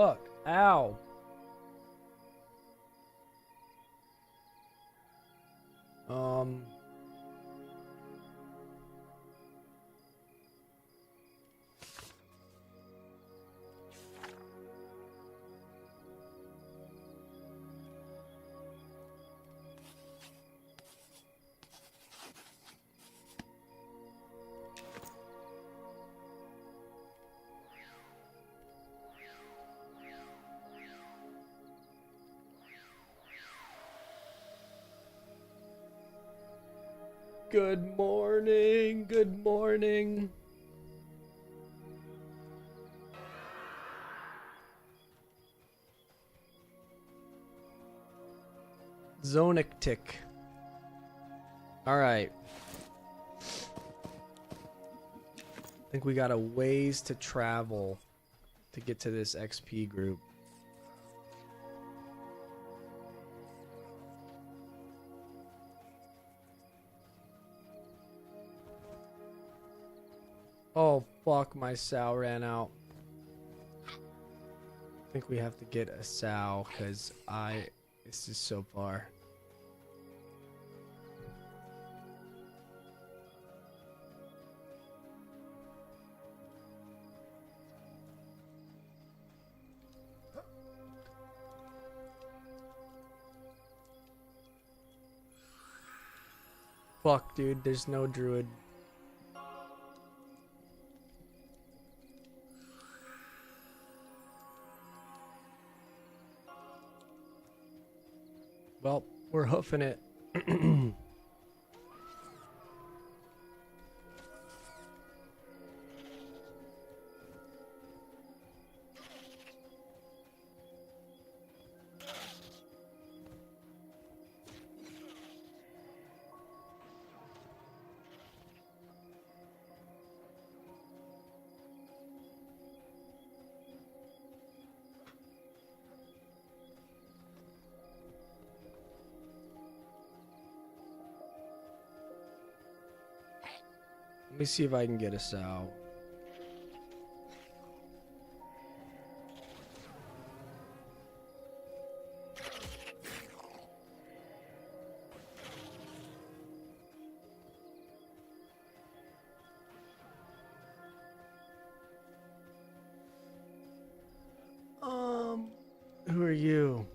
fuck? Ow. Um. Good morning. Good morning. Zonictic. Alright. I think we got a ways to travel to get to this XP group. Oh, fuck, my sow ran out. I think we have to get a sow, because this is so far. Fuck, dude, there's no druid. Well, we're hoofing it. Let me see if I can get a sow. Who are you?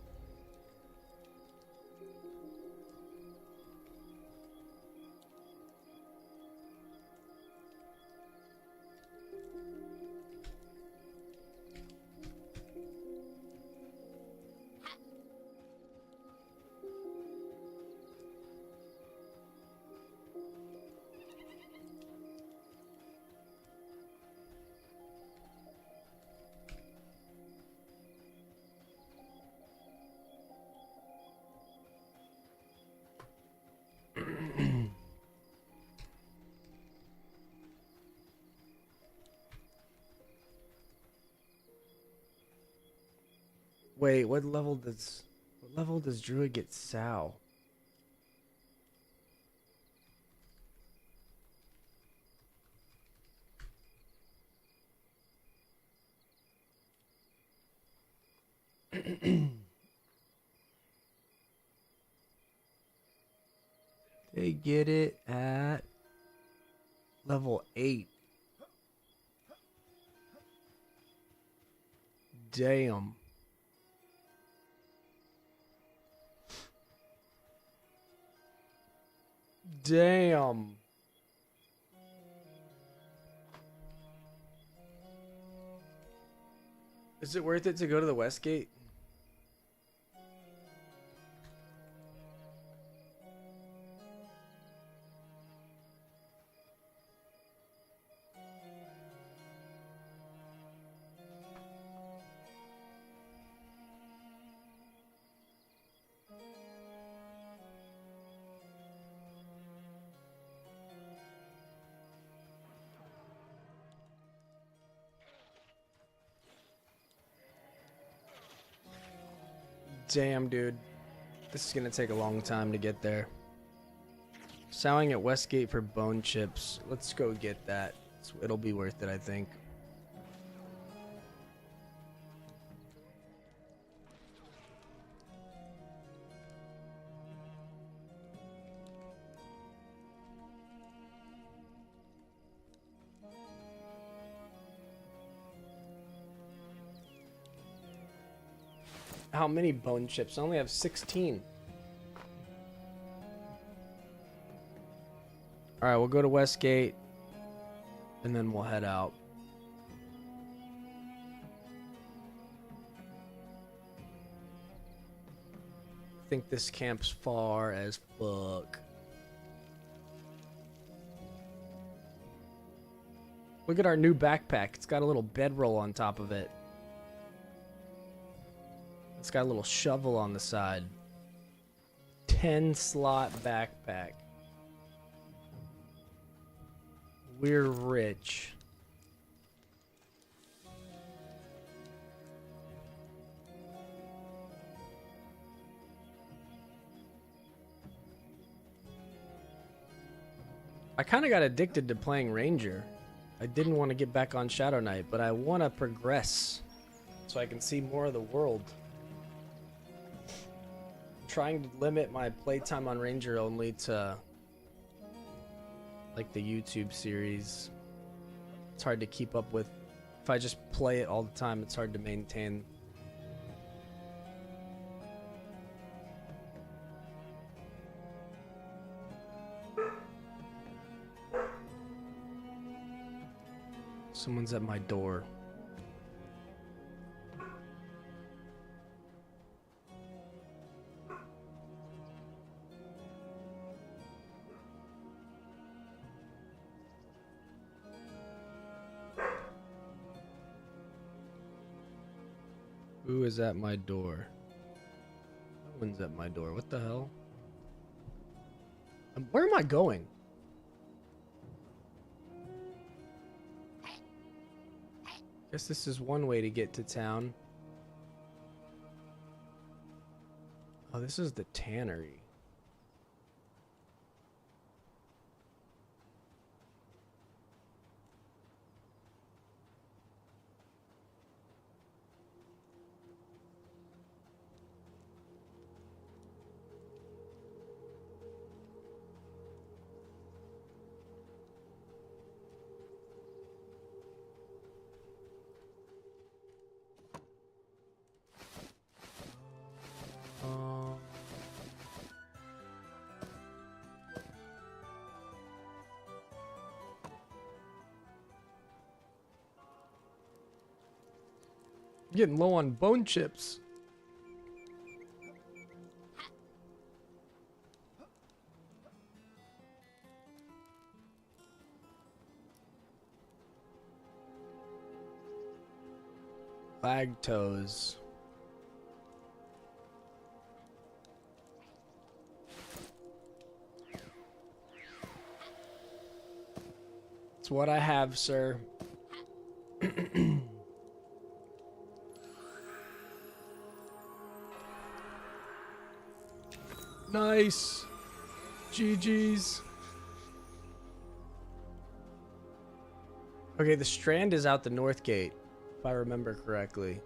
Wait, what level does Druid get sow? They get it at level 8. Damn. Damn. Is it worth it to go to the West Gate? Damn, dude. This is gonna take a long time to get there. Sowing at Westgate for bone chips. Let's go get that. It'll be worth it, I think. how many bone chips? I only have 16. Alright, we'll go to Westgate. And then we'll head out. I think this camp's far as fuck. Look at our new backpack. It's got a little bedroll on top of it. It's got a little shovel on the side. 10-slot backpack. We're rich. I kind of got addicted to playing Ranger. I didn't want to get back on Shadow Knight, but I want to progress so I can see more of the world. I'm trying to limit my playtime on Ranger only to like the YouTube series. It's hard to keep up with. If I just play it all the time, it's hard to maintain. Someone's at my door. Who is at my door? No one's at my door. What the hell? Where am I going? Guess this is one way to get to town. Oh, this is the tannery. Getting low on bone chips. Flag toes. It's what I have, sir. Nice. GG's. Okay, the Strand is out the north gate, if I remember correctly.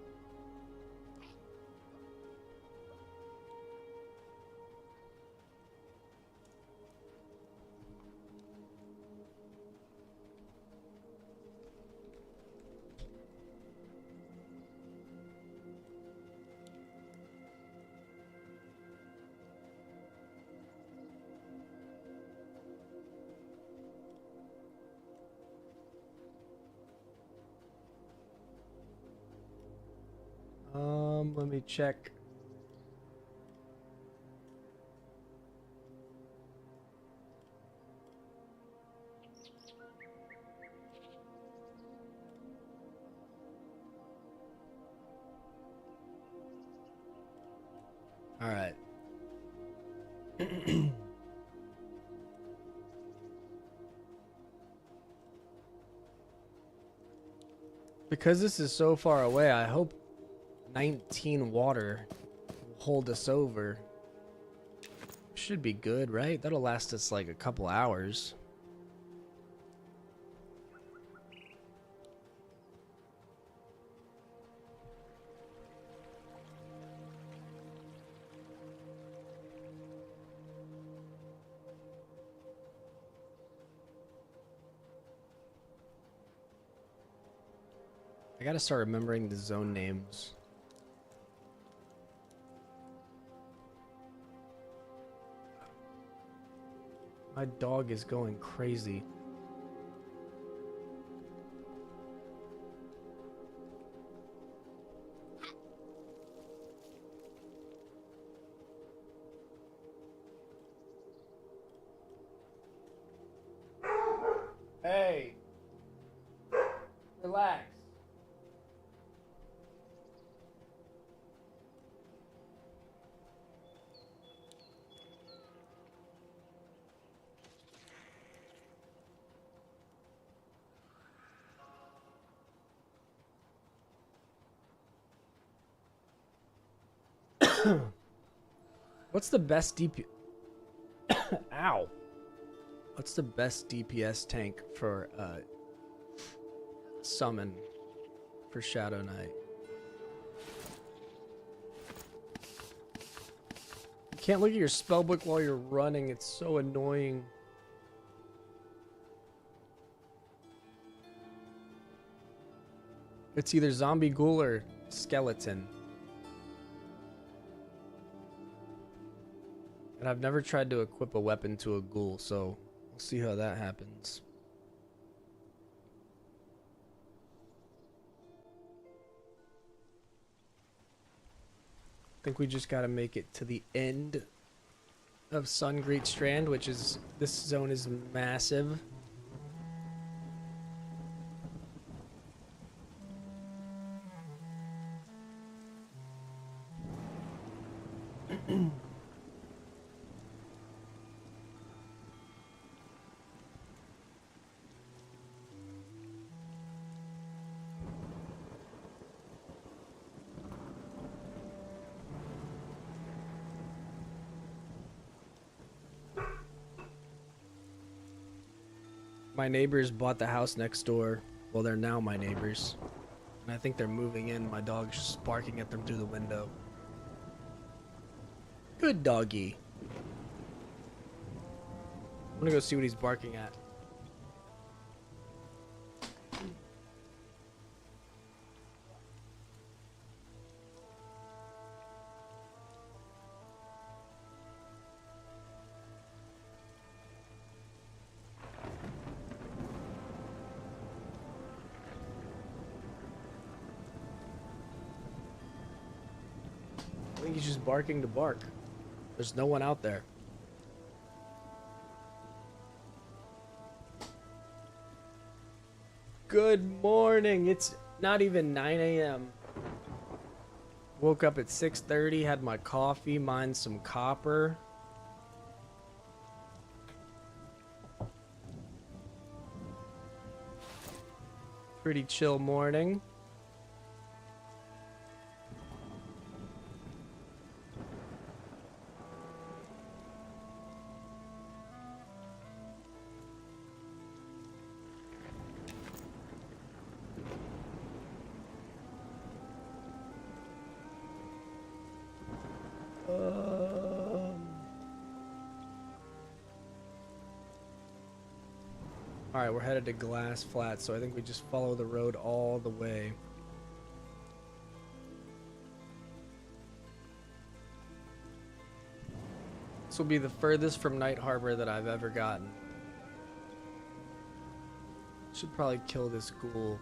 Let me check. All right. Because this is so far away, I hope 19 water will hold us over. Should be good, right? That'll last us like a couple hours. I gotta start remembering the zone names. My dog is going crazy. Hey, relax. What's the best DP? Ow. What's the best DPS tank for summon for Shadow Knight? You can't look at your spellbook while you're running. It's so annoying. It's either zombie ghoul or skeleton. And I've never tried to equip a weapon to a ghoul, so we'll see how that happens. I think we just gotta make it to the end of Sungreat Strand, which is, this zone is massive. My neighbors bought the house next door. Well, they're now my neighbors. And I think they're moving in. My dog's just barking at them through the window. Good doggy. I'm gonna go see what he's barking at. I think he's just barking to bark. There's no one out there. Good morning. It's not even 9 a.m. Woke up at 6:30, had my coffee, mined some copper. Pretty chill morning. Alright, we're headed to Glass Flat, so I think we just follow the road all the way. This will be the furthest from Night Harbor that I've ever gotten. Should probably kill this ghoul.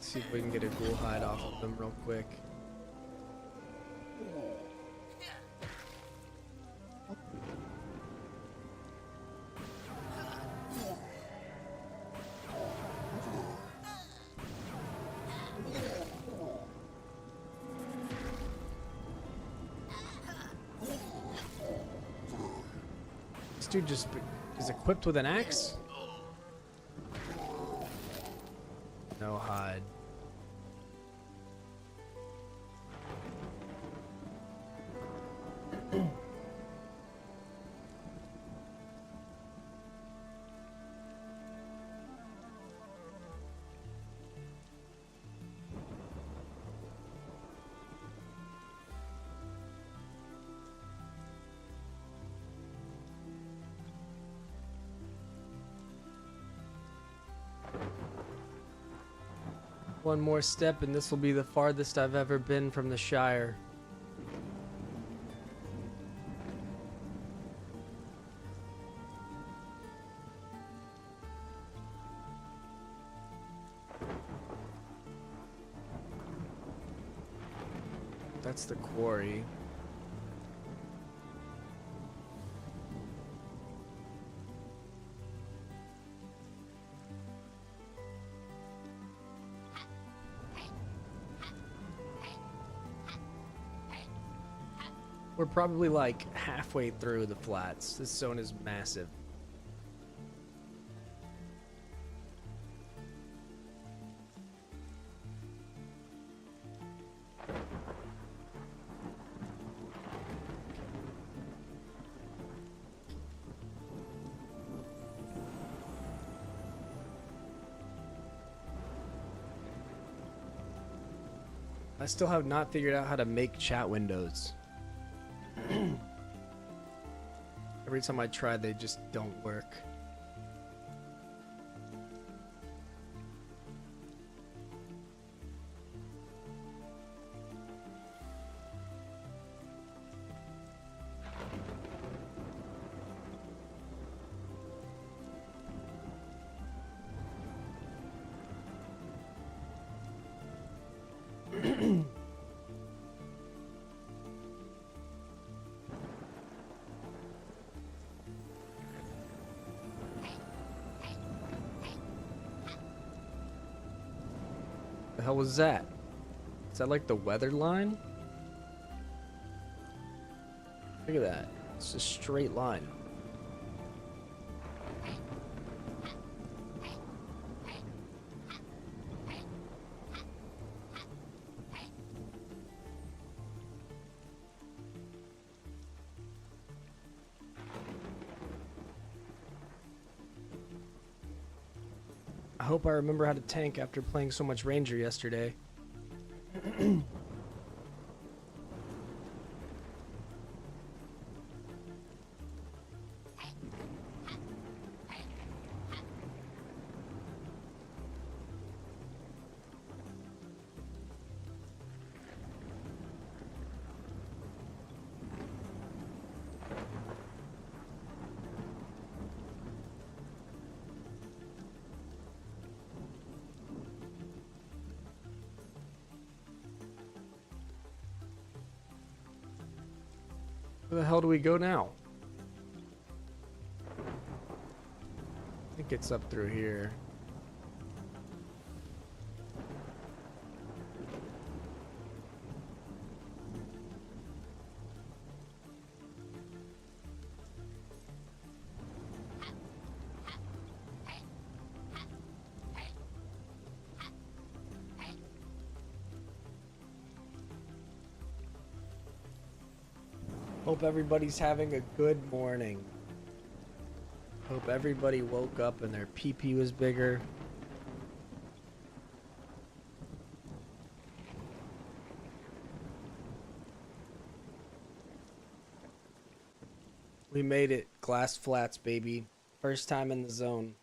See if we can get a ghoul hide off of them real quick. This dude just is equipped with an axe? No hide. One more step and this will be the farthest I've ever been from the Shire. That's the quarry. We're probably like halfway through the flats. This zone is massive. I still have not figured out how to make chat windows. Every time I try, they just don't work. The hell was that? Is that like the weather line? Look at that. It's a straight line. I hope I remember how to tank after playing so much Ranger yesterday. Where the hell do we go now? I think it's up through here. Hope everybody's having a good morning. Hope everybody woke up and their pee-pee was bigger. We made it. Glass flats, baby. First time in the zone.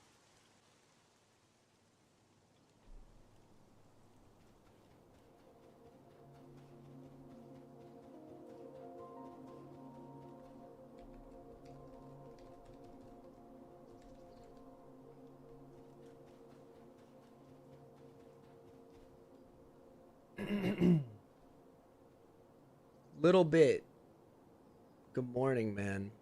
Little bit. Good morning, man.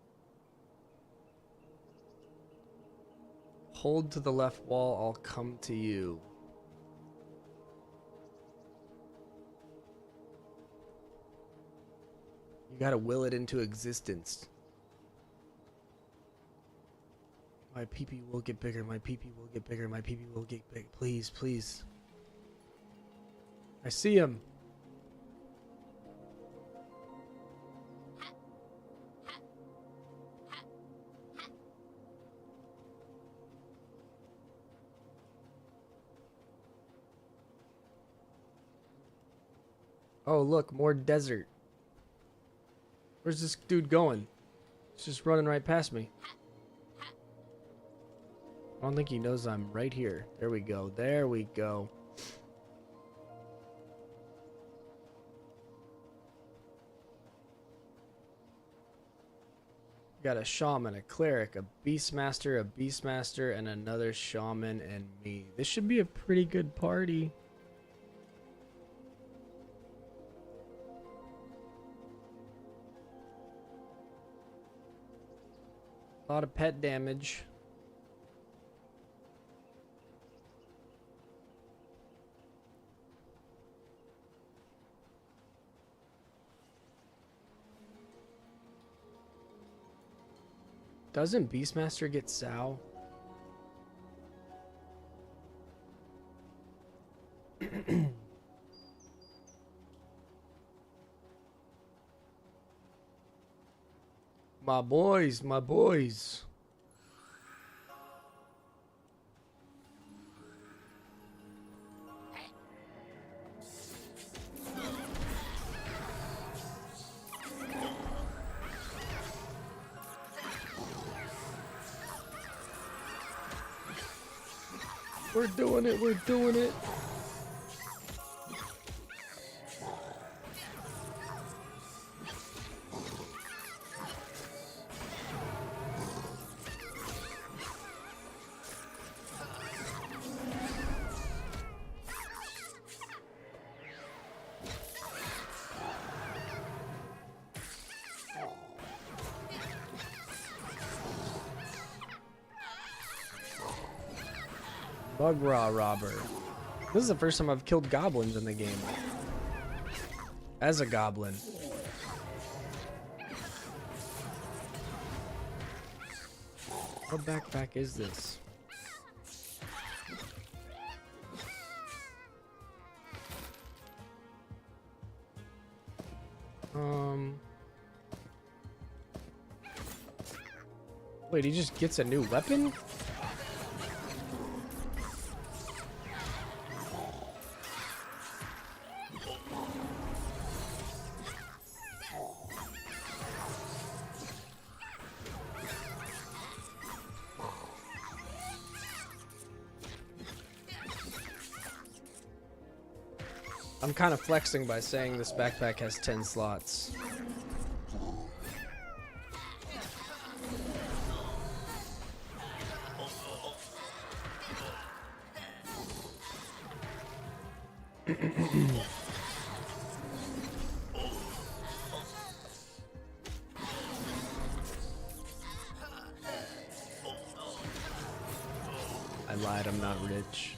Hold to the left wall, I'll come to you. You gotta will it into existence. My pee-pee will get bigger, my pee-pee will get bigger, my pee-pee will get big. Please, please. I see him. Oh, look, more desert. Where's this dude going? He's just running right past me. I don't think he knows I'm right here. There we go. There we go. Got a shaman, a cleric, a beastmaster, and another shaman and me. This should be a pretty good party. A lot of pet damage. Doesn't Beastmaster get Sow? My boys, my boys. We're doing it, we're doing it. Bug Raw Robber. This is the first time I've killed goblins in the game. As a goblin. What backpack is this? Wait, he just gets a new weapon? I'm kind of flexing by saying this backpack has 10 slots. I lied, I'm not rich.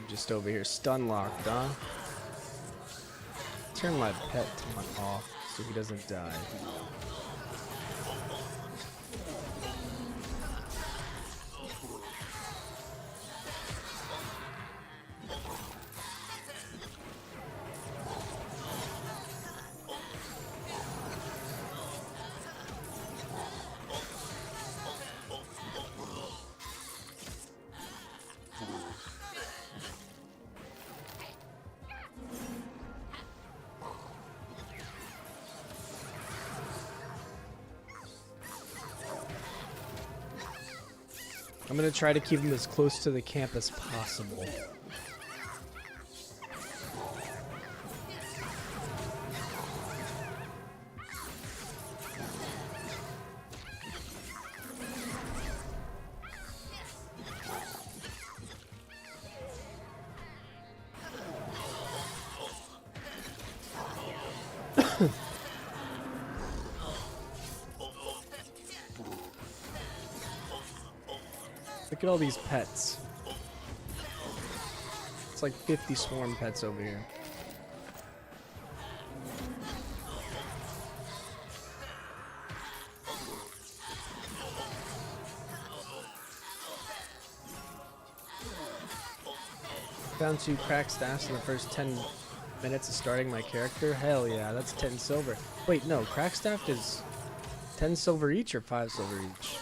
Just over here stun locked, huh? Turn my pet off so he doesn't die. I'm gonna try to keep him as close to the camp as possible. Look at all these pets. It's like 50 swarm pets over here. Found 2 crack staffs in the first 10 minutes of starting my character. Hell yeah, that's 10 silver. Wait, no, crack staff is 10 silver each or 5 silver each?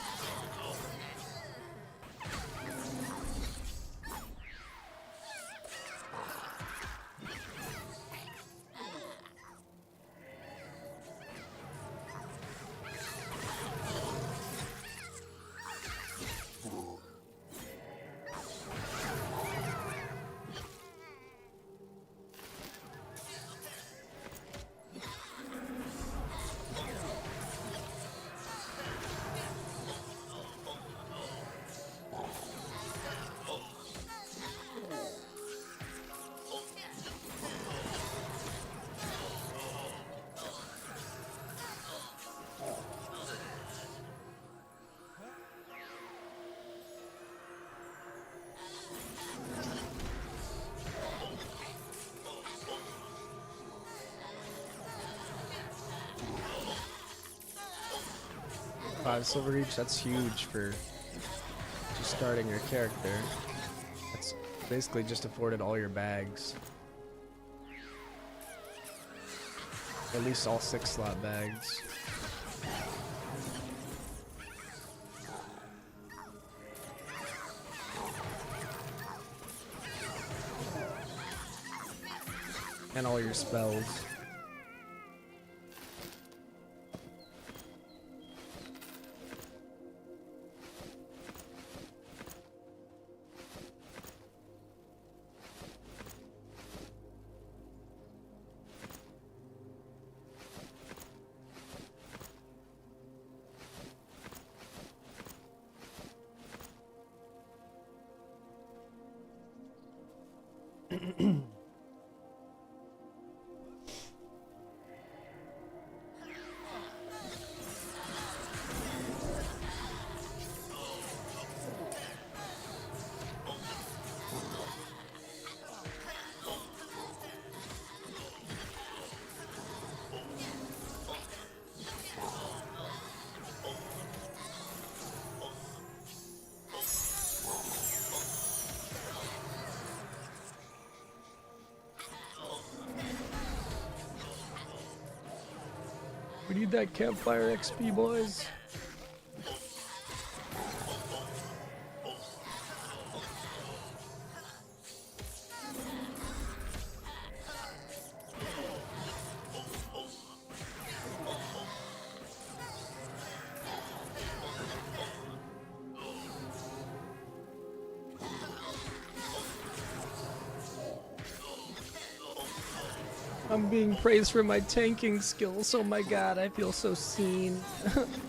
5 silver each. That's huge for just starting your character. That's basically just afforded all your bags. At least all 6-slot bags. And all your spells. We need that campfire XP, boys. I'm being praised for my tanking skills. Oh my god, I feel so seen.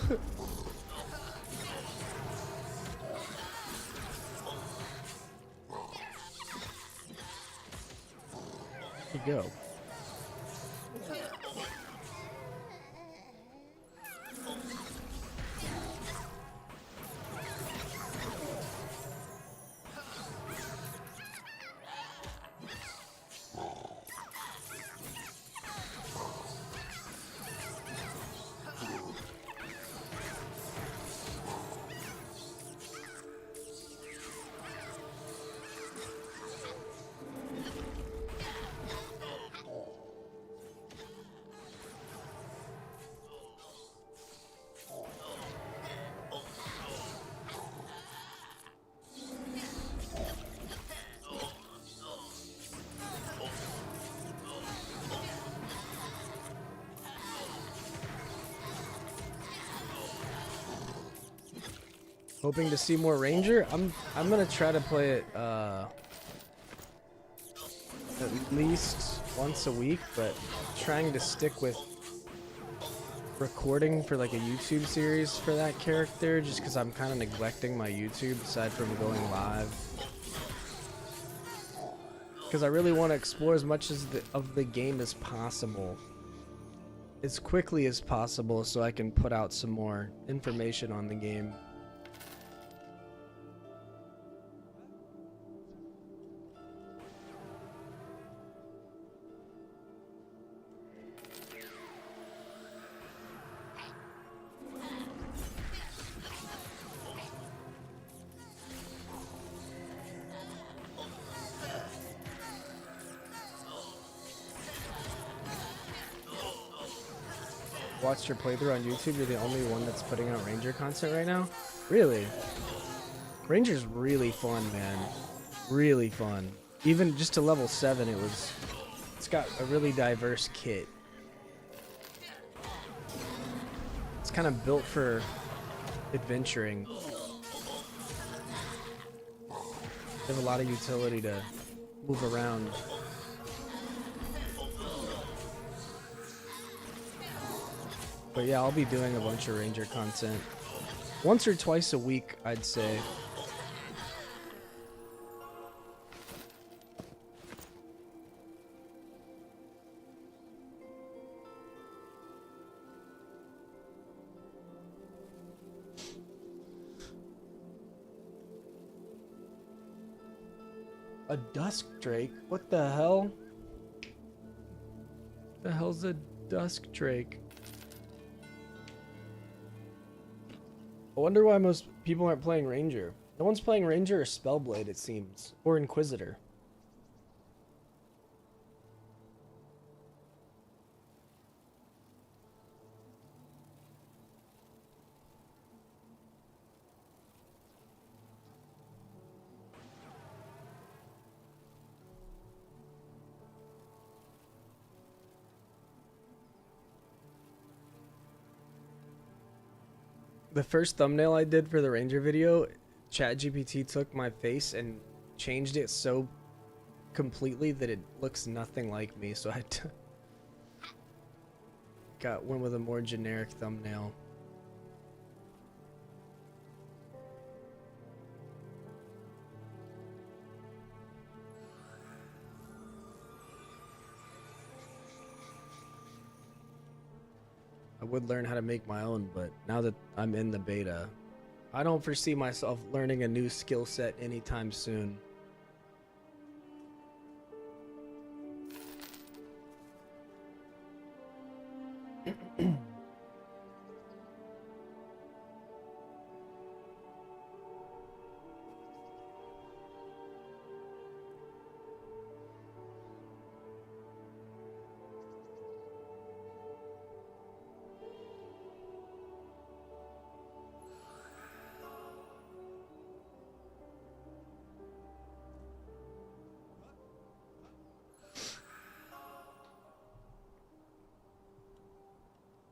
Here you go. Hoping to see more Ranger. I'm gonna try to play it at least once a week, but trying to stick with recording for like a YouTube series for that character, just because I'm kind of neglecting my YouTube aside from going live. Because I really want to explore as much of the game as possible, as quickly as possible, so I can put out some more information on the game. Watched your playthrough on YouTube. You're the only one that's putting out Ranger content right now? Really? Ranger's really fun, man. Really fun. Even just to level 7, it's got a really diverse kit. It's kind of built for adventuring. They have a lot of utility to move around. But yeah, I'll be doing a bunch of Ranger content. Once or twice a week, I'd say. A dusk drake? What the hell? The hell's a dusk drake? I wonder why most people aren't playing Ranger. No one's playing Ranger or Spellblade, it seems. Or Inquisitor. The first thumbnail I did for the Ranger video, ChatGPT took my face and changed it so completely that it looks nothing like me, so I went with a more generic thumbnail. I would learn how to make my own, but now that I'm in the beta, I don't foresee myself learning a new skill set anytime soon.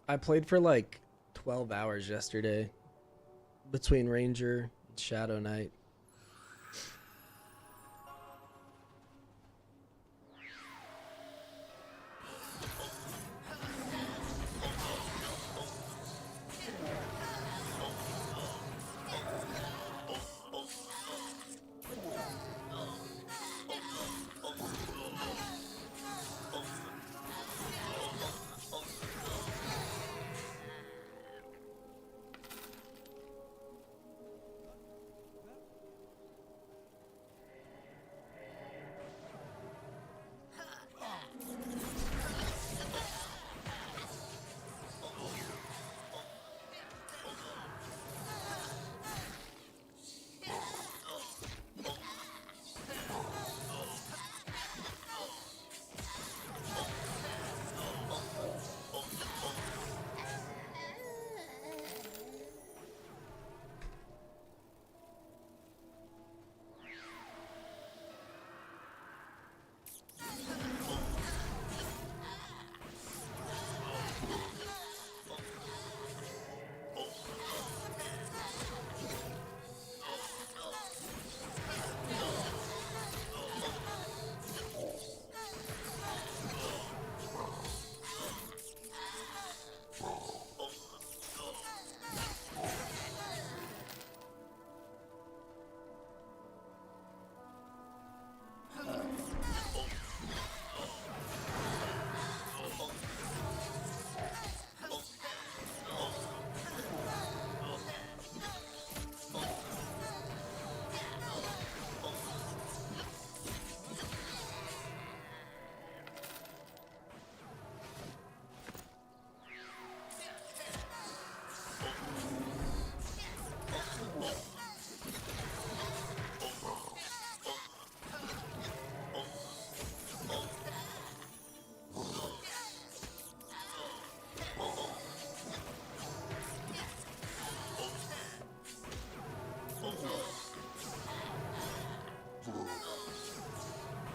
I played for like 12 hours yesterday between Ranger and Shadow Knight.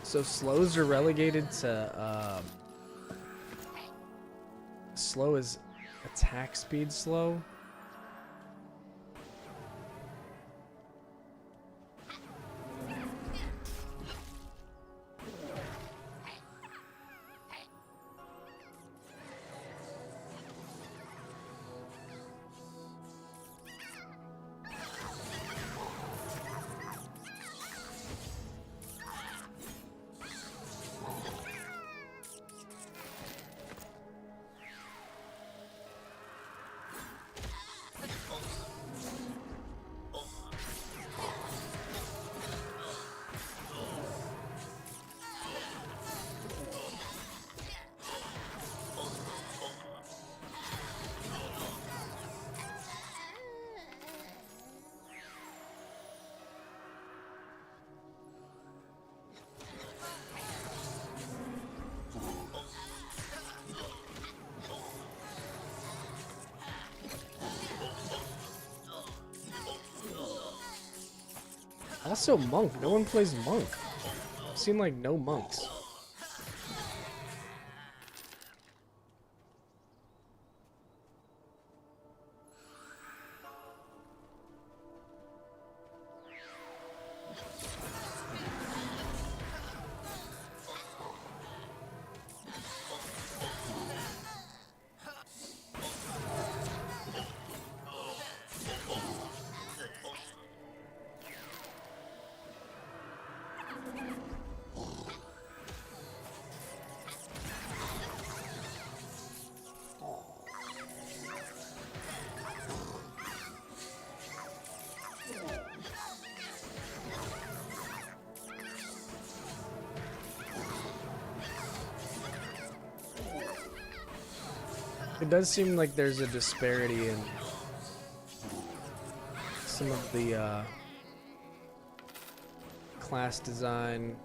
So slows are relegated to slow is attack speed slow. Also monk. No one plays monk. Seem like no monks. It does seem like there's a disparity in some of the class design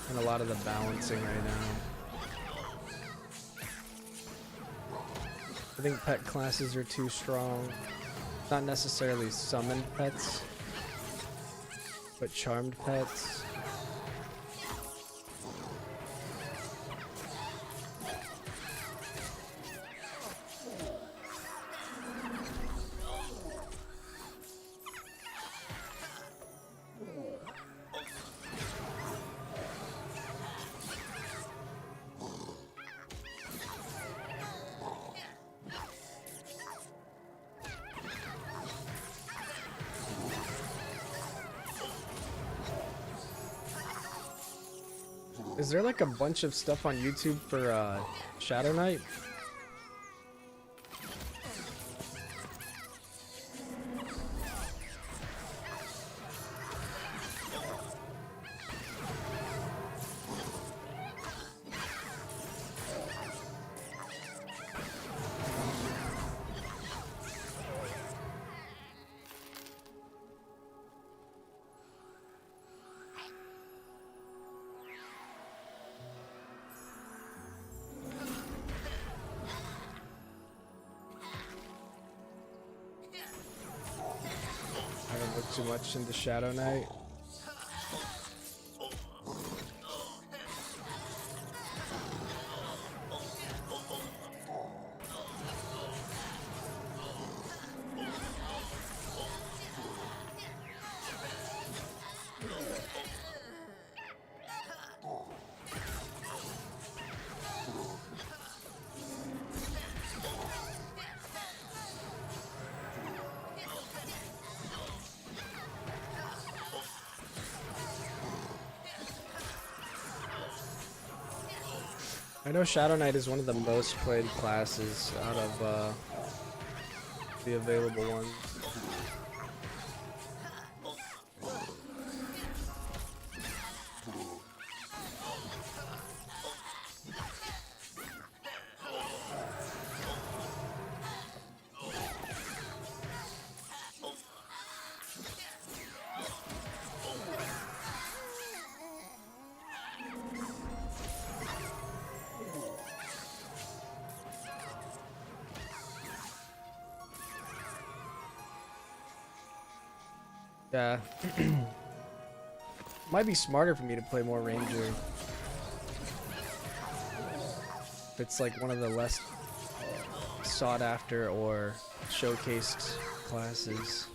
and a lot of the balancing right now. I think pet classes are too strong. Not necessarily summoned pets, but charmed pets. Is there like a bunch of stuff on YouTube for Shadow Knight? Too much into Shadow Knight. I know Shadow Knight is one of the most played classes out of the available ones. Yeah. Might be smarter for me to play more Ranger. If it's like one of the less sought after or showcased classes.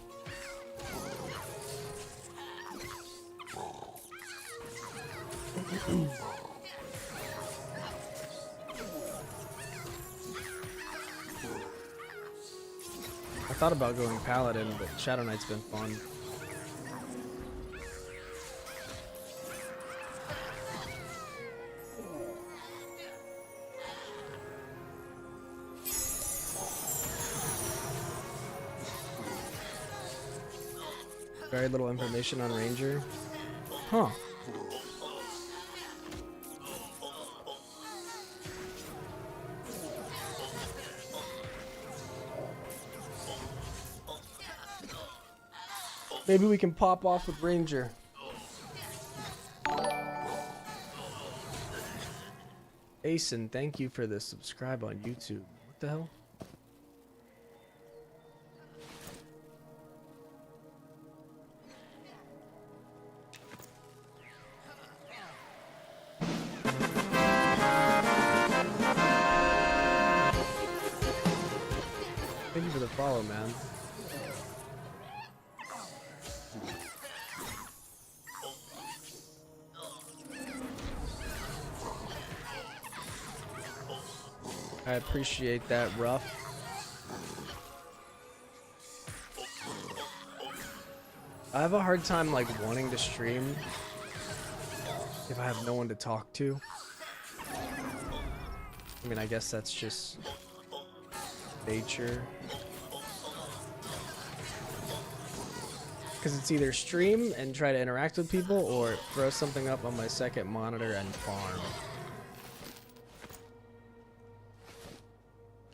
I thought about going Paladin, but Shadow Knight's been fun. Very little information on Ranger. Huh. Maybe we can pop off with Ranger. Asen, thank you for the subscribe on YouTube. What the hell? follow, man. I appreciate that, Rough. I have a hard time like wanting to stream if I have no one to talk to. I mean, I guess that's just nature. Because it's either stream and try to interact with people or throw something up on my second monitor and farm.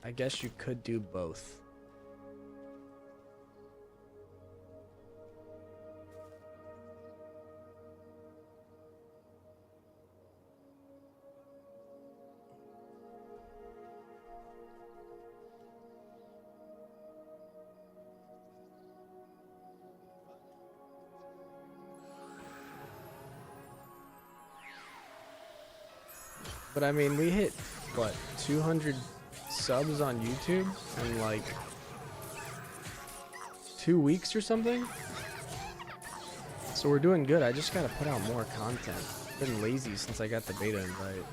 I guess you could do both. But I mean, we hit, what, 200 subs on YouTube in like 2 weeks or something? So we're doing good. I just gotta put out more content. I've been lazy since I got the beta invite.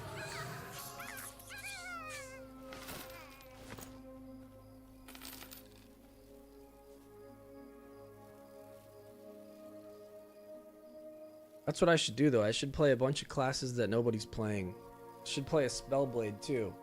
That's what I should do though. I should play a bunch of classes that nobody's playing. Should play a Spellblade too.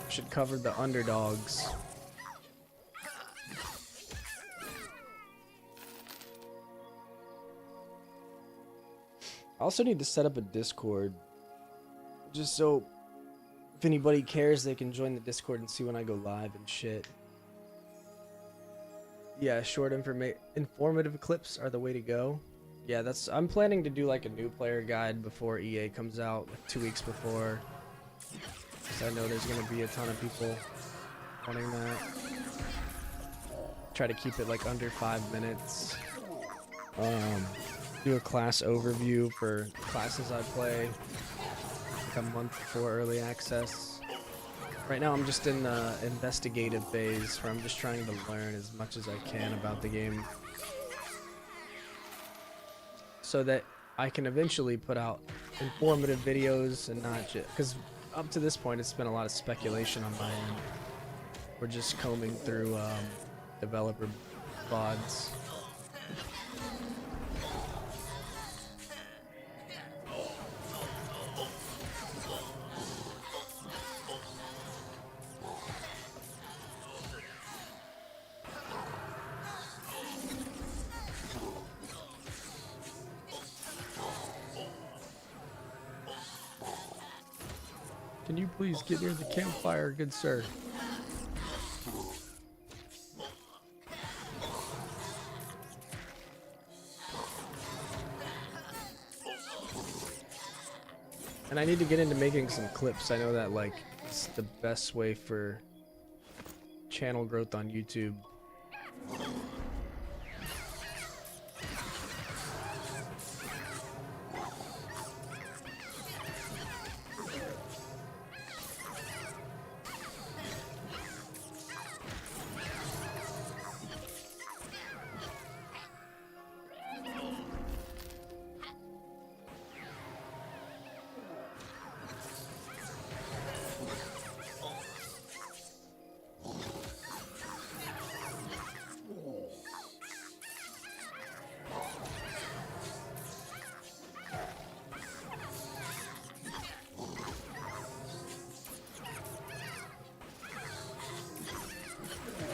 Should cover the underdogs. I also need to set up a Discord. Just so if anybody cares, they can join the Discord and see when I go live and shit. Yeah, short informative clips are the way to go. Yeah, I'm planning to do like a new player guide before EA comes out, like 2 weeks before. Because I know there's going to be a ton of people wanting that. Try to keep it like under 5 minutes. Do a class overview for classes I play. A month before early access. Right now I'm just in the investigative phase where I'm just trying to learn as much as I can about the game so that I can eventually put out informative videos and not just because up to this point it's been a lot of speculation on my end. We're just combing through developer VODs. Can you please get near the campfire, good sir? And I need to get into making some clips. I know that like it's the best way for channel growth on YouTube.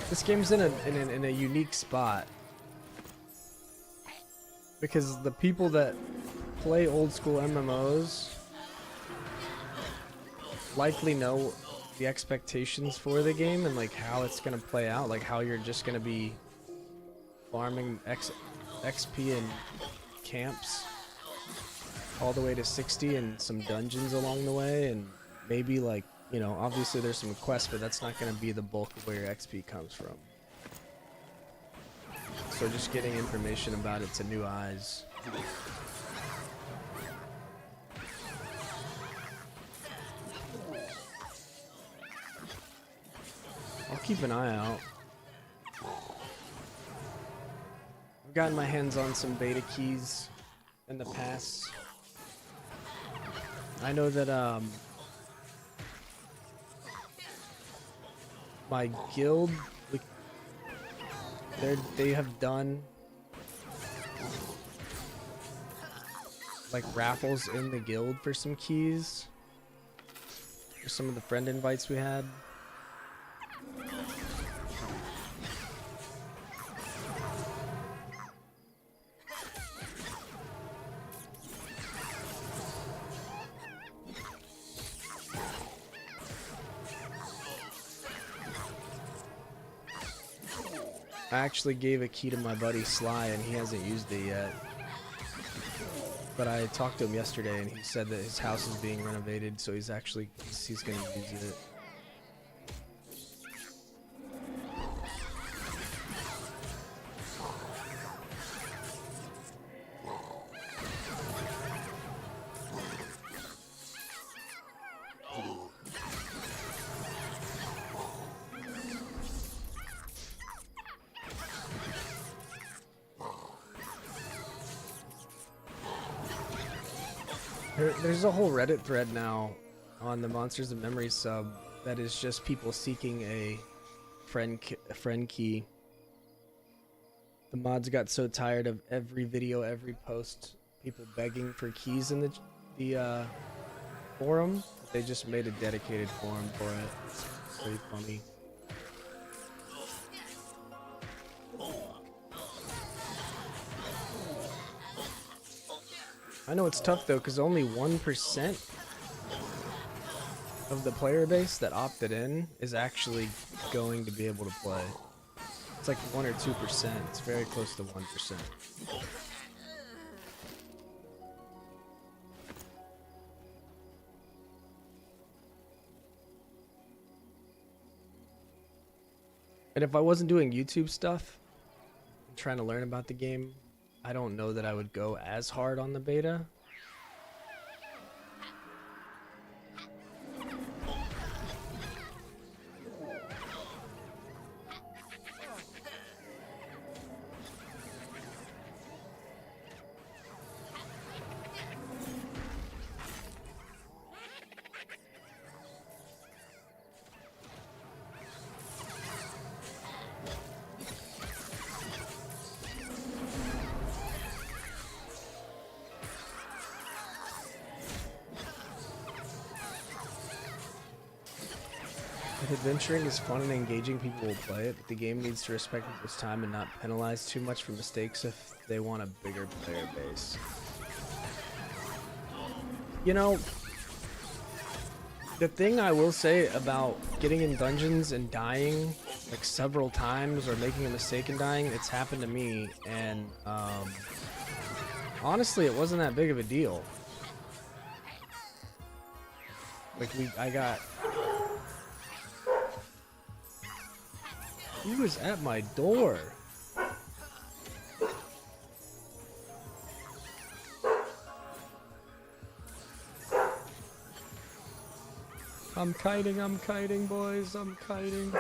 This game's in a unique spot because the people that play old school MMOs likely know the expectations for the game and like how it's gonna play out, like how you're just gonna be farming XP and camps all the way to 60 and some dungeons along the way and maybe like You know, obviously there's some quests, but that's not going to be the bulk of where your XP comes from. So just getting information about it to new eyes. I'll keep an eye out. I've gotten my hands on some beta keys in the past. I know that my guild, they have done like raffles in the guild for some keys. For some of the friend invites we had. I actually gave a key to my buddy Sly and he hasn't used it yet. But I talked to him yesterday and he said that his house is being renovated, so he's gonna use it. There's a whole Reddit thread now on the Monsters of Memory sub that is just people seeking a friend key. The mods got so tired of every video, every post, people begging for keys in the forum, they just made a dedicated forum for it. It's pretty funny. I know it's tough though, because only 1% of the player base that opted in is actually going to be able to play. It's like 1 or 2%. It's very close to 1%. And if I wasn't doing YouTube stuff, and trying to learn about the game, I don't know that I would go as hard on the beta. If adventuring is fun and engaging, people will play it, but the game needs to respect people's time and not penalize too much for mistakes if they want a bigger player base. You know, the thing I will say about getting in dungeons and dying like several times or making a mistake and dying, it's happened to me, and honestly it wasn't that big of a deal. Like I got... He was at my door. I'm kiting, boys. I'm kiting.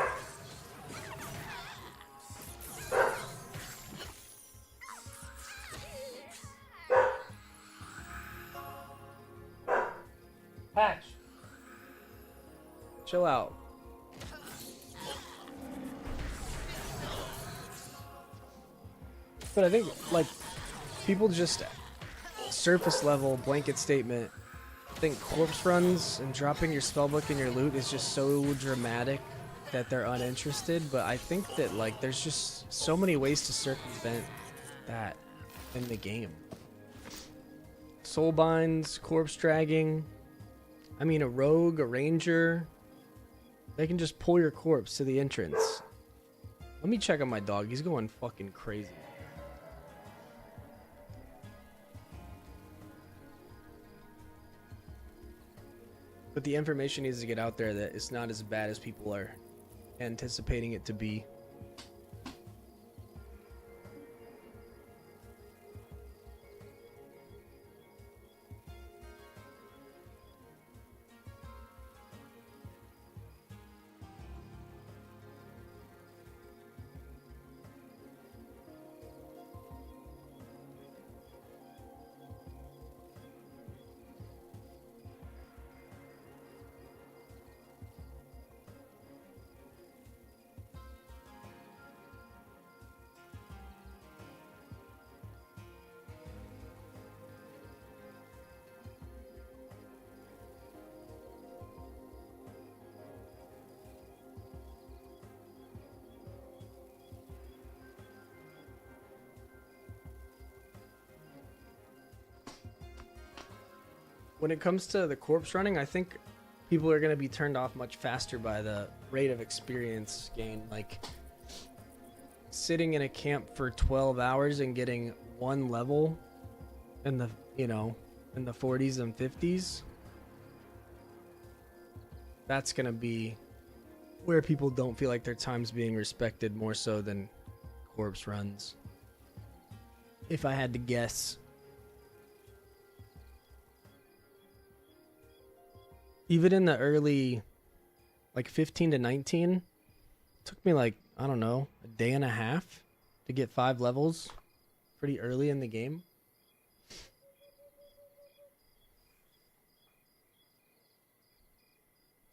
Patch. Chill out. But I think, like, people just surface level blanket statement. I think corpse runs and dropping your spellbook and your loot is just so dramatic that they're uninterested. But I think that, like, there's just so many ways to circumvent that in the game. Soul binds, corpse dragging. I mean, a rogue, a ranger. They can just pull your corpse to the entrance. Let me check on my dog. He's going fucking crazy. But the information needs to get out there that it's not as bad as people are anticipating it to be. When it comes to the corpse running, I think people are going to be turned off much faster by the rate of experience gain. Like, sitting in a camp for 12 hours and getting one level in the, you know, in the 40s and 50s, that's going to be where people don't feel like their time's being respected more so than corpse runs. If I had to guess. Even in the early, like 15 to 19, it took me like, I don't know, a day and a half to get 5 levels pretty early in the game.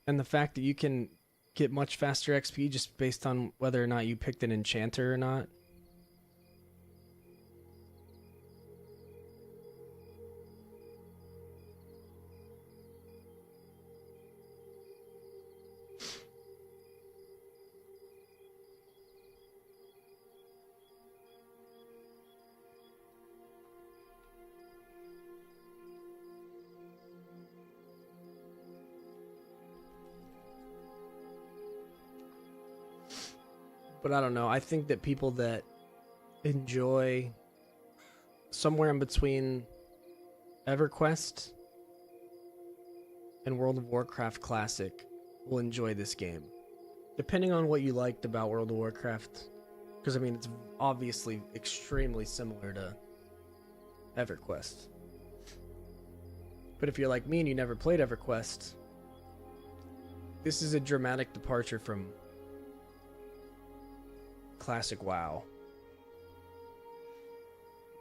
And the fact that you can get much faster XP just based on whether or not you picked an enchanter or not. But I don't know. I think that people that enjoy somewhere in between EverQuest and World of Warcraft Classic will enjoy this game. Depending on what you liked about World of Warcraft. Because, I mean, it's obviously extremely similar to EverQuest. But if you're like me and you never played EverQuest, this is a dramatic departure from Classic WoW.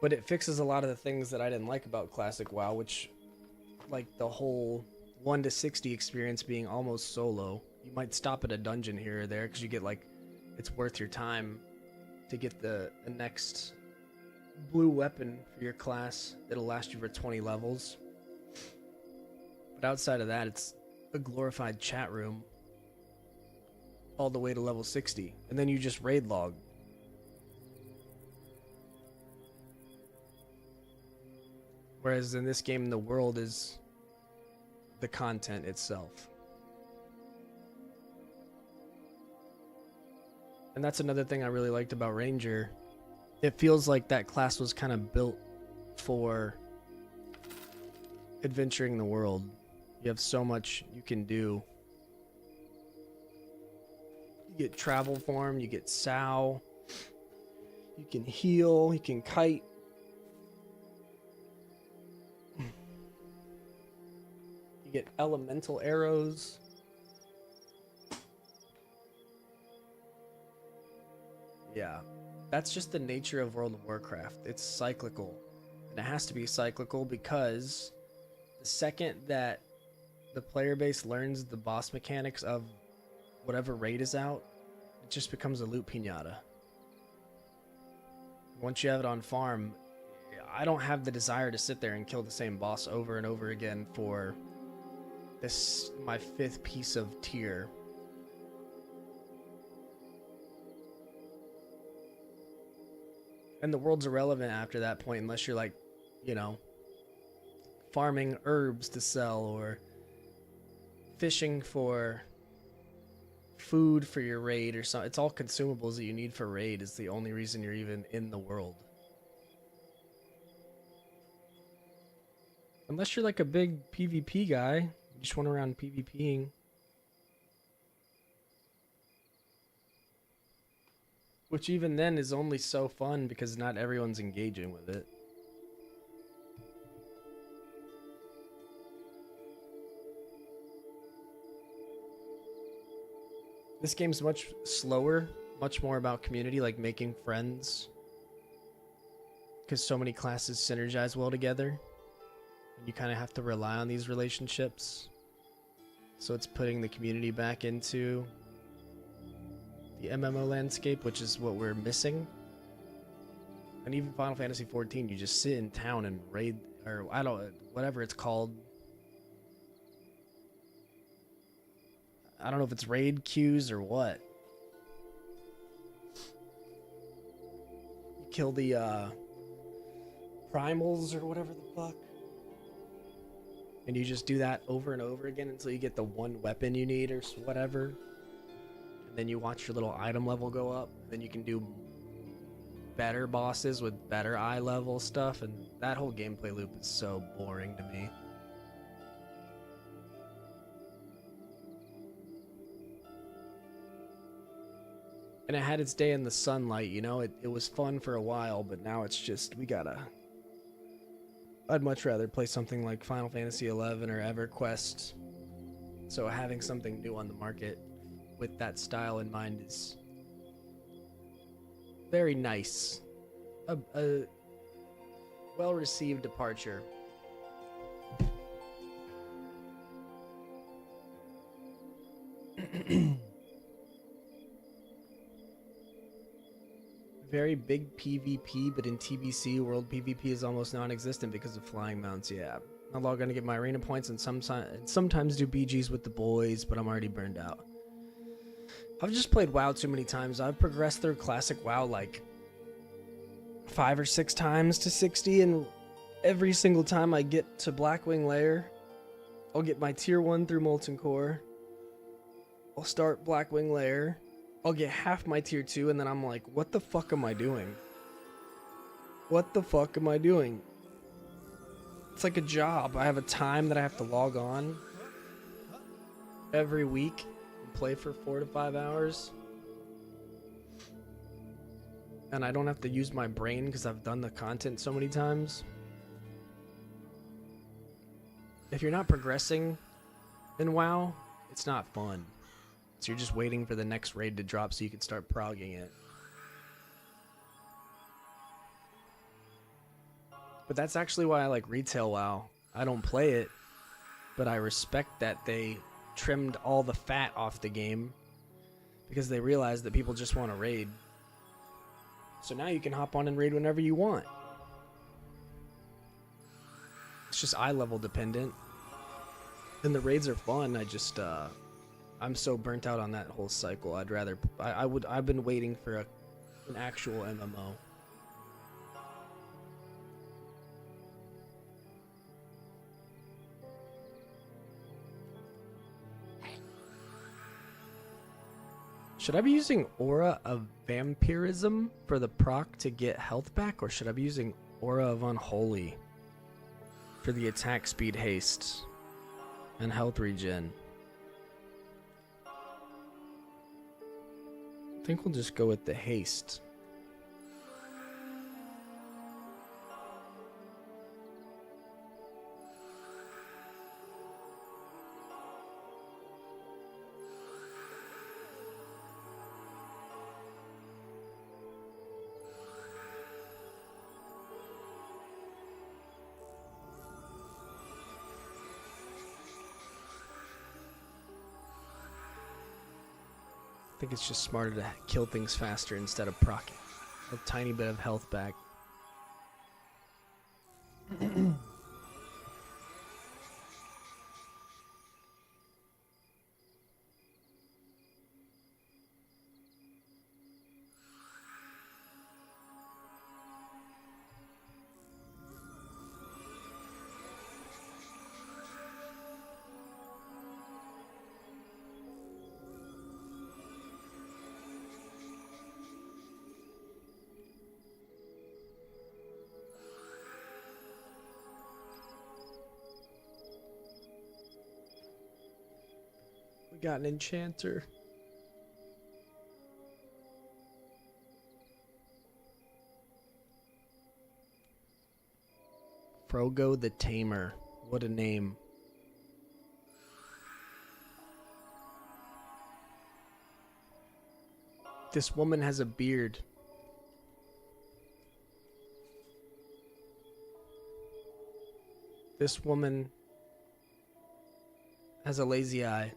But it fixes a lot of the things that I didn't like about Classic WoW, which, like the whole 1 to 60 experience being almost solo. You might stop at a dungeon here or there because you get like, it's worth your time to get the next blue weapon for your class that'll last you for 20 levels. But outside of that, it's a glorified chat room all the way to level 60, and then you just raid log. Whereas in this game, the world is the content itself. And that's another thing I really liked about Ranger. It feels like that class was kind of built for adventuring the world. You have so much you can do. You get travel form, you get Sow, you can heal, you can kite. You get elemental arrows. Yeah, that's just the nature of World of Warcraft. It's cyclical. And it has to be cyclical because the second that the player base learns the boss mechanics of whatever raid is out, it just becomes a loot pinata. Once you have it on farm, I don't have the desire to sit there and kill the same boss over and over again for this, my 5th piece of tier. And the world's irrelevant after that point unless you're like, you know, farming herbs to sell or fishing for food for your raid or something. It's all consumables that you need for raid is the only reason you're even in the world. Unless you're like a big PvP guy, just went around PvPing. Which even then is only so fun because not everyone's engaging with it. This game's much slower, much more about community, like making friends. Because so many classes synergize well together. And you kind of have to rely on these relationships. So it's putting the community back into the MMO landscape, which is what we're missing. And even Final Fantasy XIV, you just sit in town and raid, or I don't, whatever it's called. I don't know if it's raid queues or what. You kill the primals or whatever the fuck. And you just do that over and over again until you get the one weapon you need or whatever. And then you watch your little item level go up. Then you can do better bosses with better eye level stuff. And that whole gameplay loop is so boring to me. And it had its day in the sunlight, you know? It was fun for a while, but now it's just, I'd much rather play something like Final Fantasy XI or EverQuest. So having something new on the market with that style in mind is very nice. A well-received departure. Very big PvP, but in TBC, world PvP is almost non-existent because of flying mounts. Yeah, I'm log on to get my arena points and sometimes do BGs with the boys, but I'm already burned out. I've just played WoW too many times. I've progressed through classic WoW like 5 or 6 times to 60, and every single time I get to Blackwing Lair, I'll get my tier 1 through Molten Core. I'll start Blackwing Lair. I'll get half my tier 2, and then I'm like, what the fuck am I doing? What the fuck am I doing? It's like a job. I have a time that I have to log on every week and play for 4 to 5 hours. And I don't have to use my brain because I've done the content so many times. If you're not progressing in WoW, it's not fun. So you're just waiting for the next raid to drop so you can start progging it. But that's actually why I like retail WoW. I don't play it, but I respect that they trimmed all the fat off the game because they realized that people just want to raid. So now you can hop on and raid whenever you want. It's just eye level dependent. And the raids are fun. I'm so burnt out on that whole cycle. I've been waiting for an actual MMO. Should I be using Aura of Vampirism for the proc to get health back, or should I be using Aura of Unholy for the attack speed haste and health regen? I think we'll just go with the haste. I think it's just smarter to kill things faster instead of proccing a tiny bit of health back. We got an enchanter. Frogo the Tamer. What a name. This woman has a beard. This woman has a lazy eye.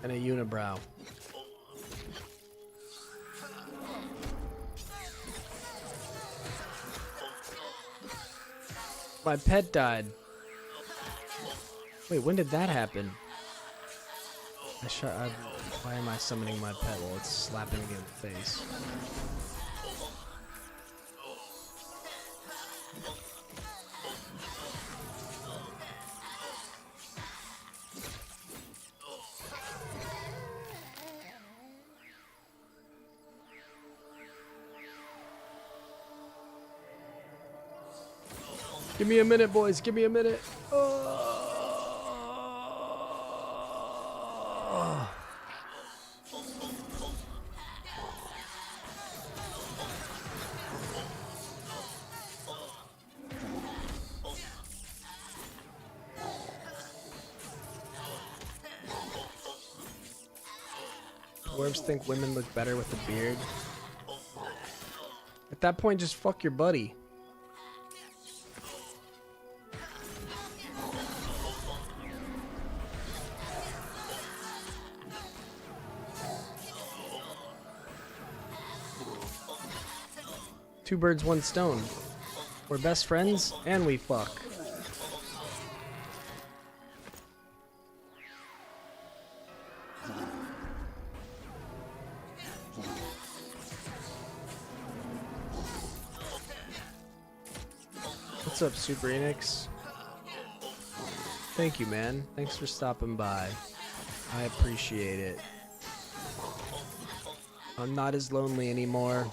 And a unibrow. My pet died. Wait, when did that happen? Why am I summoning my pet while it's slapping me in the face? Give me a minute, boys. Give me a minute. Oh. Dwarves think women look better with a beard. At that point, just fuck your buddy. Two birds, one stone. We're best friends, and we fuck. What's up, Super Enix? Thank you, man. Thanks for stopping by. I appreciate it. I'm not as lonely anymore.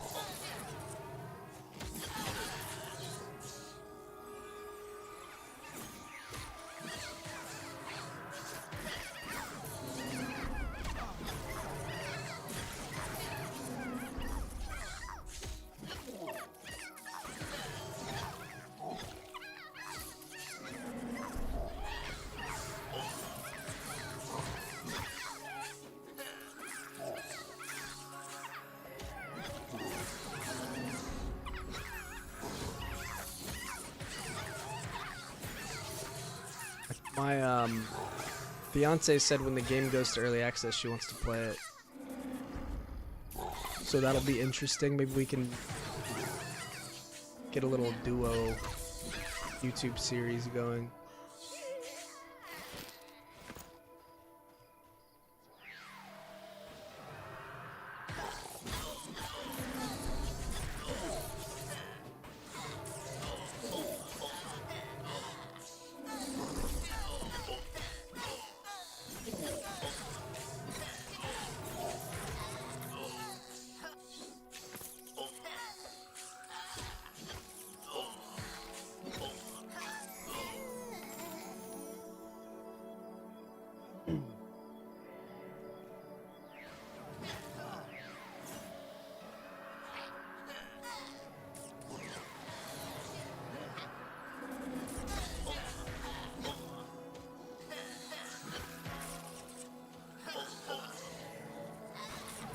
My fiance said when the game goes to early access, she wants to play it. So that'll be interesting. Maybe we can get a little duo YouTube series going.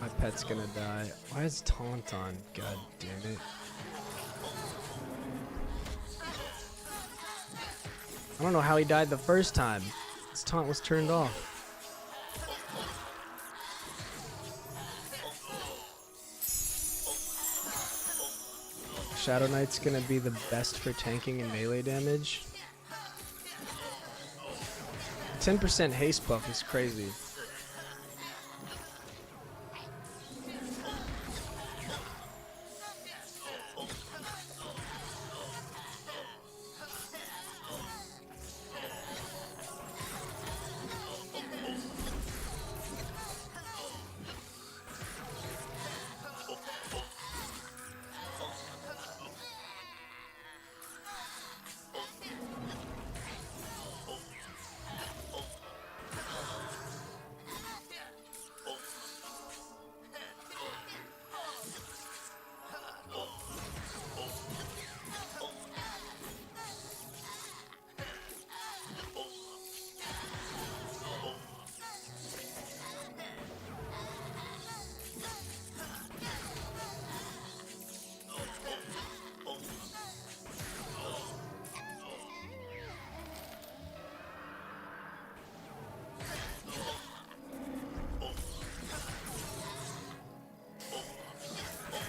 My pet's gonna die. Why is taunt on? God damn it. I don't know how he died the first time. His taunt was turned off. Shadow Knight's gonna be the best for tanking and melee damage. 10% haste buff is crazy.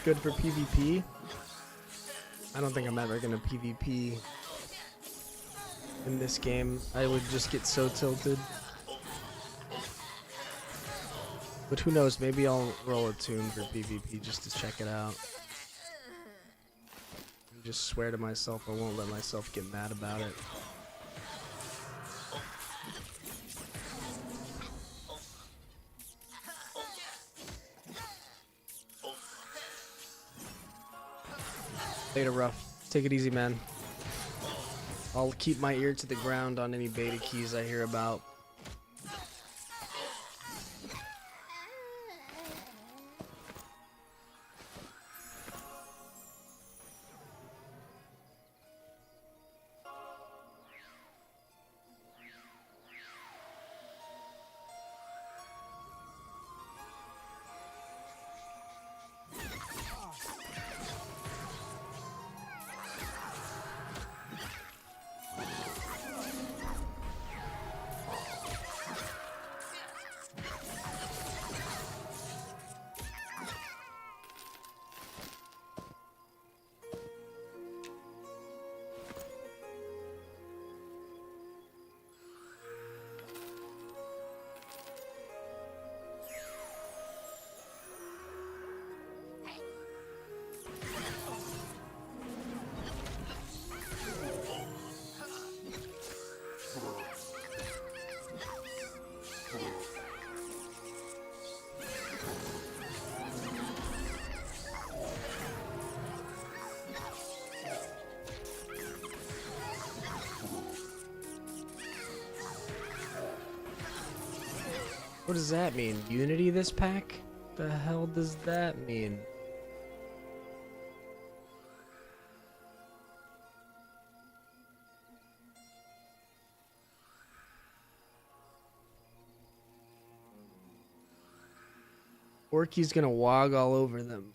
good for PvP. I don't think I'm ever gonna PvP in this game. I would just get so tilted. But who knows, maybe I'll roll a tune for PvP just to check it out. And just swear to myself I won't let myself get mad about it. Beta rough. Take it easy, man. I'll keep my ear to the ground on any beta keys I hear about. What does that mean? Unity this pack? The hell does that mean? Orky's gonna wog all over them.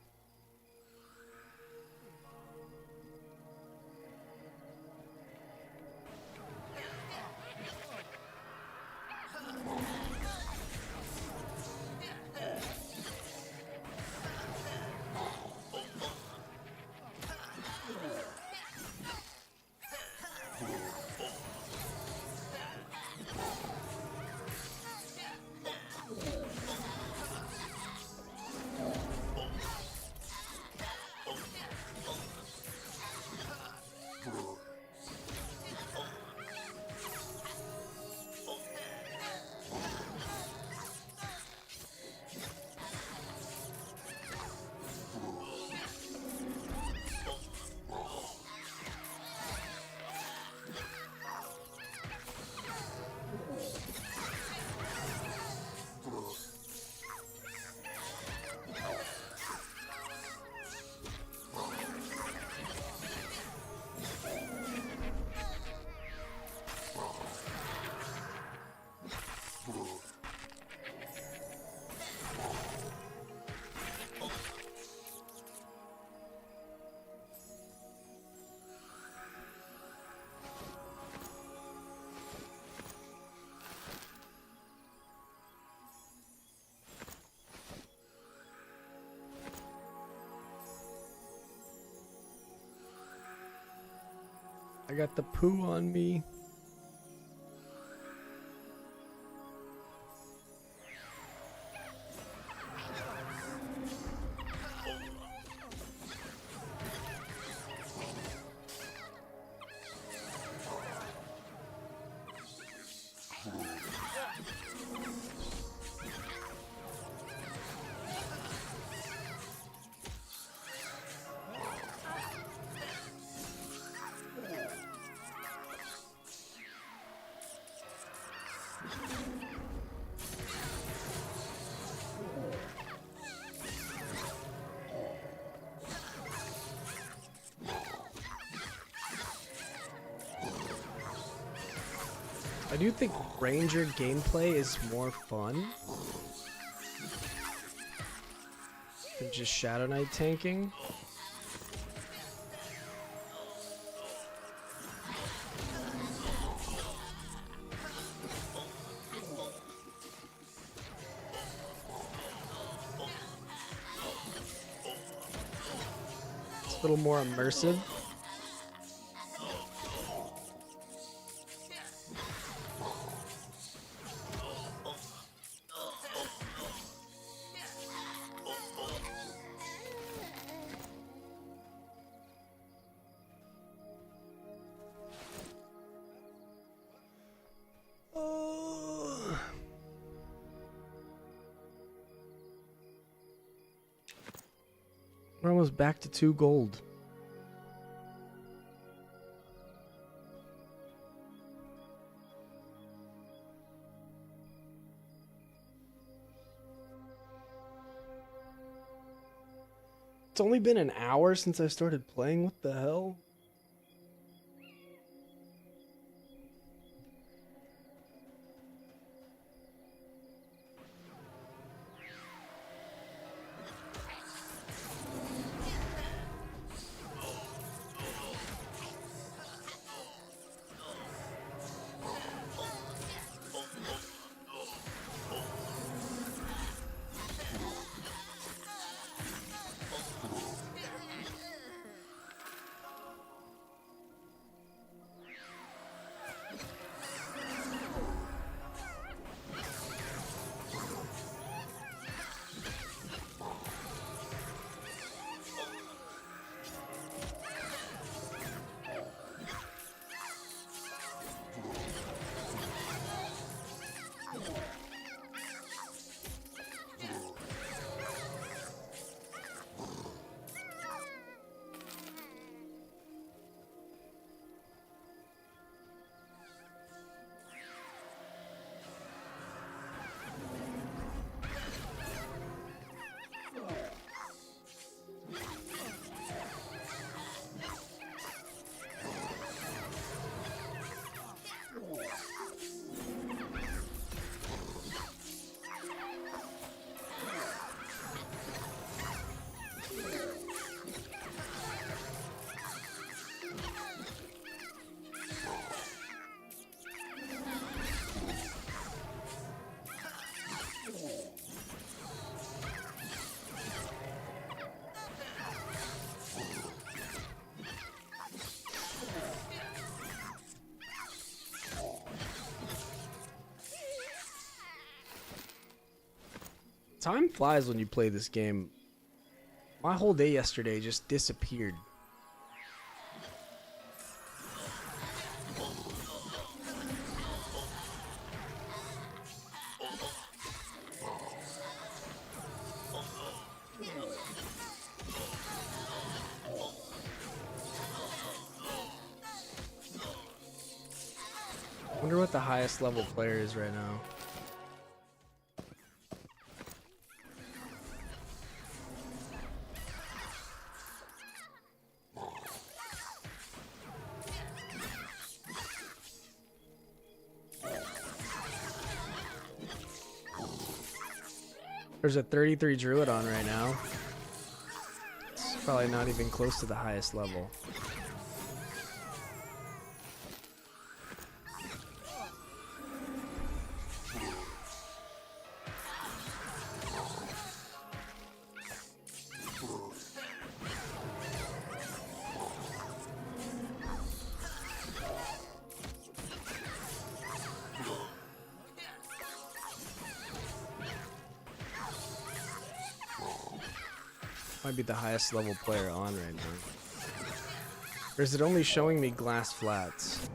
I got the poo on me. I do think Ranger gameplay is more fun than just Shadow Knight tanking. little more immersive. We're almost back to 2 gold. It's only been an hour since I started playing. What the hell? Time flies when you play this game. My whole day yesterday just disappeared. I wonder what the highest level player is right now. There's a 33 druid on right now. It's probably not even close to the highest level. Might be the highest level player on right now. Or is it only showing me glass flats?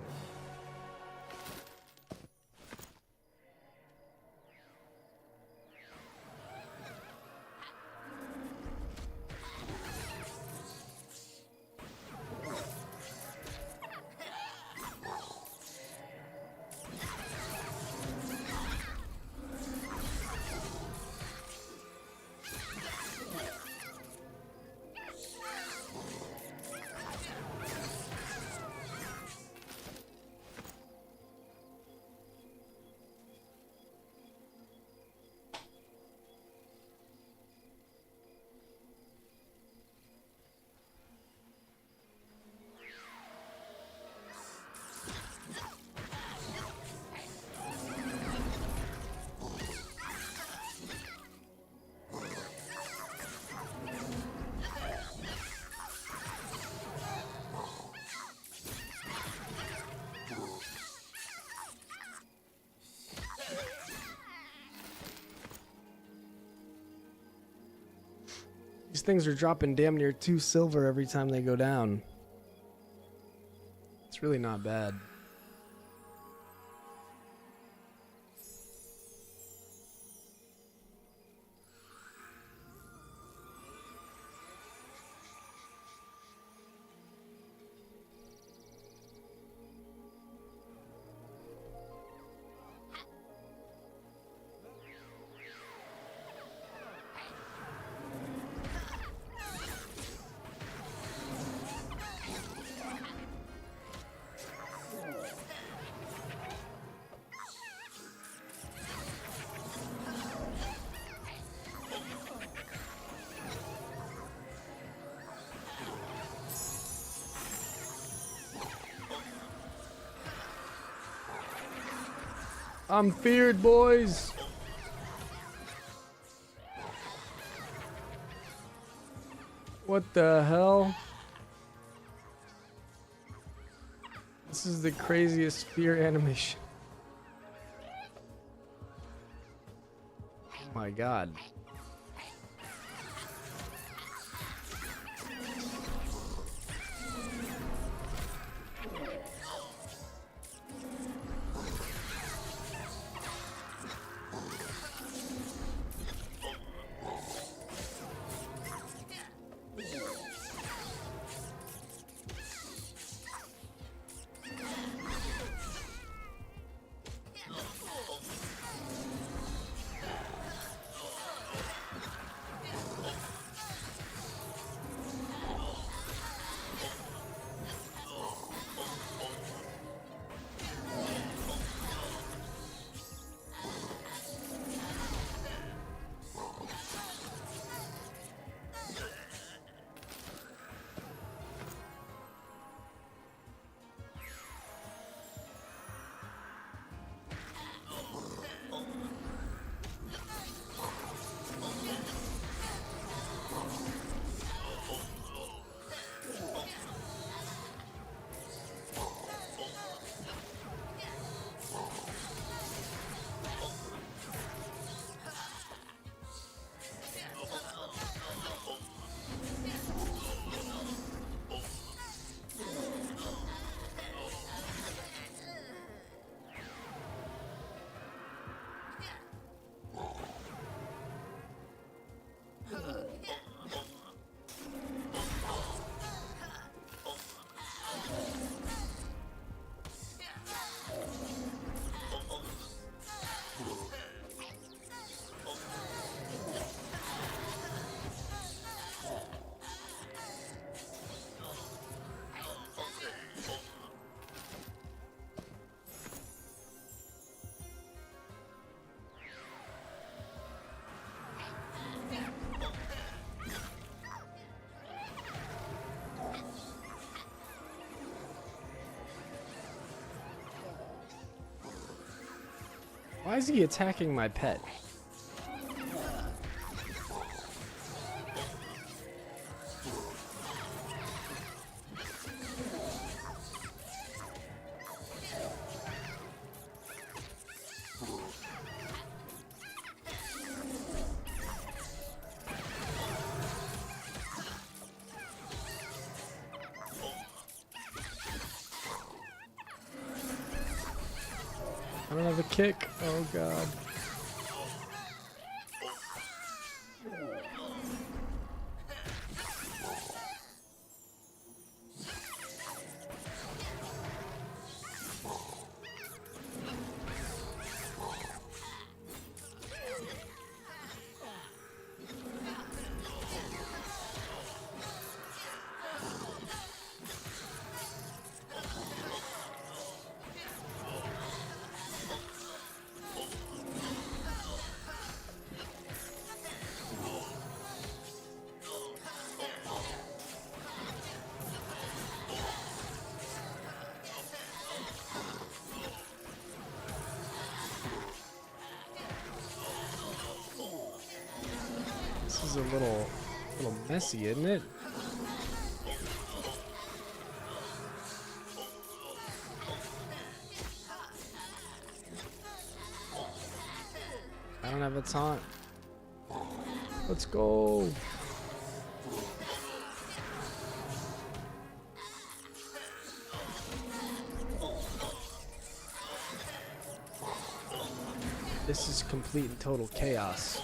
These things are dropping damn near 2 silver every time they go down. It's really not bad. I'm feared, boys. What the hell? This is the craziest fear animation. Oh my god. Why is he attacking my pet? I don't have a kick. Oh god. This is a little messy, isn't it? I don't have a taunt. Let's go. This is complete and total chaos.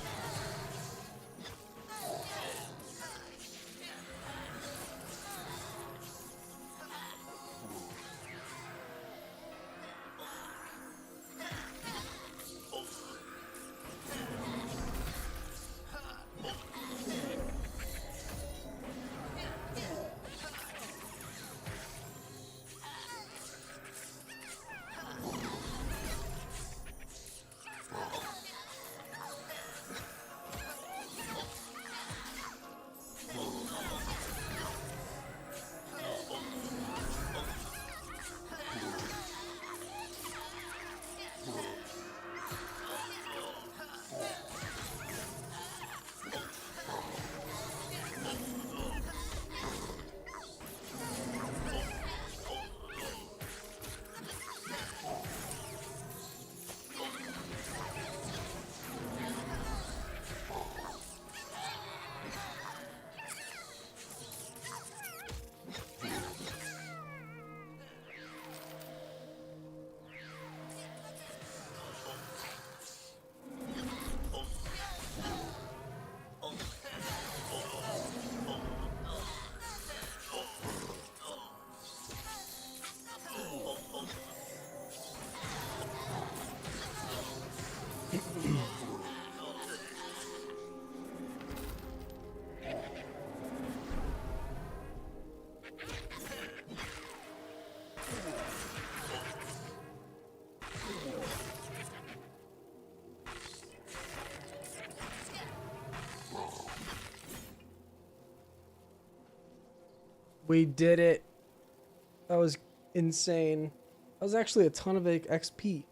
We did it. That was insane. That was actually a ton of XP.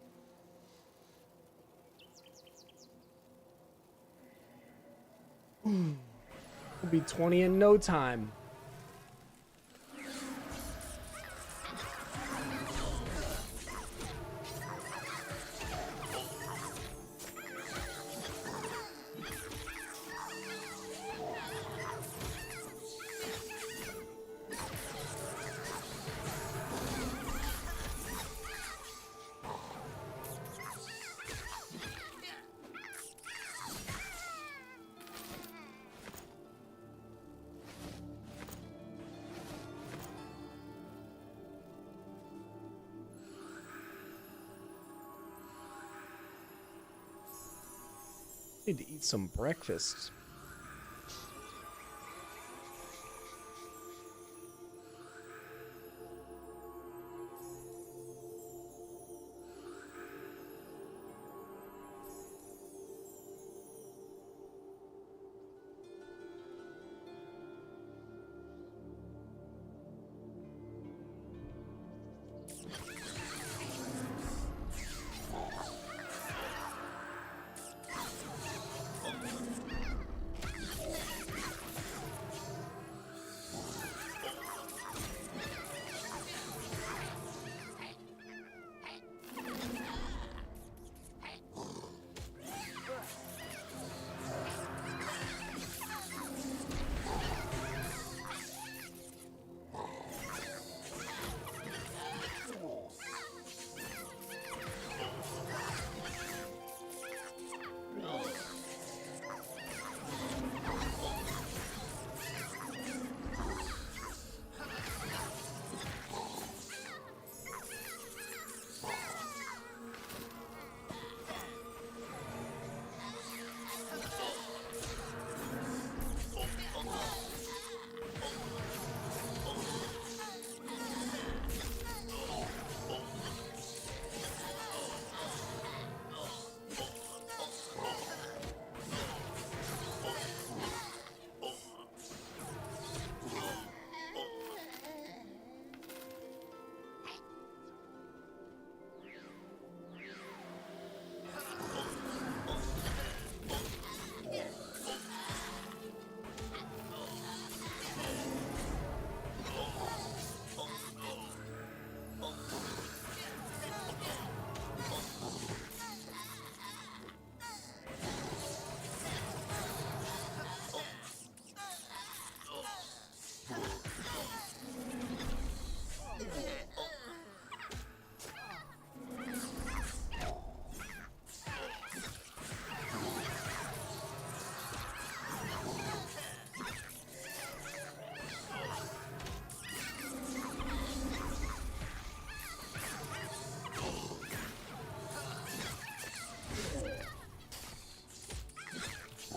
We'll be 20 in no time. Need to eat some breakfast.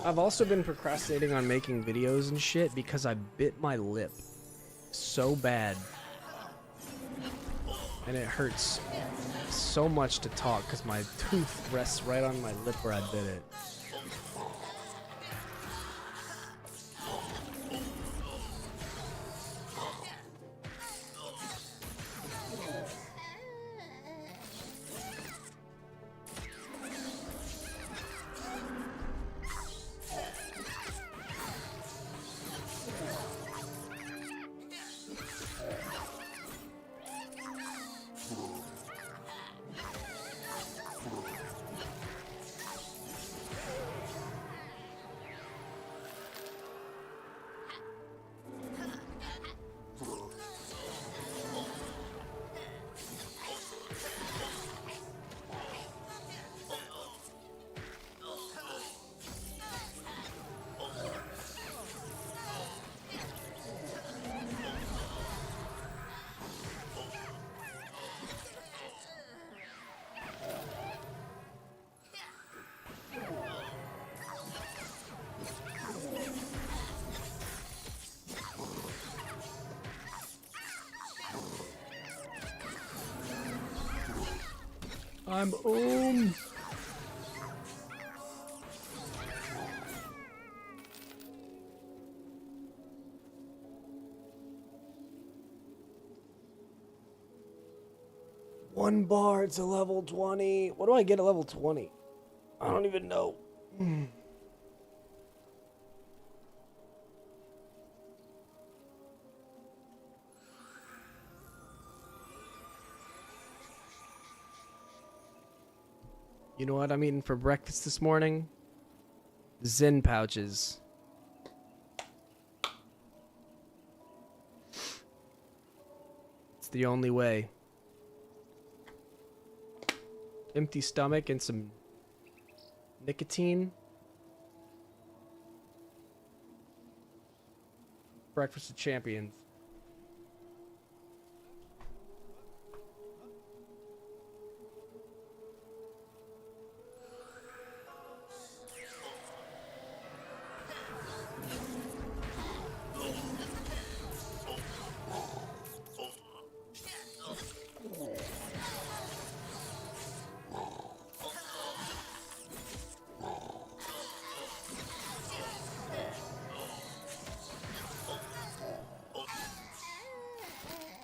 I've also been procrastinating on making videos and shit because I bit my lip so bad. And it hurts so much to talk because my tooth rests right on my lip where I bit it. I'm One bar, it's a level 20. What do I get at level 20? I don't even know. You know what I'm eating for breakfast this morning? Zen pouches. It's the only way. Empty stomach and some nicotine. Breakfast of champions.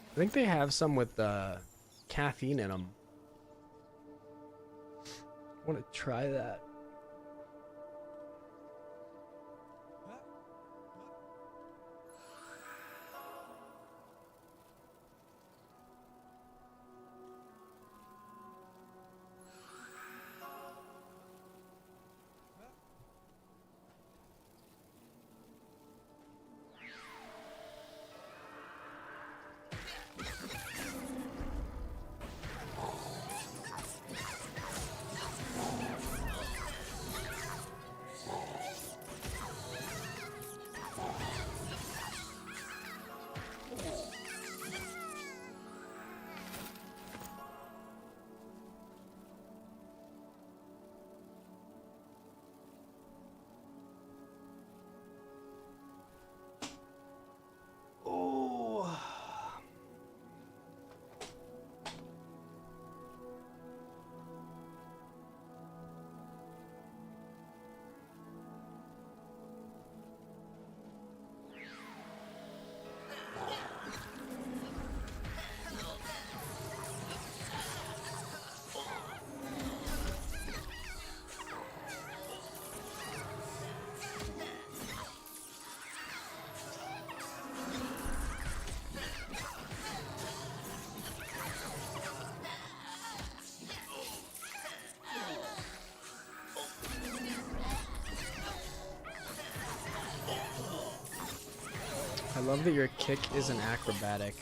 I think they have some with caffeine in them. I want to try that. I love that your kick isn't acrobatic.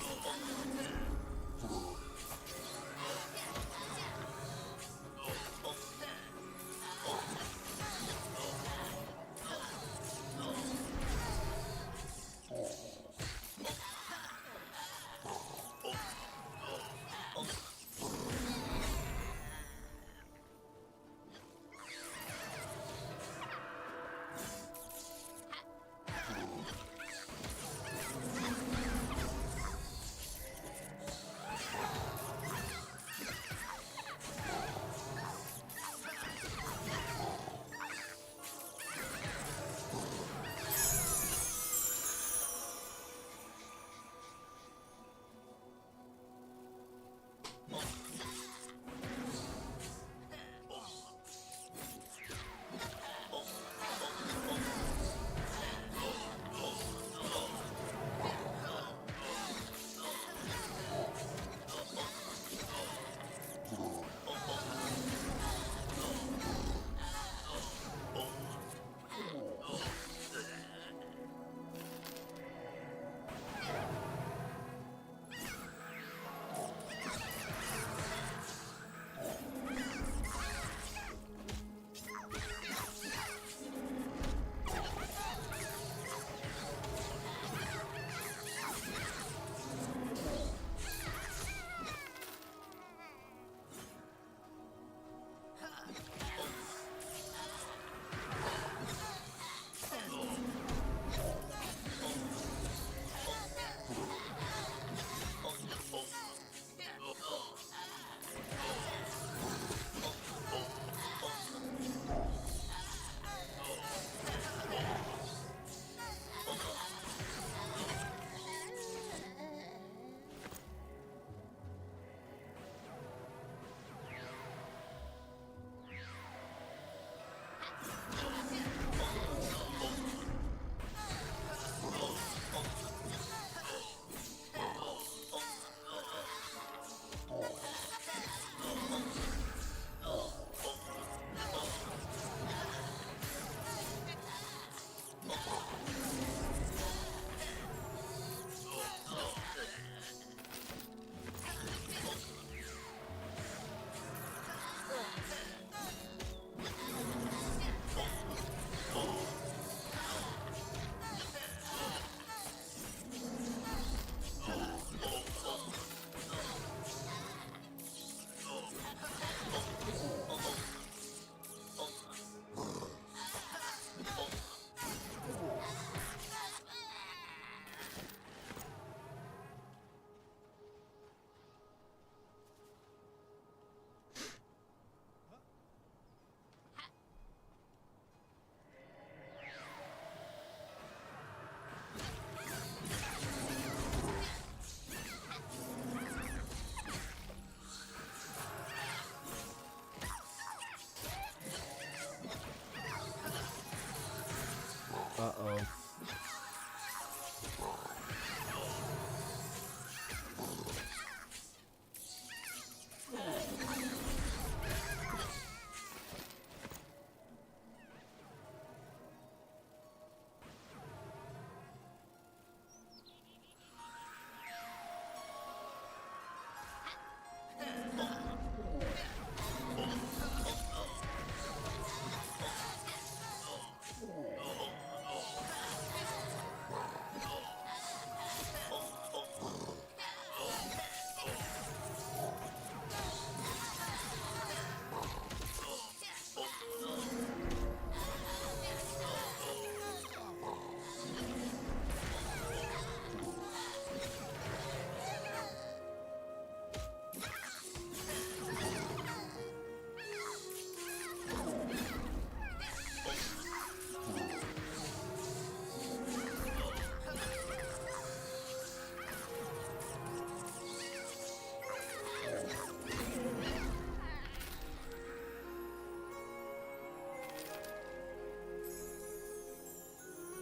Uh-oh.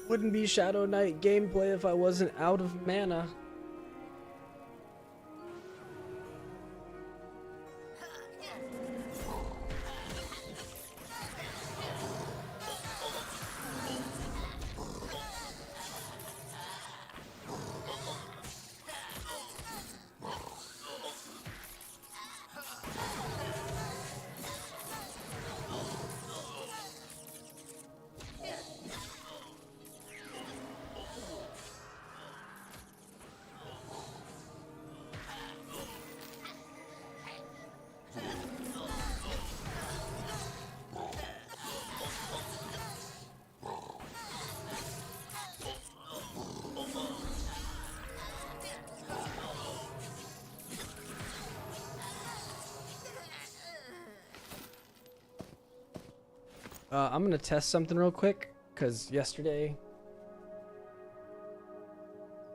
Wouldn't be Shadow Knight gameplay if I wasn't out of mana. I'm gonna test something real quick, because yesterday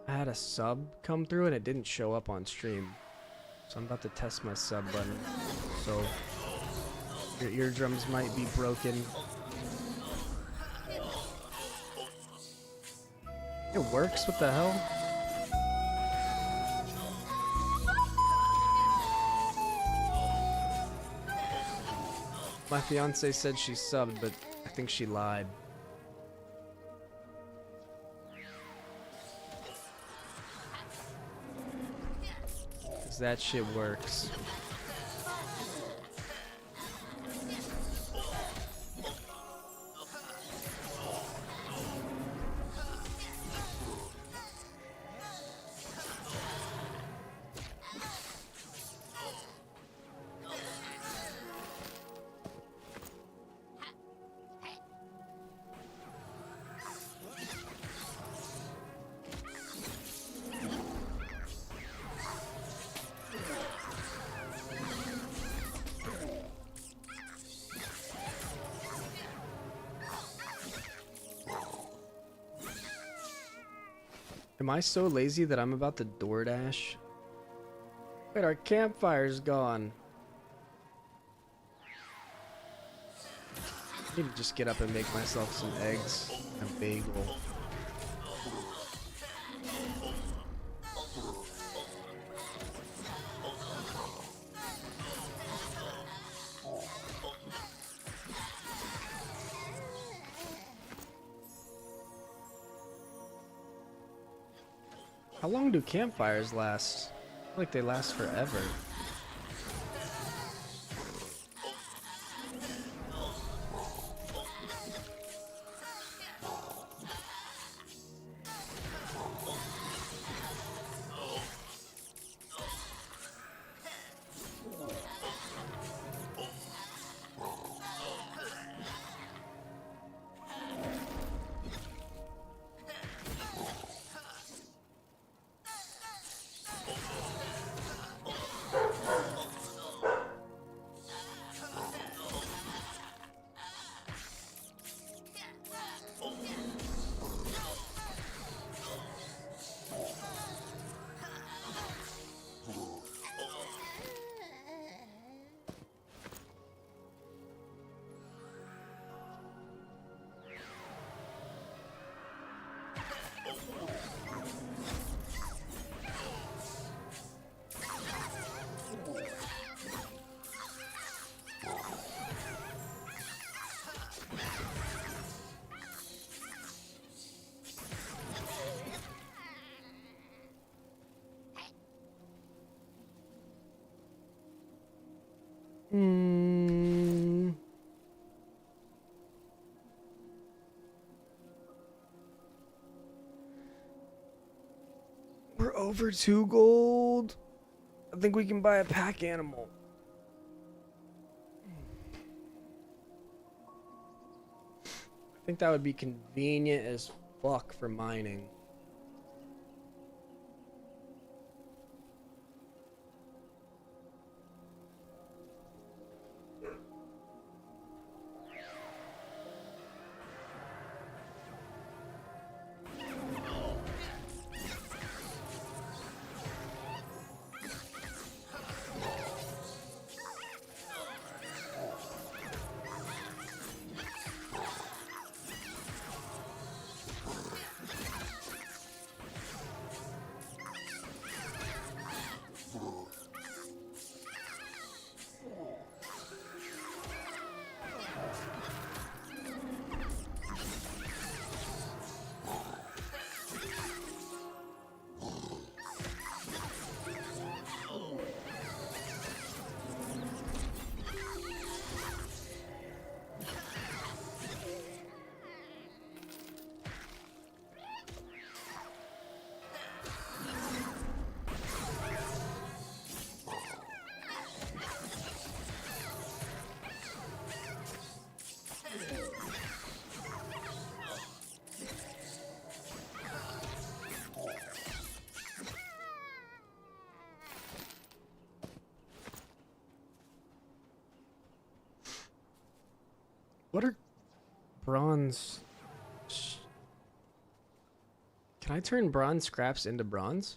I had a sub come through and it didn't show up on stream. So I'm about to test my sub button. So your eardrums might be broken. It works? What the hell? My fiance said she subbed, but I think she lied. 'Cause that shit works. Am I so lazy that I'm about to DoorDash? Wait, our campfire's gone. I need to just get up and make myself some eggs and a bagel. How long do campfires last? I feel like they last forever. Hmm. We're over 2 gold. I think we can buy a pack animal. I think that would be convenient as fuck for mining. What are bronze? Can I turn bronze scraps into bronze?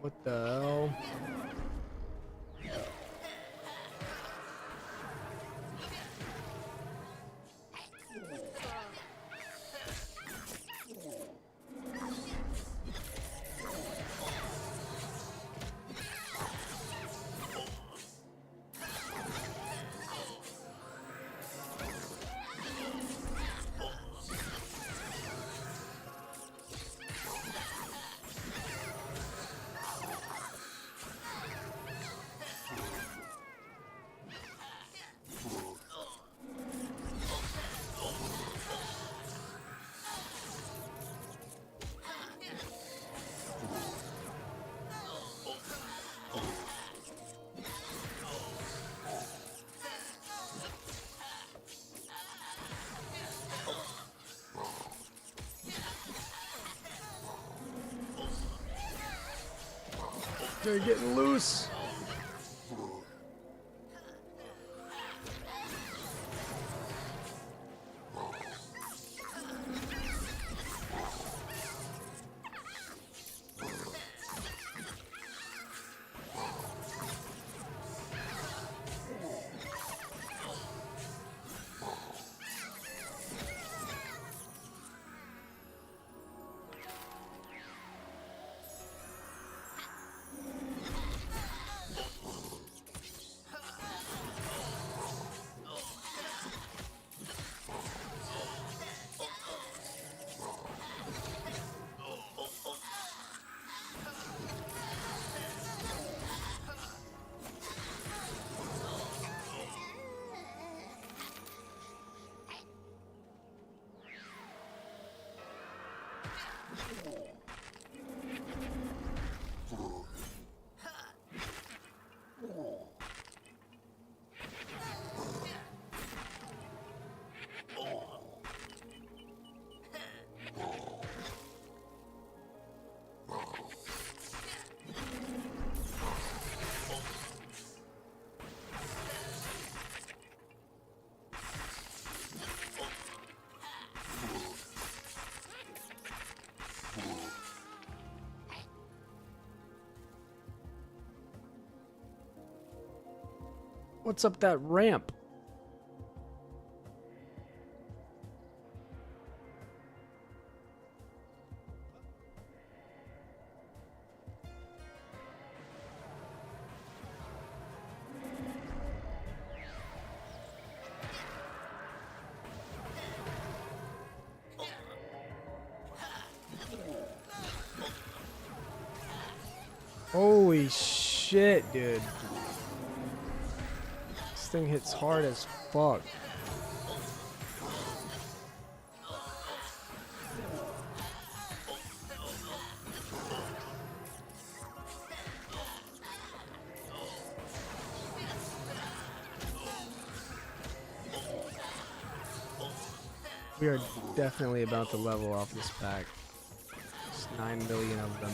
What the hell? They're getting loose. What's up that ramp? Holy shit, dude. This thing hits hard as fuck. We are definitely about to level off this pack. There's 9 million of them.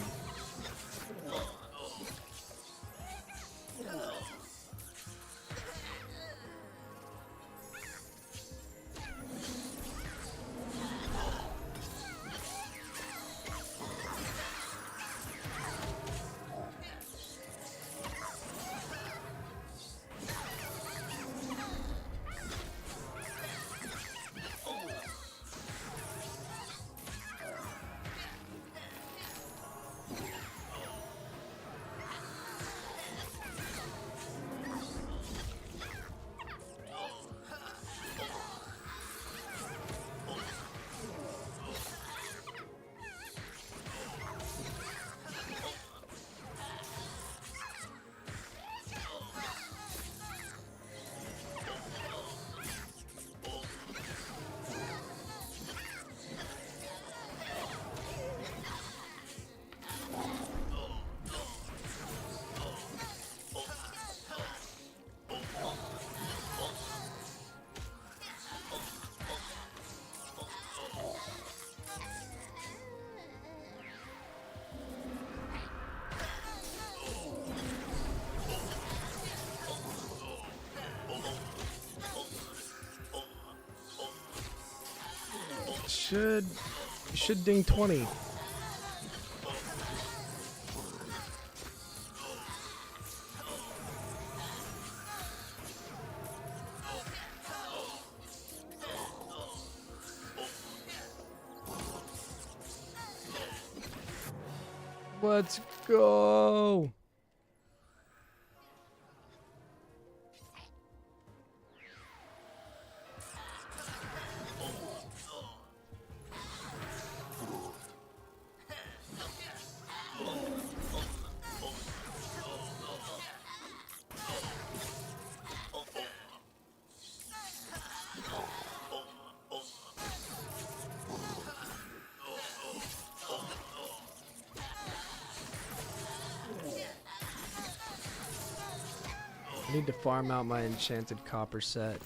Should ding 20. Let's go. I need to farm out my enchanted copper set.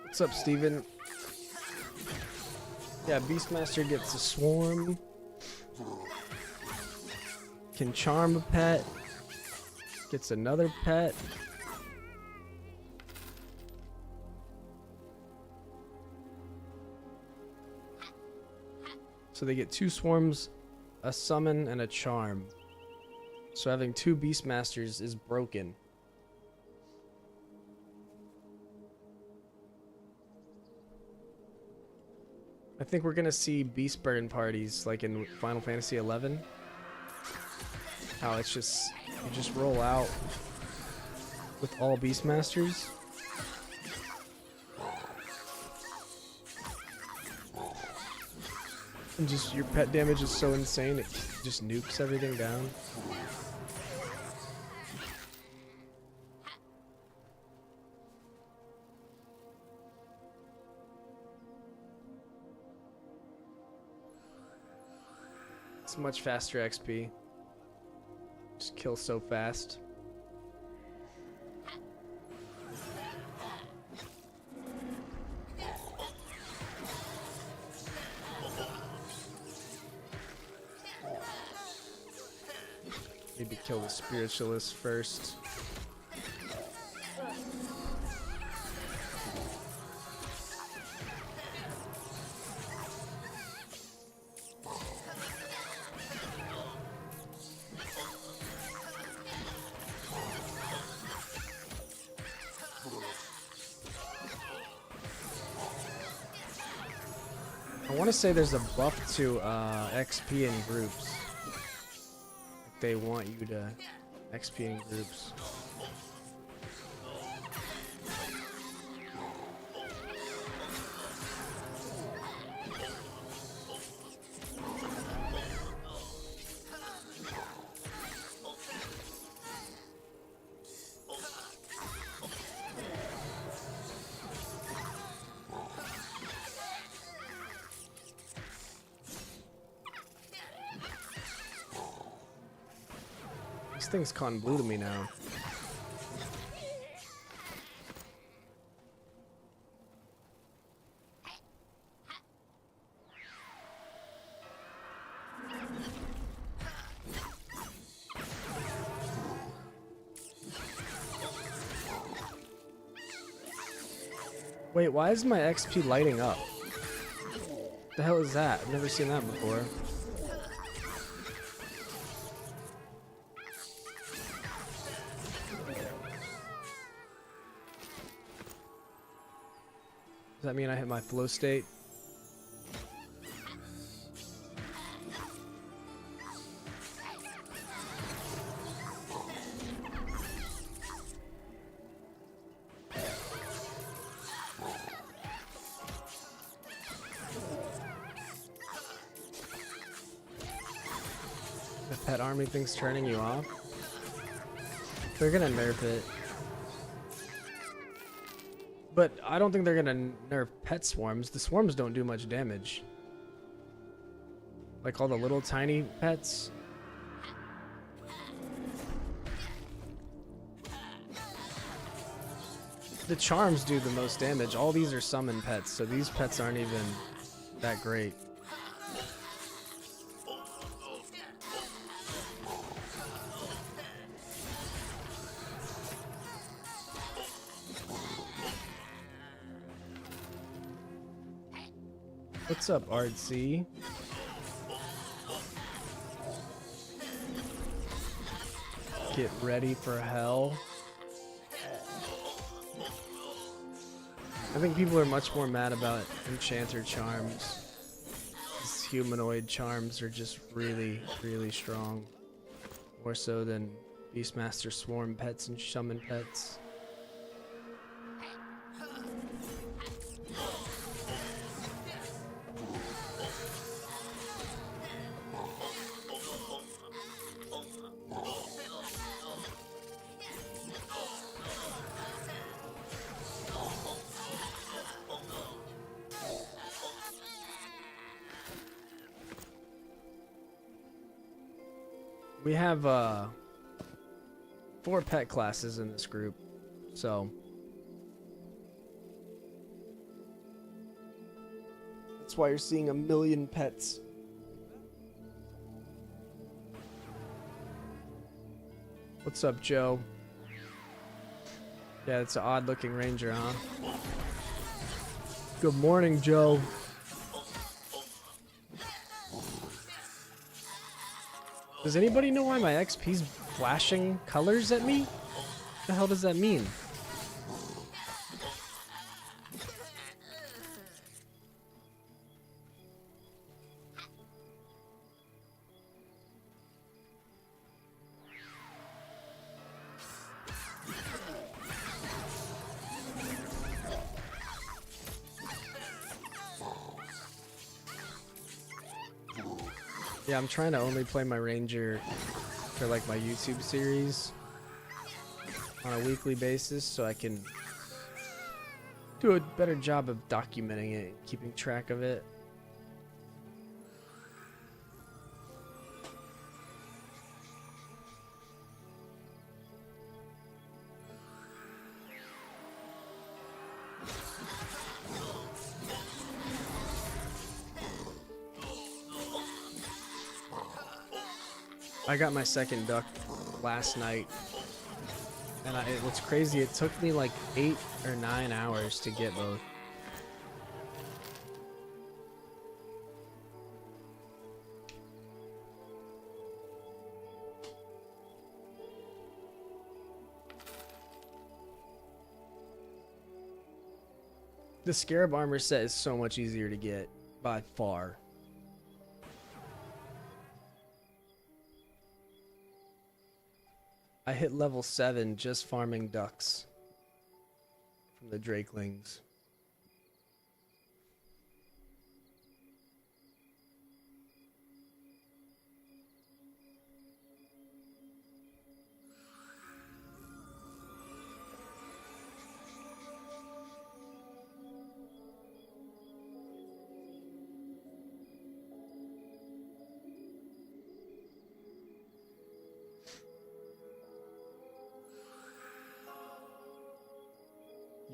What's up, Steven? Yeah, Beastmaster gets a swarm. Can charm a pet. Gets another pet. So they get 2 swarms, a summon, and a charm. So having 2 Beastmasters is broken. I think we're gonna see beast burn parties like in Final Fantasy 11. How it's just, you just roll out with all Beastmasters. And just your pet damage is so insane it just nukes everything down. It's much faster XP. Just kill so fast. Maybe kill the spiritualist first. I want to say there's a buff to XP in groups. Like they want you to XP in groups. This thing's gone blue to me now. Wait, why is my XP lighting up? The hell is that? I've never seen that before. Does that mean I hit my flow state? The pet army thing's turning you off? They're gonna nerf it. But I don't think they're gonna nerf pet swarms. The swarms don't do much damage. Like all the little tiny pets. The charms do the most damage. All these are summon pets, so these pets aren't even that great. What's up, Artsy? Get ready for hell. I think people are much more mad about enchanter charms. These humanoid charms are just really, really strong. More so than Beastmaster swarm pets and shaman pets. We have 4 pet classes in this group, so that's why you're seeing a million pets. What's up, Joe? Yeah, it's an odd looking ranger, huh? Good morning, Joe. Does anybody know why my XP's flashing colors at me? What the hell does that mean? Yeah, I'm trying to only play my ranger for like my YouTube series on a weekly basis so I can do a better job of documenting it and keeping track of it. I got my second duck last night. And what's crazy, it took me like 8 or 9 hours to get both. The Scarab armor set is so much easier to get, by far. I hit level 7 just farming ducks from the Drakelings.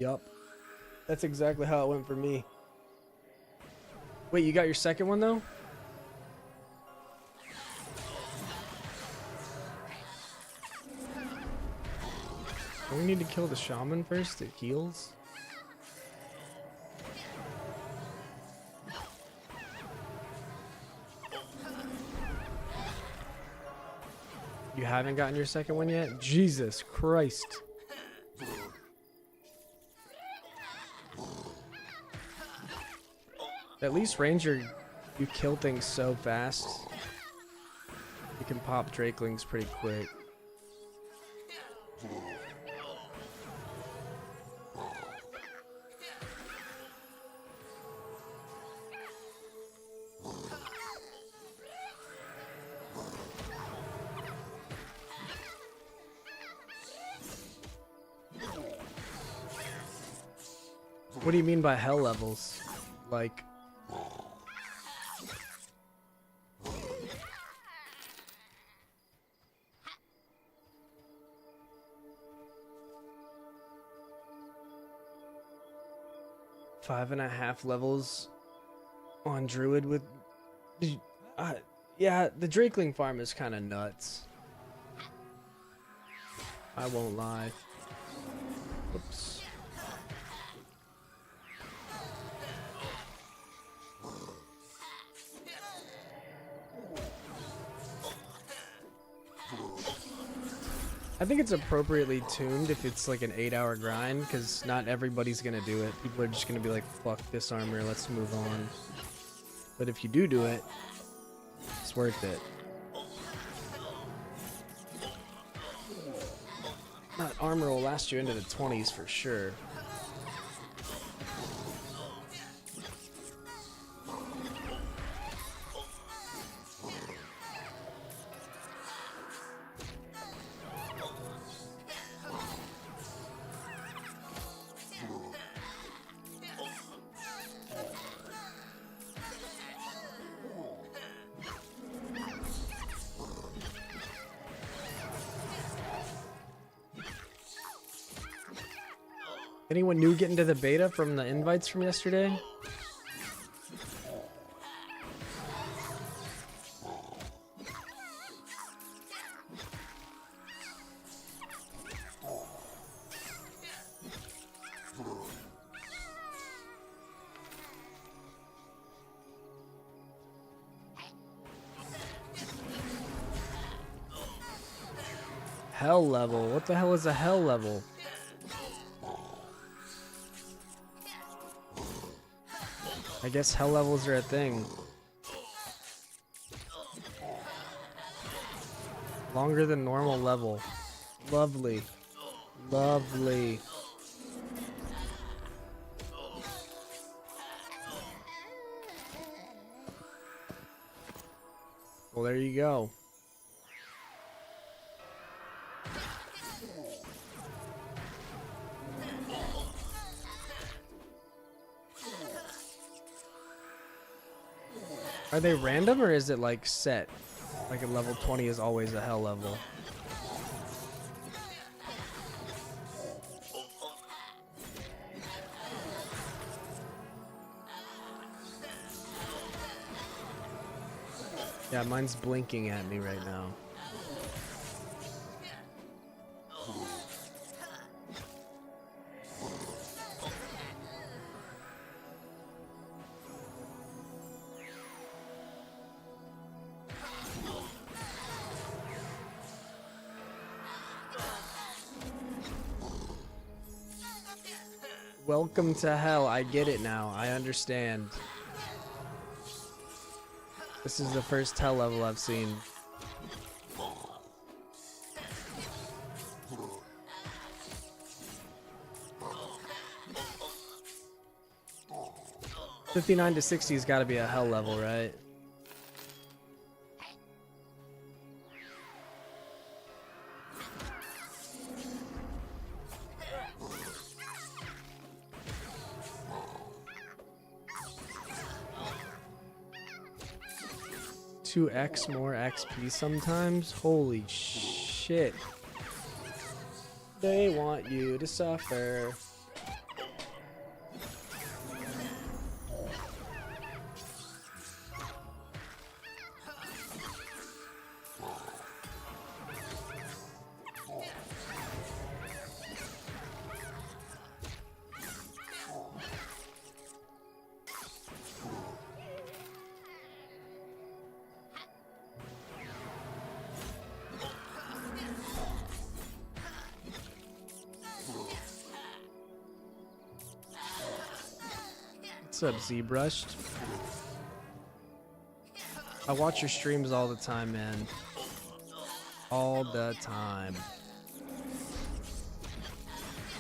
Yup. That's exactly how it went for me. Wait, you got your second one though? Don't we need to kill the shaman first? It heals. You haven't gotten your second one yet? Jesus Christ. At least Ranger, you kill things so fast. You can pop Drakelings pretty quick. What do you mean by hell levels? Like... Five and a half levels on Druid with... yeah, the Drakeling farm is kind of nuts. I won't lie. Oops. I think it's appropriately tuned if it's like an 8-hour grind, because not everybody's gonna do it. People are just gonna be like, fuck this armor, let's move on. But if you do it, it's worth it. That armor will last you into the 20s for sure. Anyone new getting to the beta from the invites from yesterday? Hell level? What the hell is a hell level? I guess hell levels are a thing. Longer than normal level. Lovely. Lovely. Well, there you go. Are they random or is it like set? Like a level 20 is always a hell level. Yeah, mine's blinking at me right now. Welcome to hell. I get it now. I understand. This is the first hell level I've seen. $59 to $60 has got to be a hell level, right? $2x more XP sometimes? Holy shit. They want you to suffer. What's up, ZBrushed? I watch your streams all the time, man. All the time.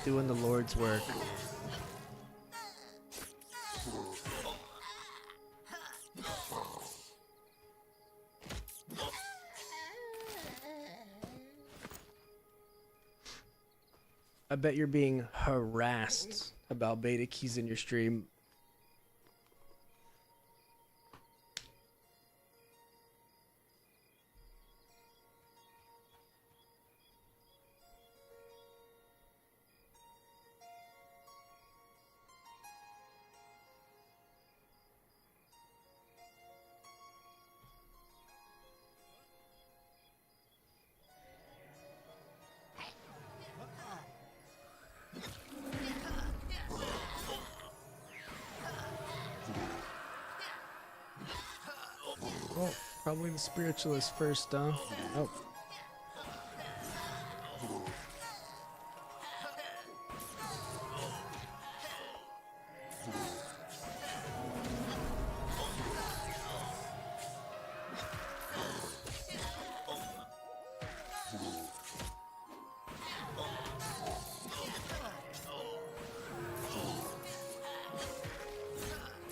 Doing the Lord's work. I bet you're being harassed about beta keys in your stream. Oh, probably the spiritualist first, huh? Oh.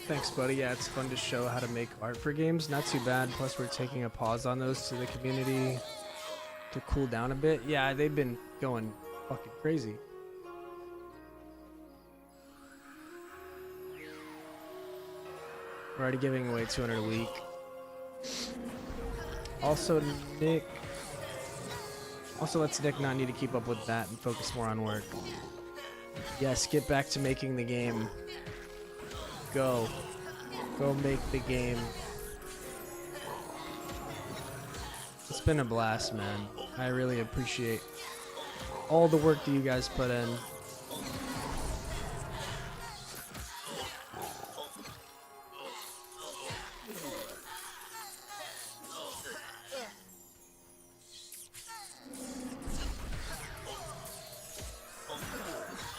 Thanks, buddy. Yeah, it's fun to show how to make art for games. Not too bad. Plus, we're taking a pause on those to the community to cool down a bit. Yeah, they've been going fucking crazy. We're already giving away 200 a week. Also, lets Nick not need to keep up with that and focus more on work. Yes, get back to making the game. Go make the game. It's been a blast, man. I really appreciate all the work that you guys put in.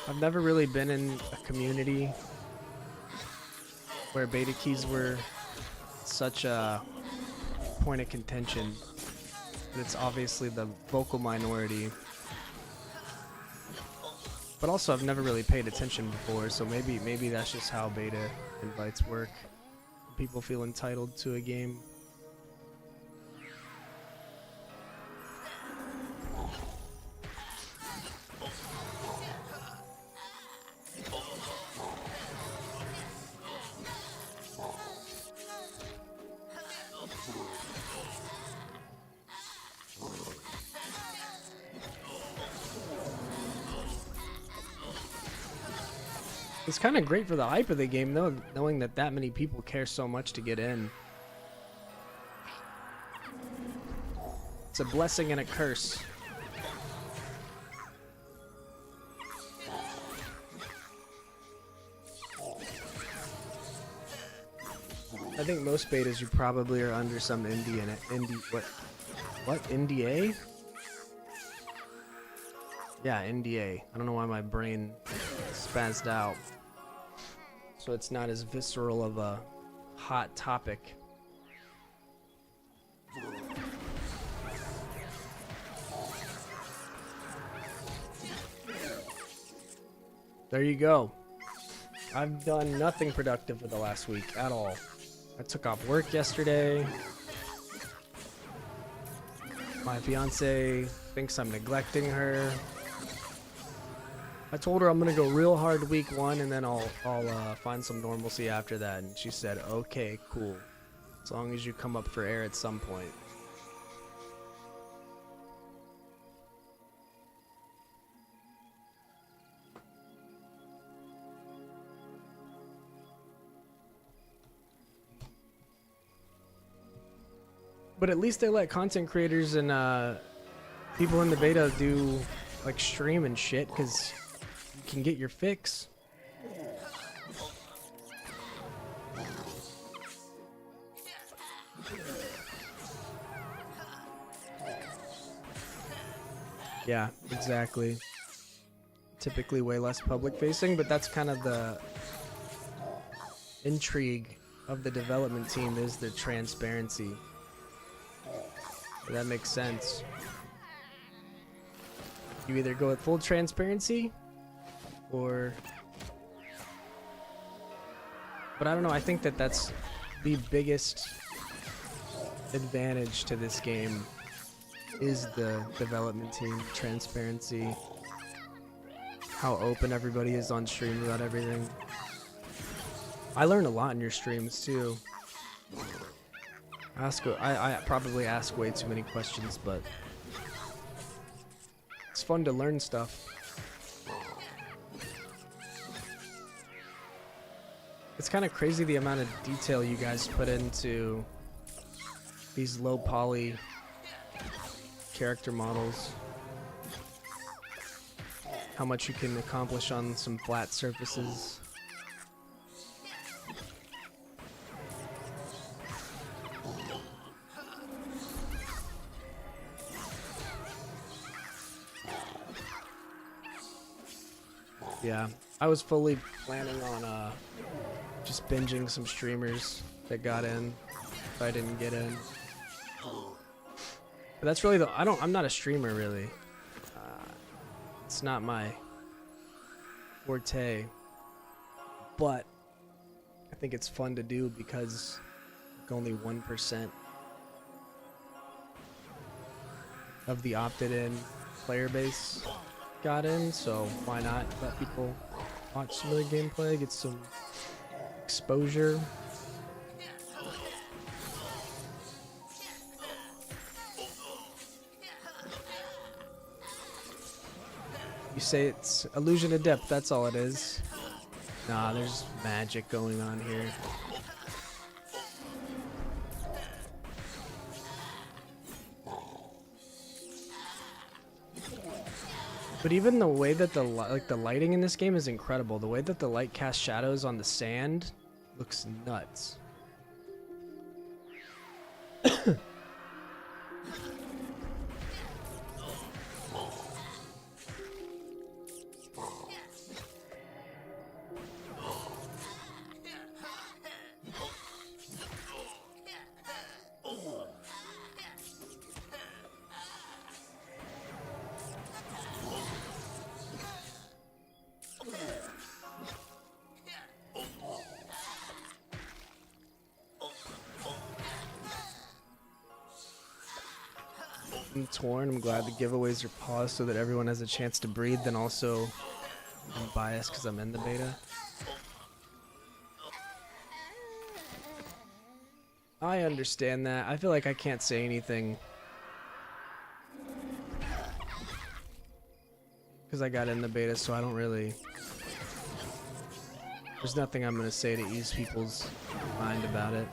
I've never really been in a community where beta keys were such a point of contention. But it's obviously the vocal minority. But also, I've never really paid attention before, so maybe that's just how beta invites work. People feel entitled to a game. It's kind of great for the hype of the game, though, knowing that many people care so much to get in. It's a blessing and a curse. I think most betas you probably are under some what NDA? Yeah, NDA. I don't know why my brain spazzed out. So it's not as visceral of a hot topic. There you go. I've done nothing productive for the last week at all. I took off work yesterday. My fiance thinks I'm neglecting her. I told her I'm gonna go real hard week 1 and then I'll find some normalcy after that, and she said, okay, cool. As long as you come up for air at some point. But at least they let content creators and people in the beta do like stream and shit, because you can get your fix. Yeah, exactly. Typically way less public facing, but that's kind of the intrigue of the development team, is the transparency. That makes sense. You either go with full transparency or... But I don't know, I think that that's the biggest advantage to this game, is the development team, transparency, how open everybody is on stream about everything. I learned a lot in your streams too. I probably ask way too many questions, but it's fun to learn stuff. It's kind of crazy the amount of detail you guys put into these low poly character models. How much you can accomplish on some flat surfaces. Yeah, I was fully planning on just binging some streamers that got in if I didn't get in. But that's really I'm not a streamer really. It's not my forte. But I think it's fun to do because like only 1% of the opted in player base got in, so why not let people watch some of the gameplay, get some exposure. You say it's illusion of depth, that's all it is. Nah, there's magic going on here. But even the way that the lighting in this game is incredible. The way that the light casts shadows on the sand looks nuts. I'm torn. I'm glad the giveaways are paused so that everyone has a chance to breathe. Then also, I'm biased because I'm in the beta. I understand that. I feel like I can't say anything because I got in the beta, so I don't really... There's nothing I'm going to say to ease people's mind about it.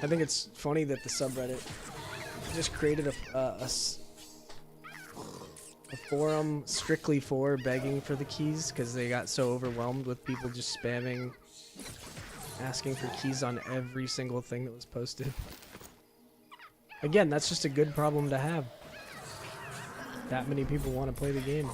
I think it's funny that the subreddit just created a forum strictly for begging for the keys because they got so overwhelmed with people just spamming, asking for keys on every single thing that was posted. Again, that's just a good problem to have. That many people want to play the game.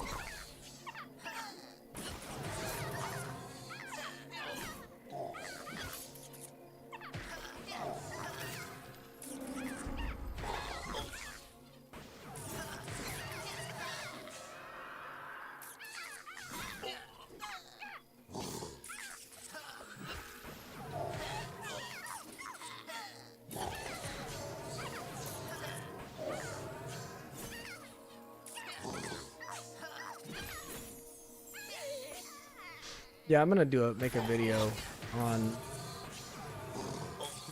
Yeah, I'm gonna make a video on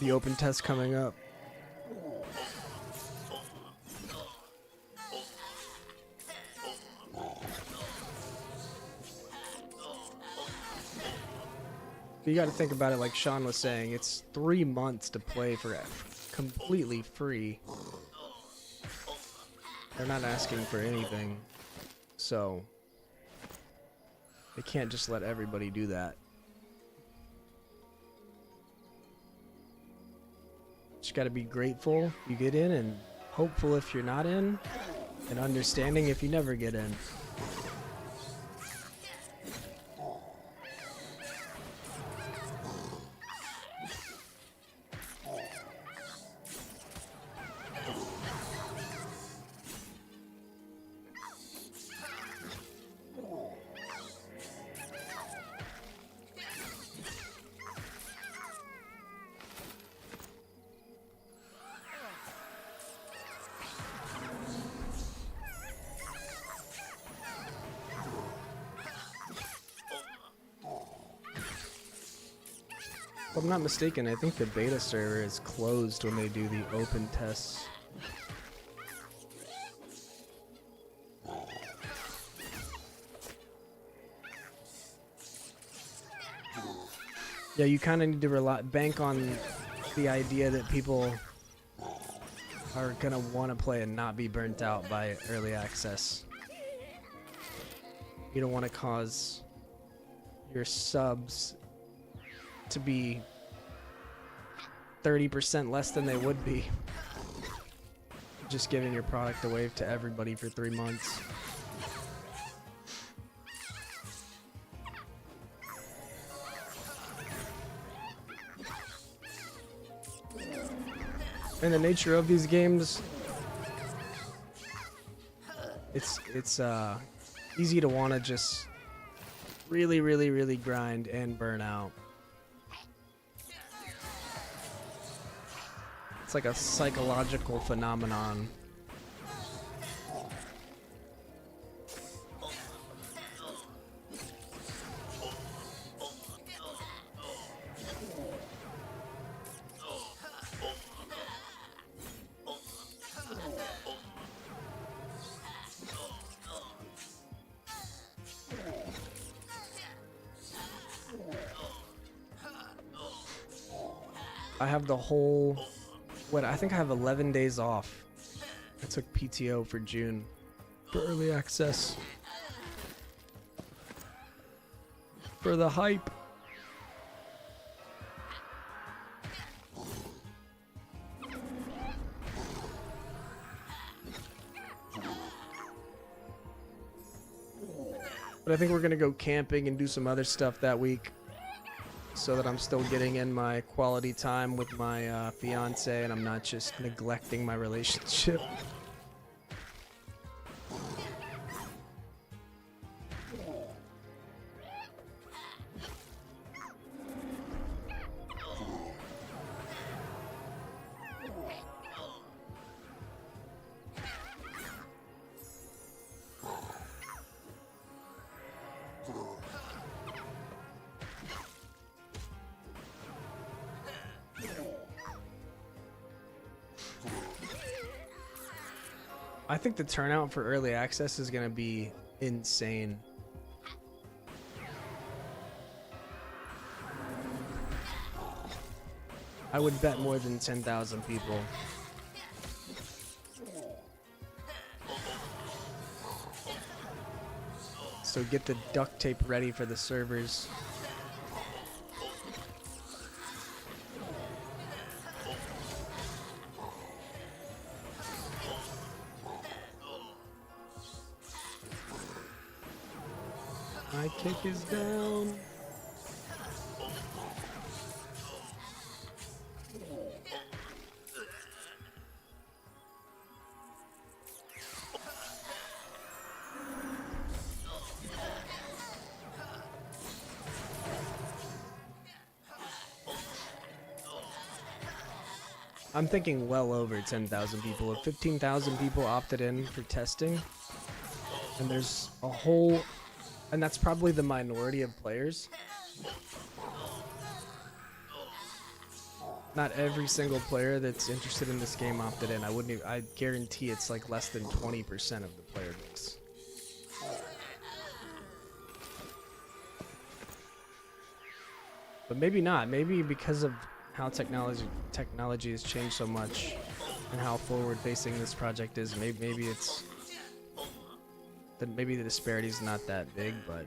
the open test coming up. You got to think about it like Sean was saying. It's 3 months to play for completely free. They're not asking for anything, so they can't just let everybody do that. Just got to be grateful you get in, and hopeful if you're not in, and understanding if you never get in. If I'm not mistaken, I think the beta server is closed when they do the open tests. Yeah, you kind of need to bank on the idea that people are going to want to play and not be burnt out by early access. You don't want to cause your subs to be 30% less than they would be. Just giving your product away to everybody for 3 months. And the nature of these games, it's easy to want to just really grind and burn out. It's like a psychological phenomenon. I have the whole, I think I have 11 days off. I took PTO for June for early access. For the hype. But I think we're gonna go camping and do some other stuff that week, so that I'm still getting in my quality time with my fiance and I'm not just neglecting my relationship. I think the turnout for early access is going to be insane. I would bet more than 10,000 people. So get the duct tape ready for the servers. My kick is down. I'm thinking well over 10,000 people. If 15,000 people opted in for testing, and there's a whole, and that's probably the minority of players. Not every single player that's interested in this game opted in. I guarantee it's like less than 20% of the player base. But maybe not. Maybe because of how technology has changed so much and how forward-facing this project is, maybe it's that maybe the disparity is not that big, but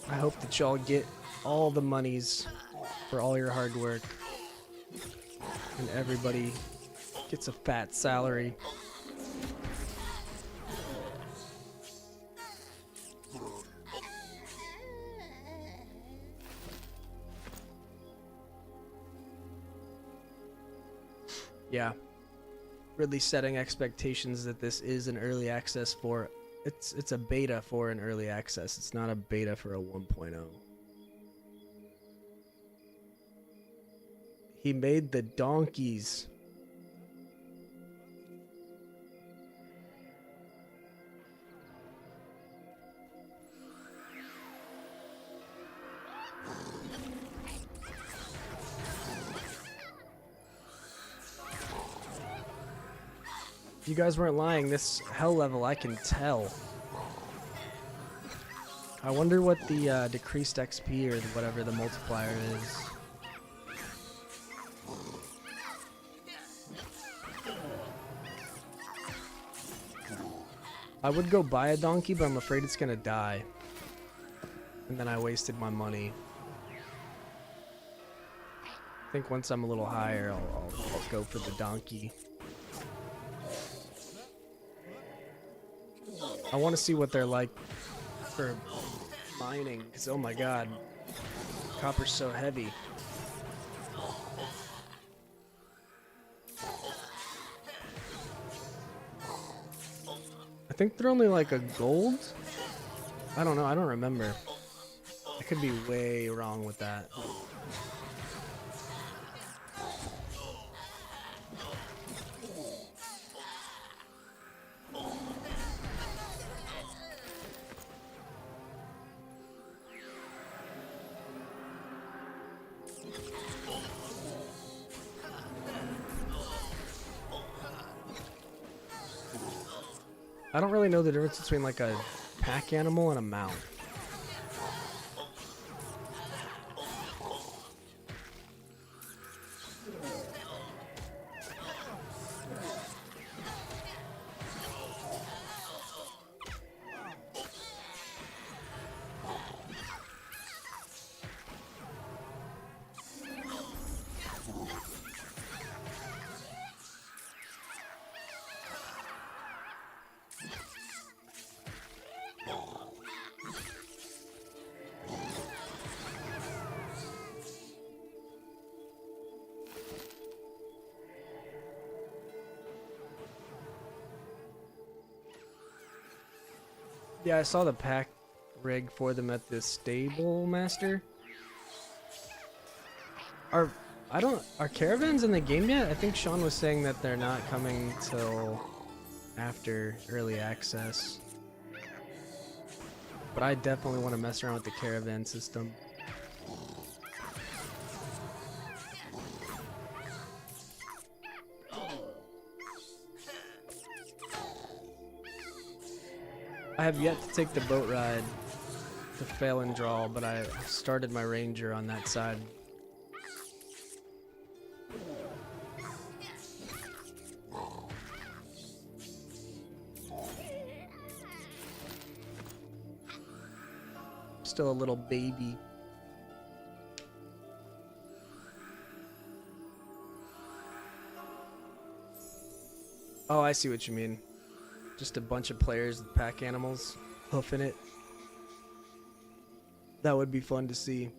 I hope that y'all get all the monies for all your hard work and everybody gets a fat salary. Yeah, really setting expectations that this is an early access for, it's a beta for an early access. It's not a beta for a 1.0. He made the donkeys. You guys weren't lying. This hell level, I can tell. I wonder what the decreased XP or whatever the multiplier is. I would go buy a donkey, but I'm afraid it's gonna die. And then I wasted my money. I think once I'm a little higher, I'll go for the donkey. I want to see what they're like for mining, because oh my god, copper's so heavy. I think they're only like a gold? I don't know, I don't remember. I could be way wrong with that. I don't really know the difference between like a pack animal and a mount. Yeah, I saw the pack rig for them at the stable master. Are caravans in the game yet? I think Sean was saying that they're not coming till after early access. But I definitely want to mess around with the caravan system. I have yet to take the boat ride to fail and draw, but I started my ranger on that side. still a little baby. Oh, I see what you mean. Just a bunch of players with pack animals hoofing it. That would be fun to see.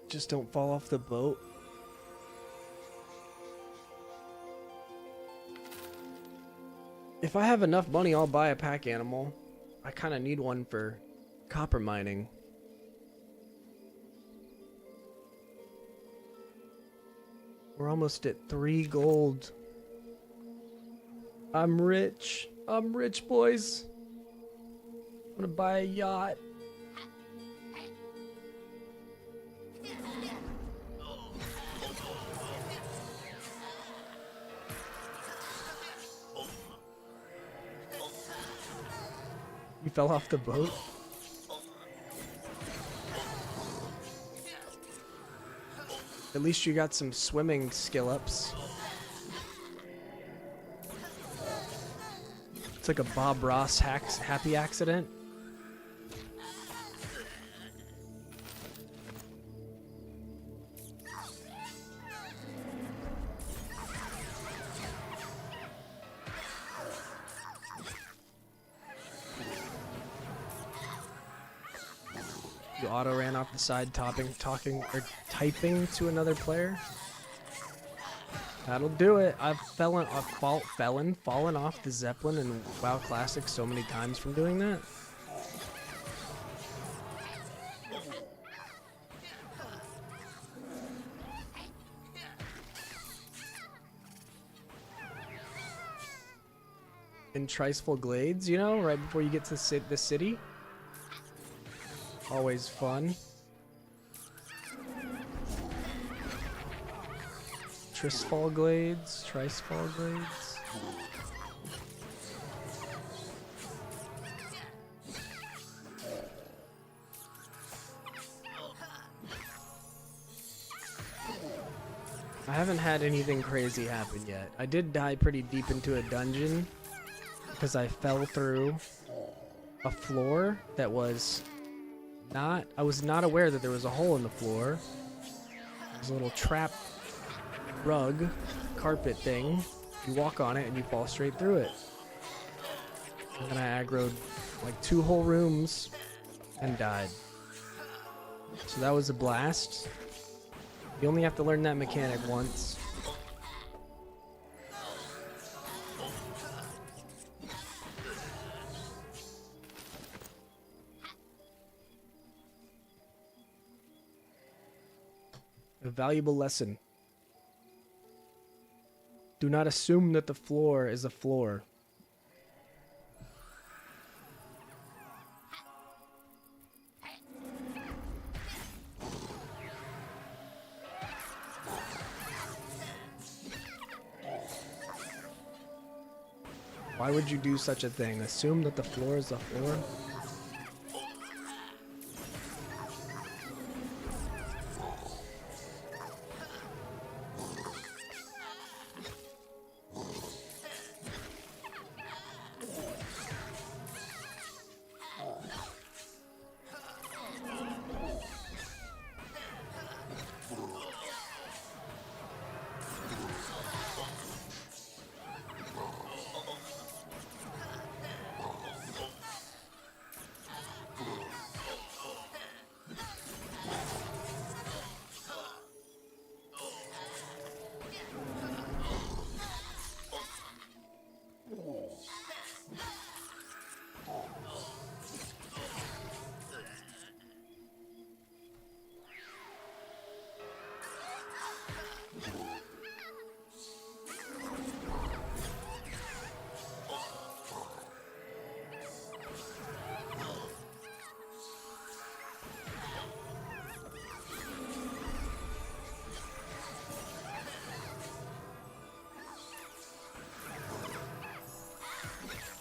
Just don't fall off the boat. If I have enough money, I'll buy a pack animal. I kind of need one for copper mining. We're almost at 3 gold. I'm rich. I'm rich, boys. I'm gonna buy a yacht. You fell off the boat? At least you got some swimming skill ups. It's like a Bob Ross happy accident. You auto ran off the side, talking or typing to another player. That'll do it. I've fallen off the Zeppelin in WoW Classic so many times from doing that. In Triceful Glades, you know, right before you get to the city. Always fun. Triceful Glades. I haven't had anything crazy happen yet. I did die pretty deep into a dungeon because I fell through a floor that was I was not aware that there was a hole in the floor. There's a little trap rug carpet thing. You walk on it and you fall straight through it. And then I aggroed like 2 whole rooms and died. So that was a blast. You only have to learn that mechanic once. A valuable lesson. Do not assume that the floor is a floor. Why would you do such a thing? Assume that the floor is a floor?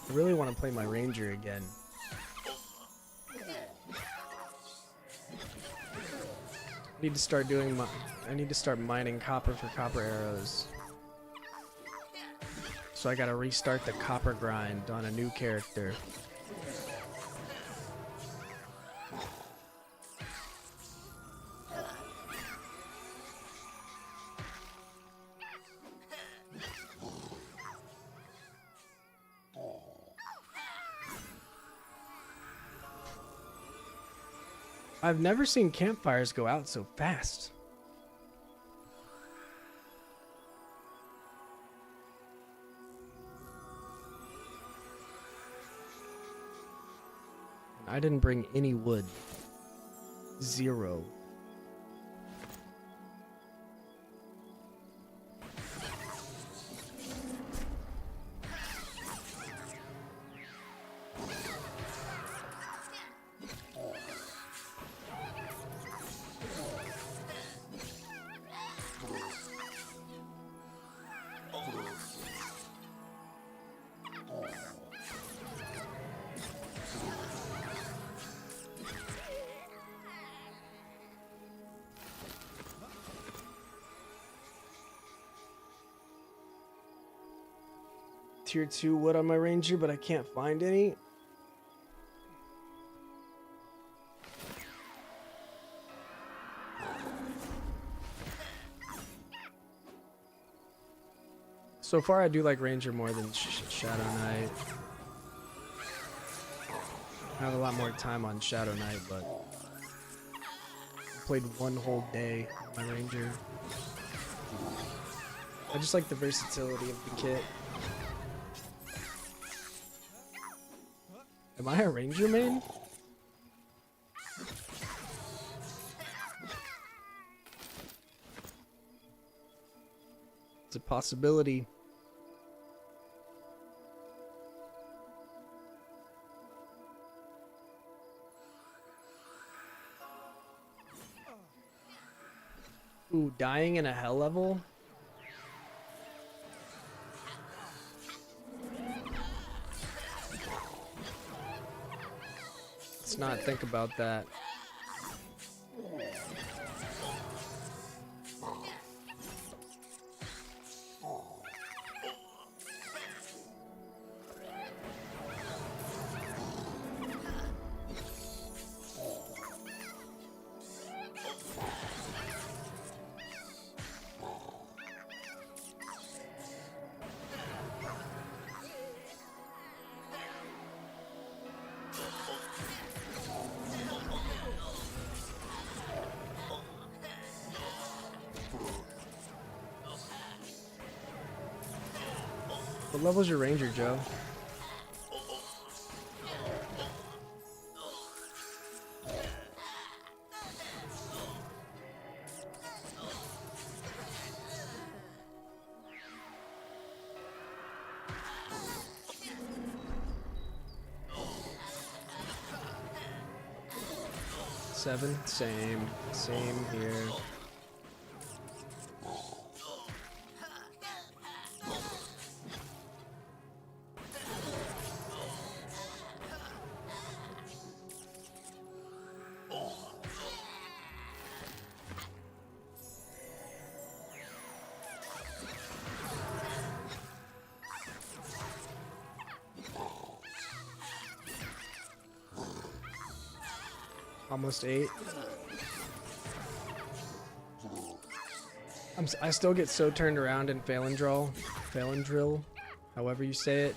I really want to play my ranger again. I need to start mining copper for copper arrows. So I gotta restart the copper grind on a new character. I've never seen campfires go out so fast. I didn't bring any wood. 0. Tier 2 wood on my ranger, but I can't find any. So far I do like ranger more than Shadow Knight. I have a lot more time on Shadow Knight, but I played one whole day on my ranger. I just like the versatility of the kit. Am I a ranger main? It's a possibility. Ooh, dying in a hell level? Let's not think about that. What level's your ranger, Joe? Seven? Same here. Almost 8. I still get so turned around in Phalandrill, however you say it.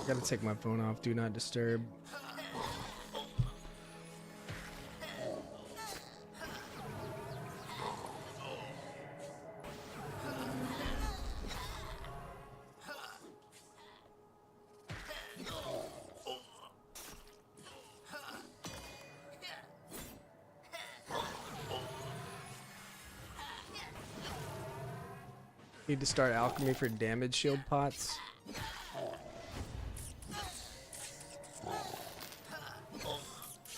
Gotta take my phone off, do not disturb. Need to start alchemy for damage shield pots.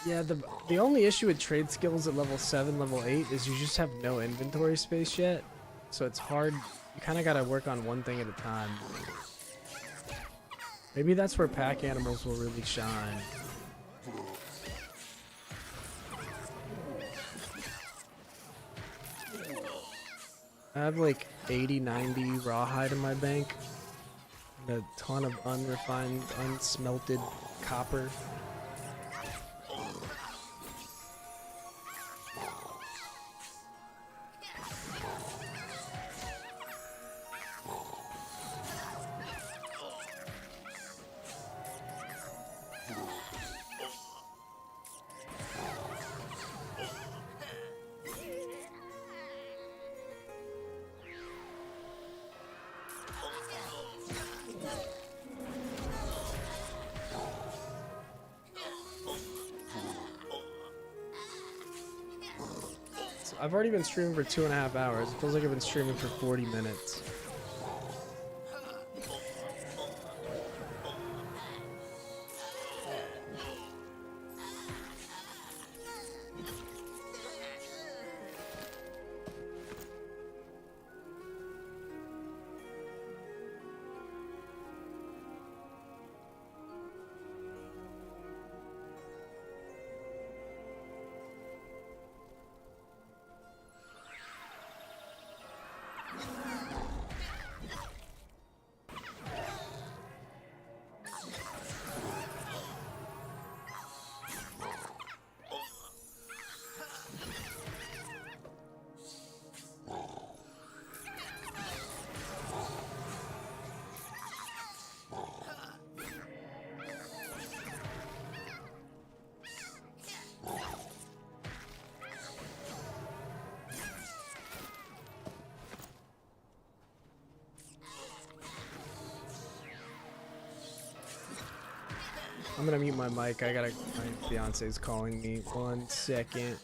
Yeah, the only issue with trade skills at level 7, level 8 is you just have no inventory space yet. So it's hard. You kind of got to work on one thing at a time. Maybe that's where pack animals will really shine. I have like 80, 90 rawhide in my bank. And a ton of unrefined, unsmelted copper. I've already been streaming for 2.5 hours. It feels like I've been streaming for 40 minutes. I'm gonna mute my mic. My fiance's calling me. 1 second.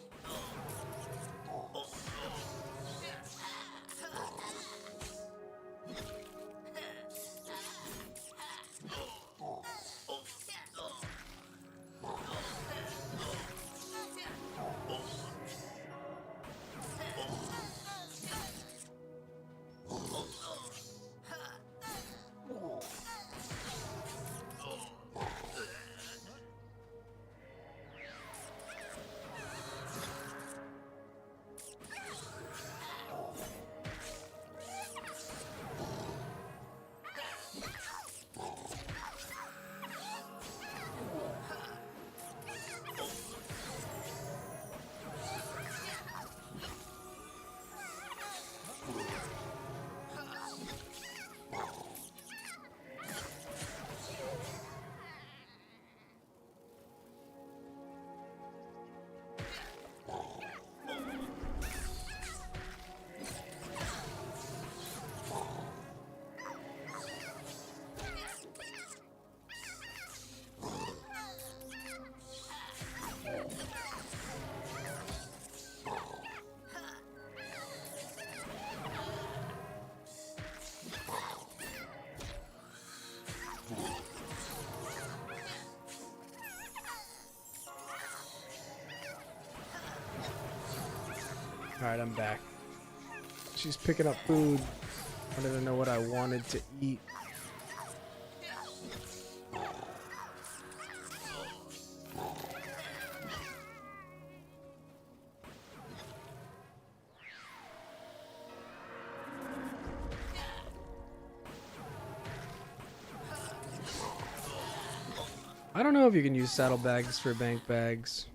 Alright, I'm back. She's picking up food. Wanted to know what I wanted to eat. I don't know if you can use saddlebags for bank bags.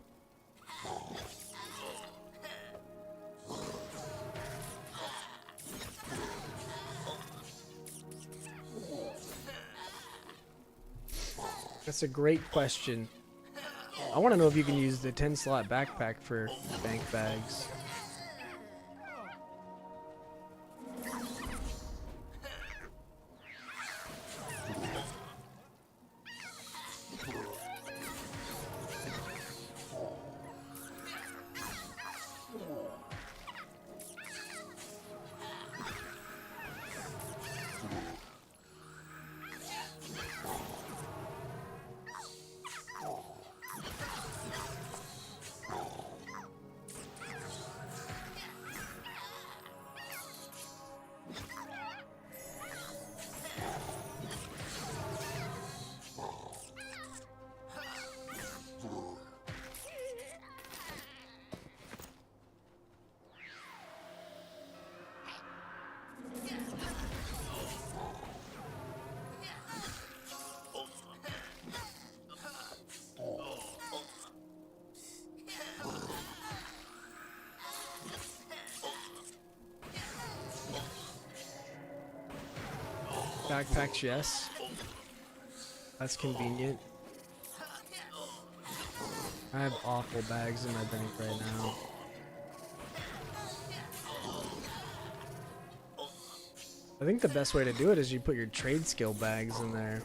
That's a great question. I want to know if you can use the 10-slot backpack for bank bags. Backpacks, yes. That's convenient. I have awful bags in my bank right now. I think the best way to do it is you put your trade skill bags in there.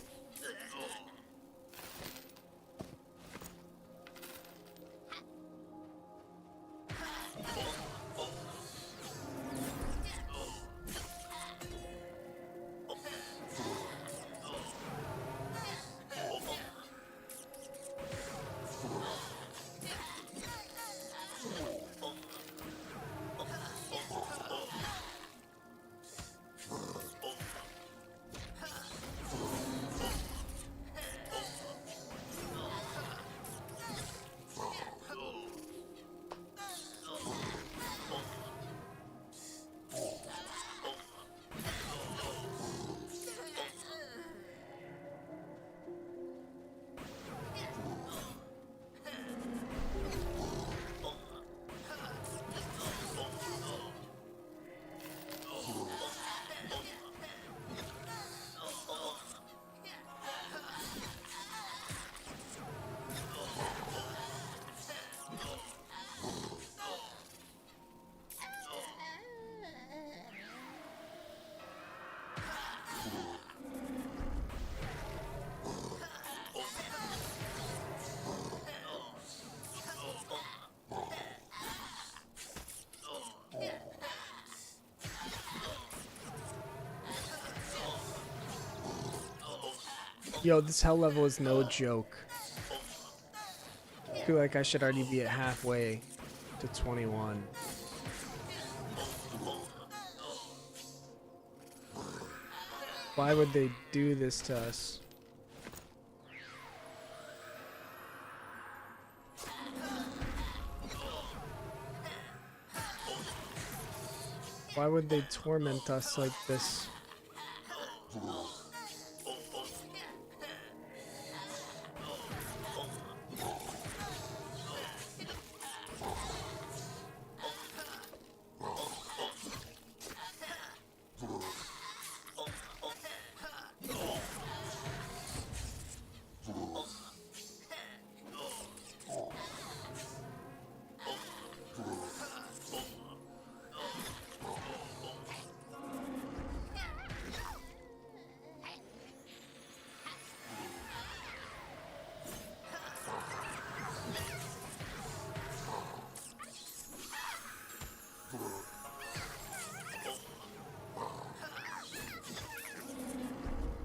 Yo, this hell level is no joke. I feel like I should already be at halfway to 21. Why would they do this to us? Why would they torment us like this?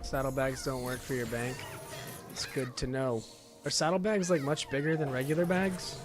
Saddlebags don't work for your bank. It's good to know. Are saddlebags like much bigger than regular bags?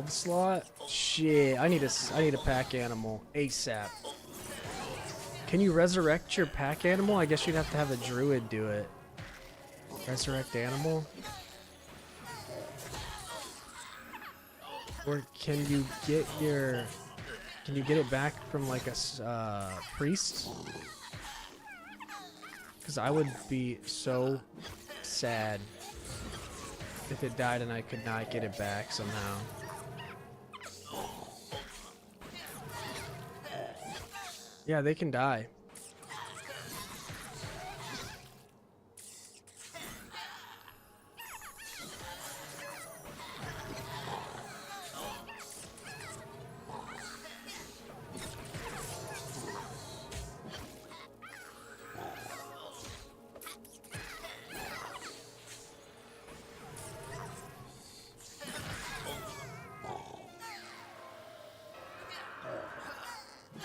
Slot? Shit, I need a pack animal ASAP. Can you resurrect your pack animal? I guess you'd have to have a druid do it. Resurrect animal? Or can you get it back from like a priest? Because I would be so sad if it died and I could not get it back somehow. Yeah, they can die.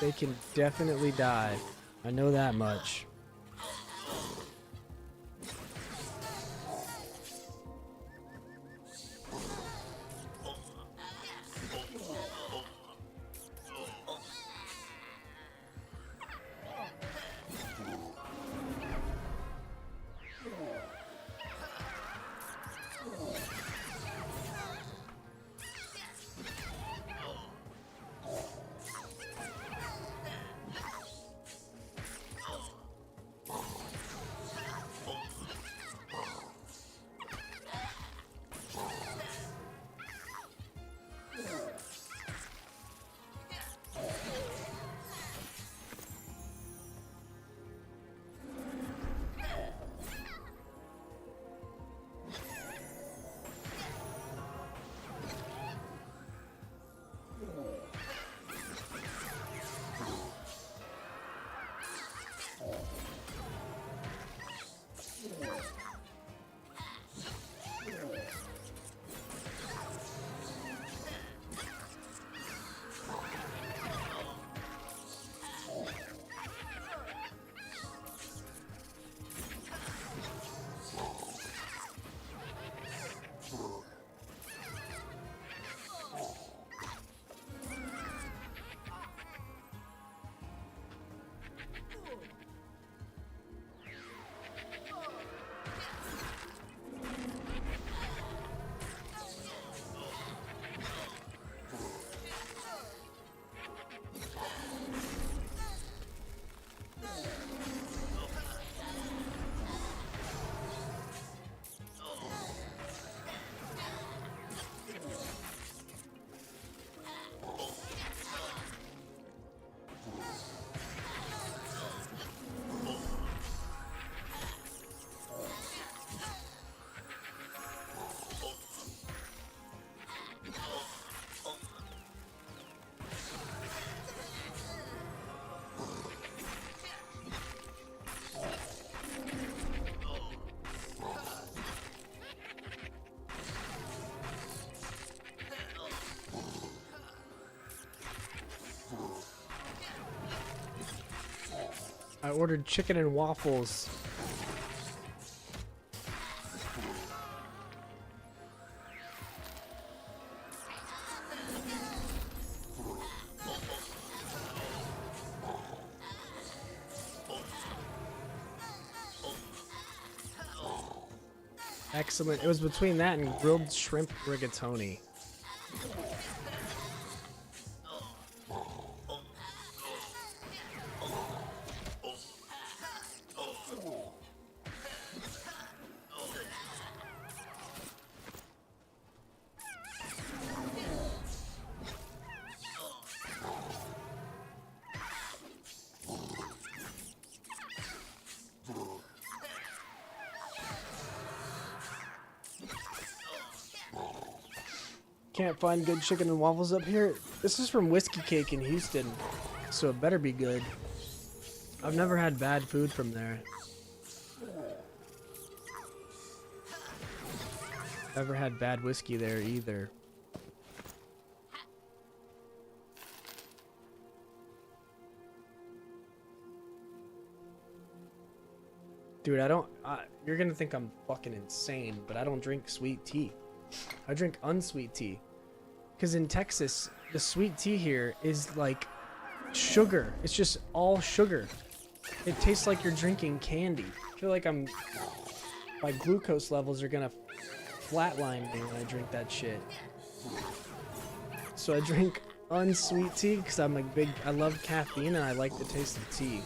They can definitely die. I know that much. I ordered chicken and waffles. Excellent. It was between that and grilled shrimp rigatoni. Can't find good chicken and waffles up here. This is from Whiskey Cake in Houston, so it better be good. I've never had bad food from there. Never had bad whiskey there either. Dude, you're gonna think I'm fucking insane, but I don't drink sweet tea. I drink unsweet tea. Because in Texas, the sweet tea here is like sugar. It's just all sugar. It tastes like you're drinking candy. I feel like my glucose levels are gonna flatline me when I drink that shit. So I drink unsweet tea because I love caffeine and I like the taste of tea.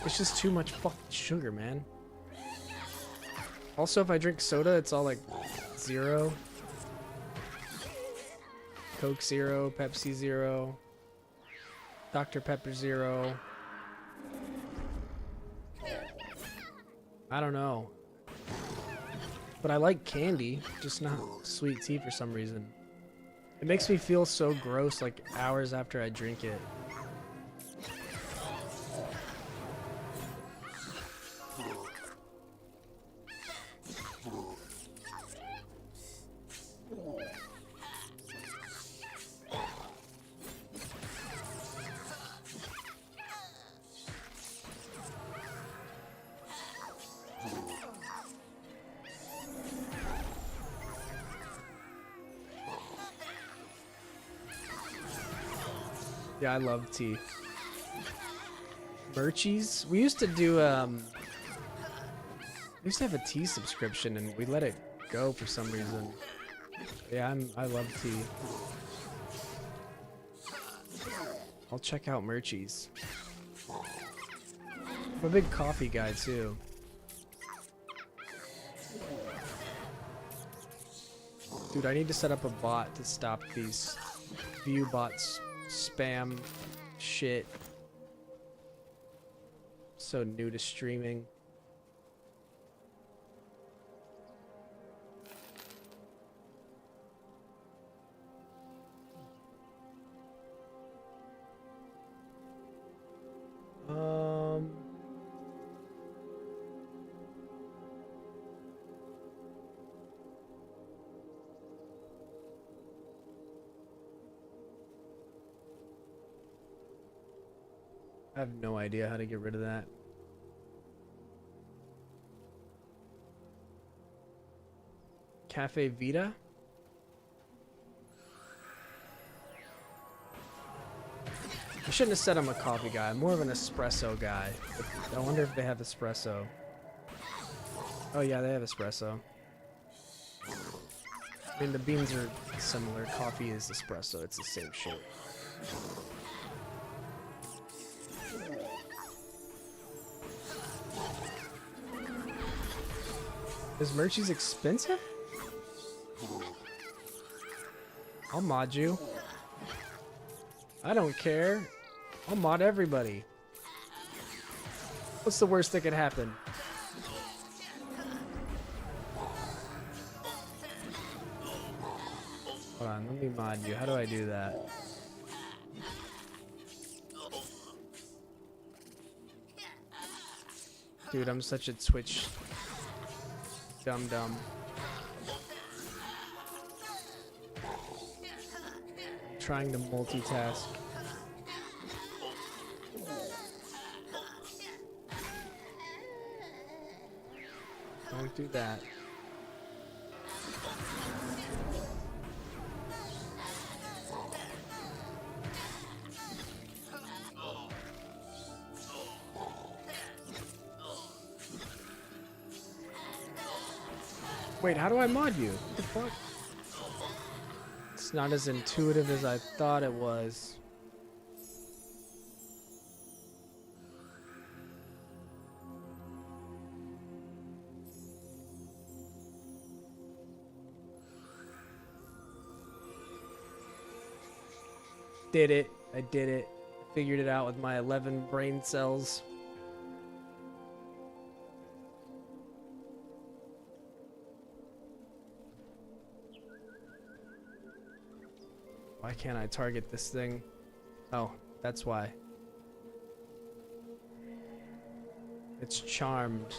It's just too much fucking sugar, man. Also, if I drink soda, it's all like zero. Coke zero, Pepsi zero, Dr. Pepper zero. I don't know. But I like candy, just not sweet tea for some reason. It makes me feel so gross like hours after I drink it. Yeah, I love tea. Merchies? We used to do, we used to have a tea subscription and we let it go for some reason. Yeah, I love tea. I'll check out Merchies. I'm a big coffee guy too. Dude, I need to set up a bot to stop these view bots spam shit. So new to streaming. I have no idea how to get rid of that. Cafe Vita? I shouldn't have said I'm a coffee guy. I'm more of an espresso guy. I wonder if they have espresso. Oh yeah, they have espresso. I mean, the beans are similar. Coffee is espresso. It's the same shit. Is Merchies expensive? I'll mod you. I don't care. I'll mod everybody. What's the worst that could happen? Hold on, let me mod you. How do I do that? Dude, I'm such a Twitch dum-dum. Trying to multitask. Don't do that. Wait, how do I mod you? What the fuck? It's not as intuitive as I thought it was. Did it. I did it. I figured it out with my 11 brain cells. Why can't I target this thing? Oh, that's why. It's charmed.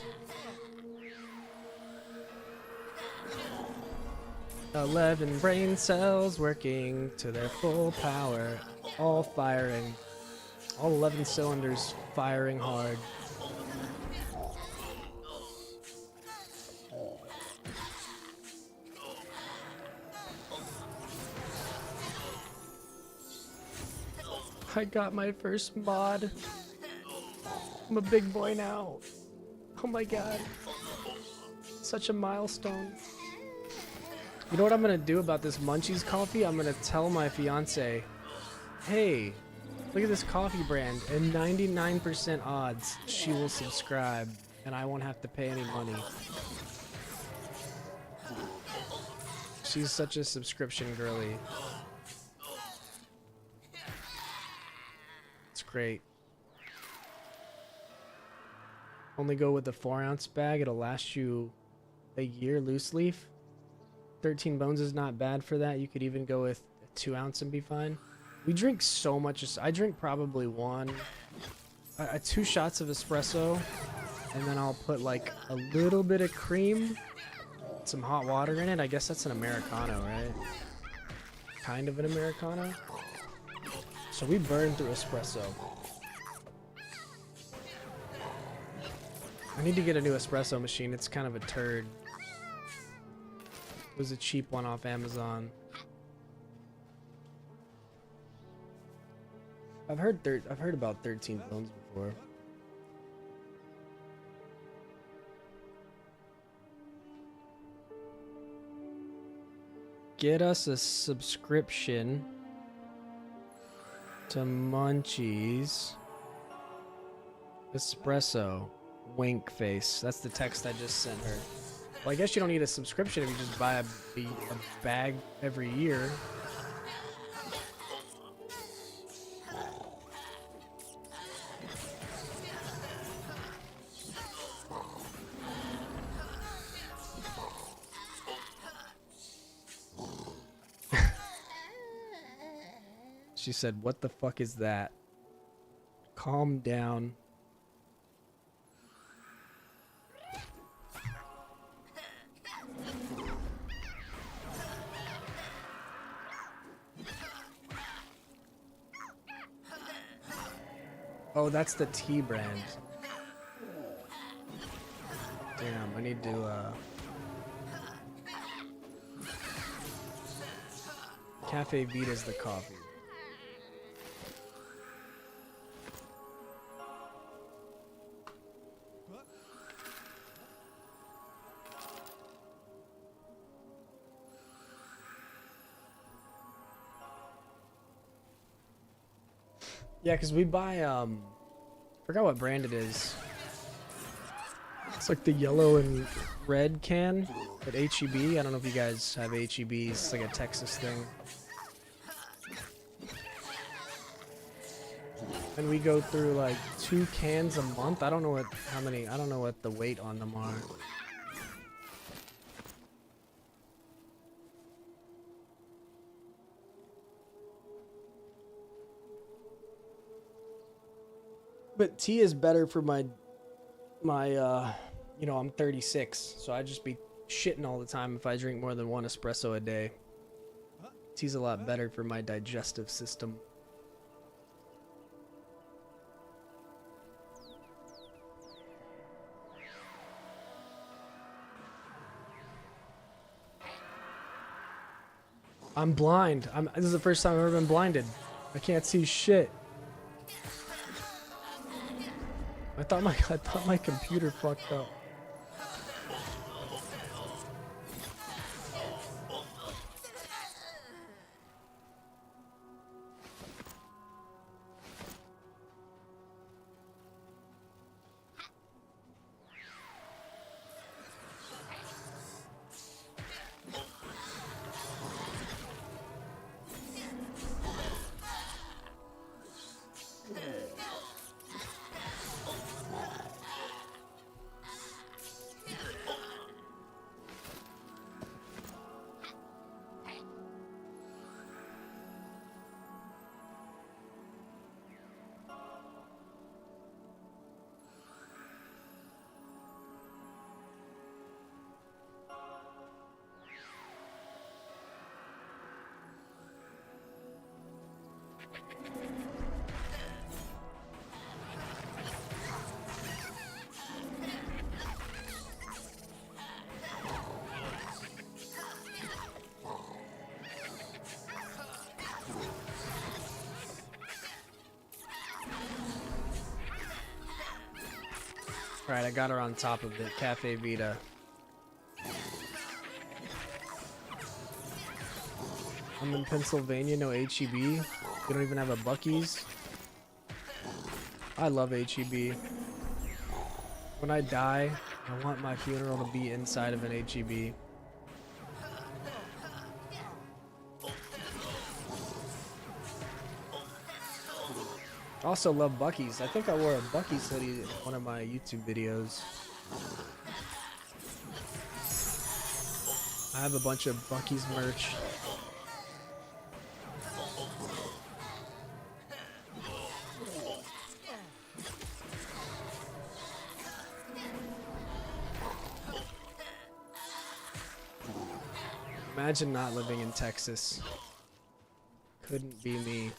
11 brain cells working to their full power, all firing. All 11 cylinders firing hard. I got my first mod. I'm a big boy now. Oh my god. Such a milestone. You know what I'm gonna do about this Munchies coffee? I'm gonna tell my fiance, hey, look at this coffee brand, and 99% odds she will subscribe and I won't have to pay any money. She's such a subscription girly. It's great. Only go with the 4-ounce bag. It'll last you a year loose leaf. 13 bones is not bad for that. You could even go with a 2-ounce and be fine. We drink so much. I drink probably 2 shots of espresso, and then I'll put like a little bit of cream, some hot water in it. I guess that's an Americano, right? Kind of an Americano. So we burn through espresso. I need to get a new espresso machine. It's kind of a turd. It was a cheap one off Amazon. I've heard about 13 bones before. Get us a subscription to Munchies Espresso. Wink face. That's the text I just sent her. Well, I guess you don't need a subscription if you just buy a bag every year. She said, "What the fuck is that?" Calm down. Oh, that's the tea brand. Damn, I need to, Cafe Vita's the coffee. Yeah, because we buy, forgot what brand it is. It's like the yellow and red can at H-E-B. I don't know if you guys have H-E-Bs. It's like a Texas thing. And we go through like 2 cans a month. I don't know what the weight on them are. But tea is better for my you know, I'm 36, so I'd just be shitting all the time if I drink more than 1 espresso a day. Tea's a lot better for my digestive system. I'm blind. This is the first time I've ever been blinded. I can't see shit. I thought my computer fucked up. Alright, I got her on top of it. Cafe Vita. I'm in Pennsylvania, no HEB. We don't even have a Buc-ee's. I love HEB. When I die, I want my funeral to be inside of an HEB. Also love Buc-ee's. I think I wore a Buc-ee's hoodie in one of my YouTube videos. I have a bunch of Buc-ee's merch. Imagine not living in Texas. Couldn't be me.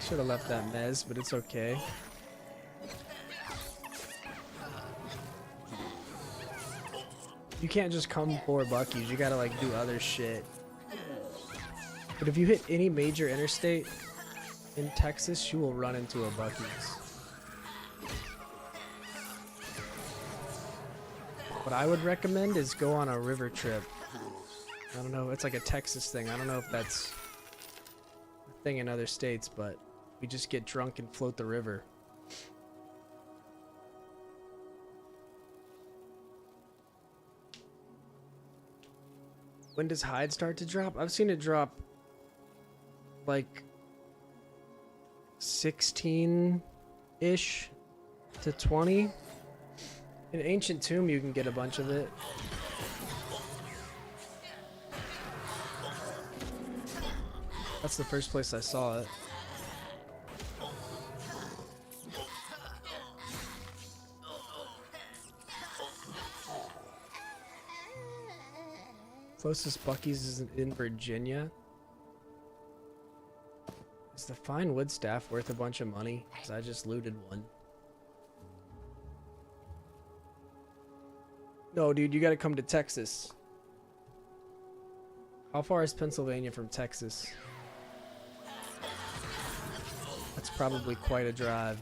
Should have left that mez, but it's okay. You can't just come for Buc-ee's, you gotta like do other shit. But if you hit any major interstate in Texas, you will run into a Buc-ee's. What I would recommend is go on a river trip. I don't know, it's like a Texas thing. I don't know if that's a thing in other states, but we just get drunk and float the river. When does hide start to drop? I've seen it drop like 16-ish to 20. In Ancient Tomb you can get a bunch of it. That's the first place I saw it. Closest Buc-ee's is in Virginia. Is the fine wood staff worth a bunch of money? Because I just looted one. No, dude, you gotta come to Texas. How far is Pennsylvania from Texas? That's probably quite a drive.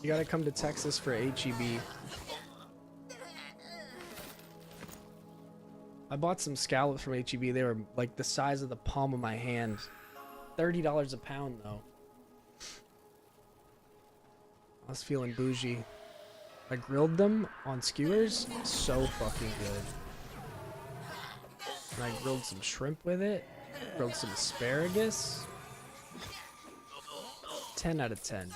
You gotta come to Texas for HEB. I bought some scallops from HEB. They were like the size of the palm of my hand. $30 a pound though. I was feeling bougie. I grilled them on skewers. So fucking good. And I grilled some shrimp with it. Grilled some asparagus. 10 out of 10.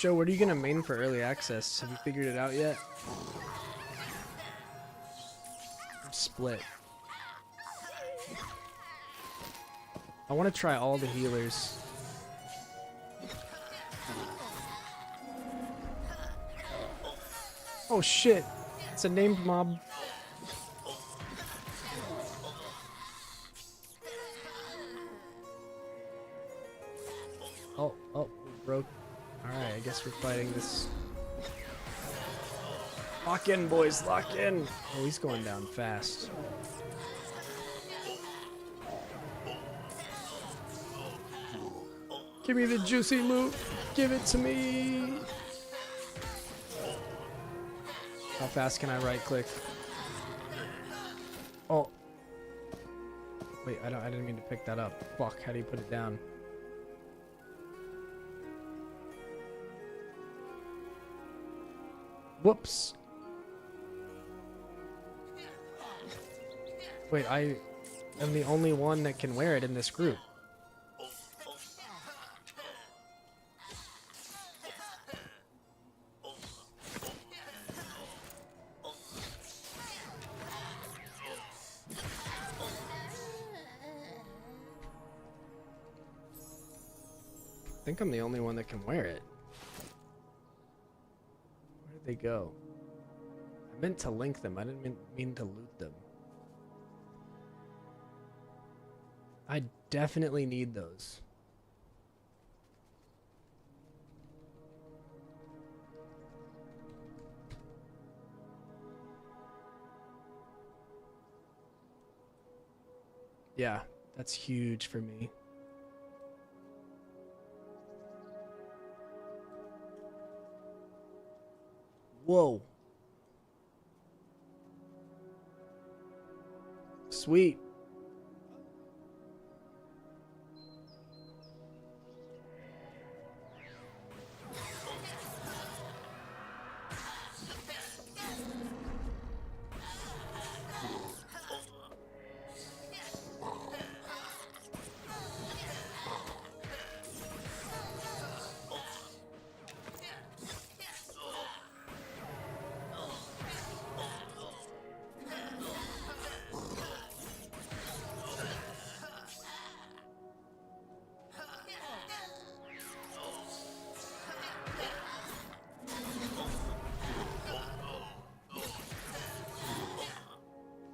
Joe, what are you gonna main for early access? Have you figured it out yet? I'm split. I want to try all the healers. Oh shit! It's a named mob. Oh, we broke. Alright, I guess we're fighting this. Lock in, boys, lock in! Oh, he's going down fast. Give me the juicy loot! Give it to me! How fast can I right click? Oh. Wait, I didn't mean to pick that up. Fuck, how do you put it down? Whoops. Wait, I am the only one that can wear it in this group. I think I'm the only one that can wear it. Where did they go? I meant to link them. I didn't mean to loot them. I definitely need those. Yeah, that's huge for me. Whoa. Sweet.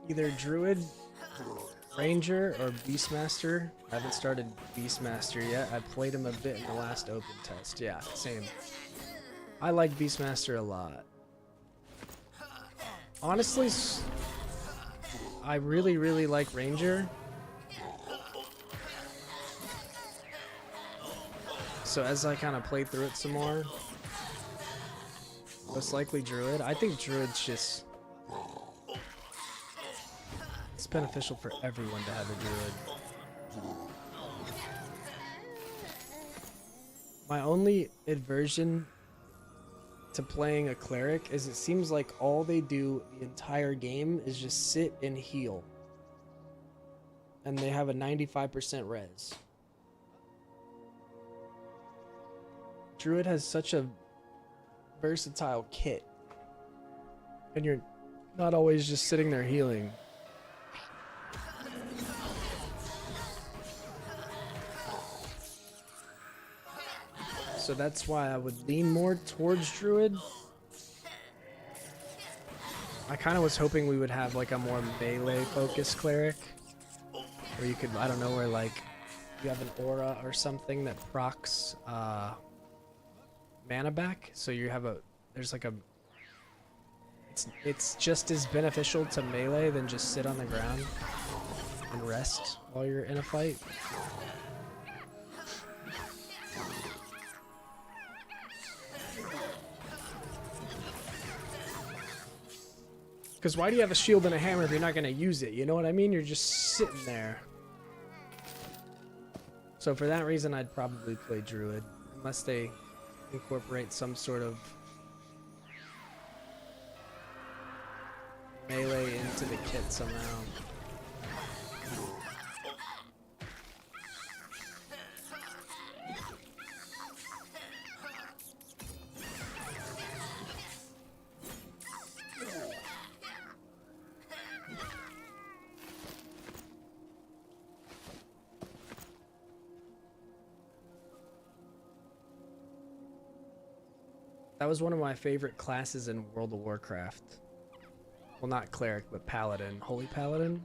Either Druid, Ranger, or Beastmaster. I haven't started Beastmaster yet. I played him a bit in the last open test. Yeah, same. I like Beastmaster a lot. Honestly, I really, really like Ranger. So as I kind of play through it some more, most likely Druid. I think Druid's just... it's beneficial for everyone to have a Druid. My only aversion to playing a cleric is it seems like all they do the entire game is just sit and heal. And they have a 95% res. Druid has such a versatile kit. And you're not always just sitting there healing. So that's why I would lean more towards Druid. I kind of was hoping we would have like a more melee focused cleric. Where you could, I don't know, where like you have an aura or something that procs mana back. So you have a, there's like a, it's just as beneficial to melee than just sit on the ground and rest while you're in a fight. Because why do you have a shield and a hammer if you're not going to use it? You know what I mean? You're just sitting there. So for that reason, I'd probably play Druid. Unless they incorporate some sort of melee into the kit somehow. That was one of my favorite classes in World of Warcraft. Well, not cleric, but paladin. Holy paladin?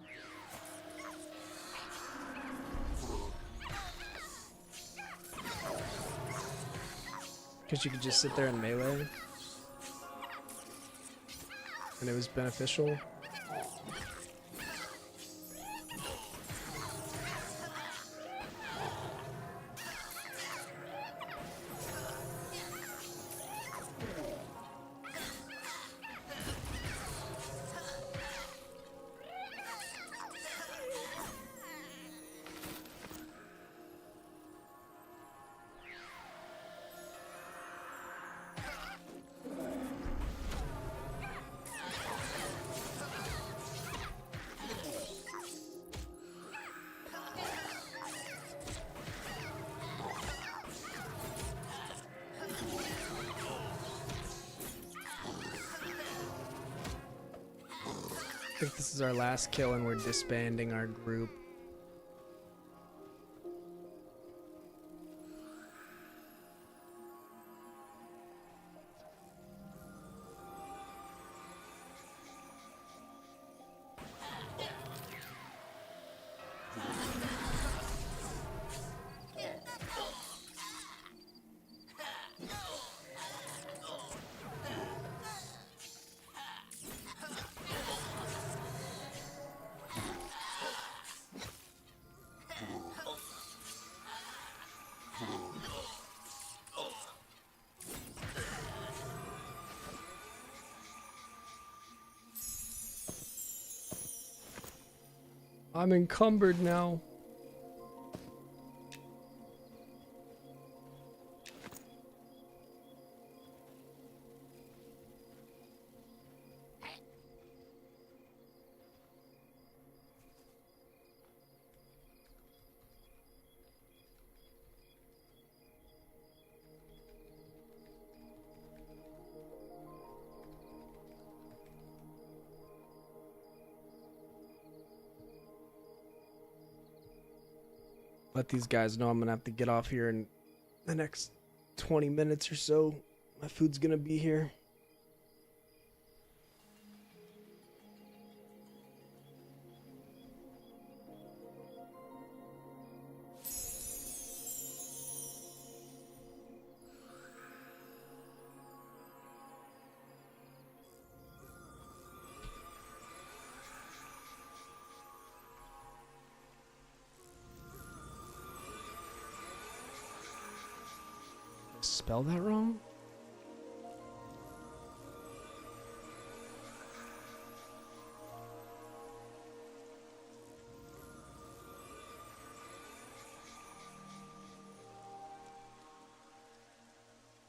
Because you could just sit there and melee. And it was beneficial. I think this is our last kill and we're disbanding our group. I'm encumbered now. Let these guys know I'm gonna have to get off here in the next 20 minutes or so. My food's gonna be here. Spell that wrong?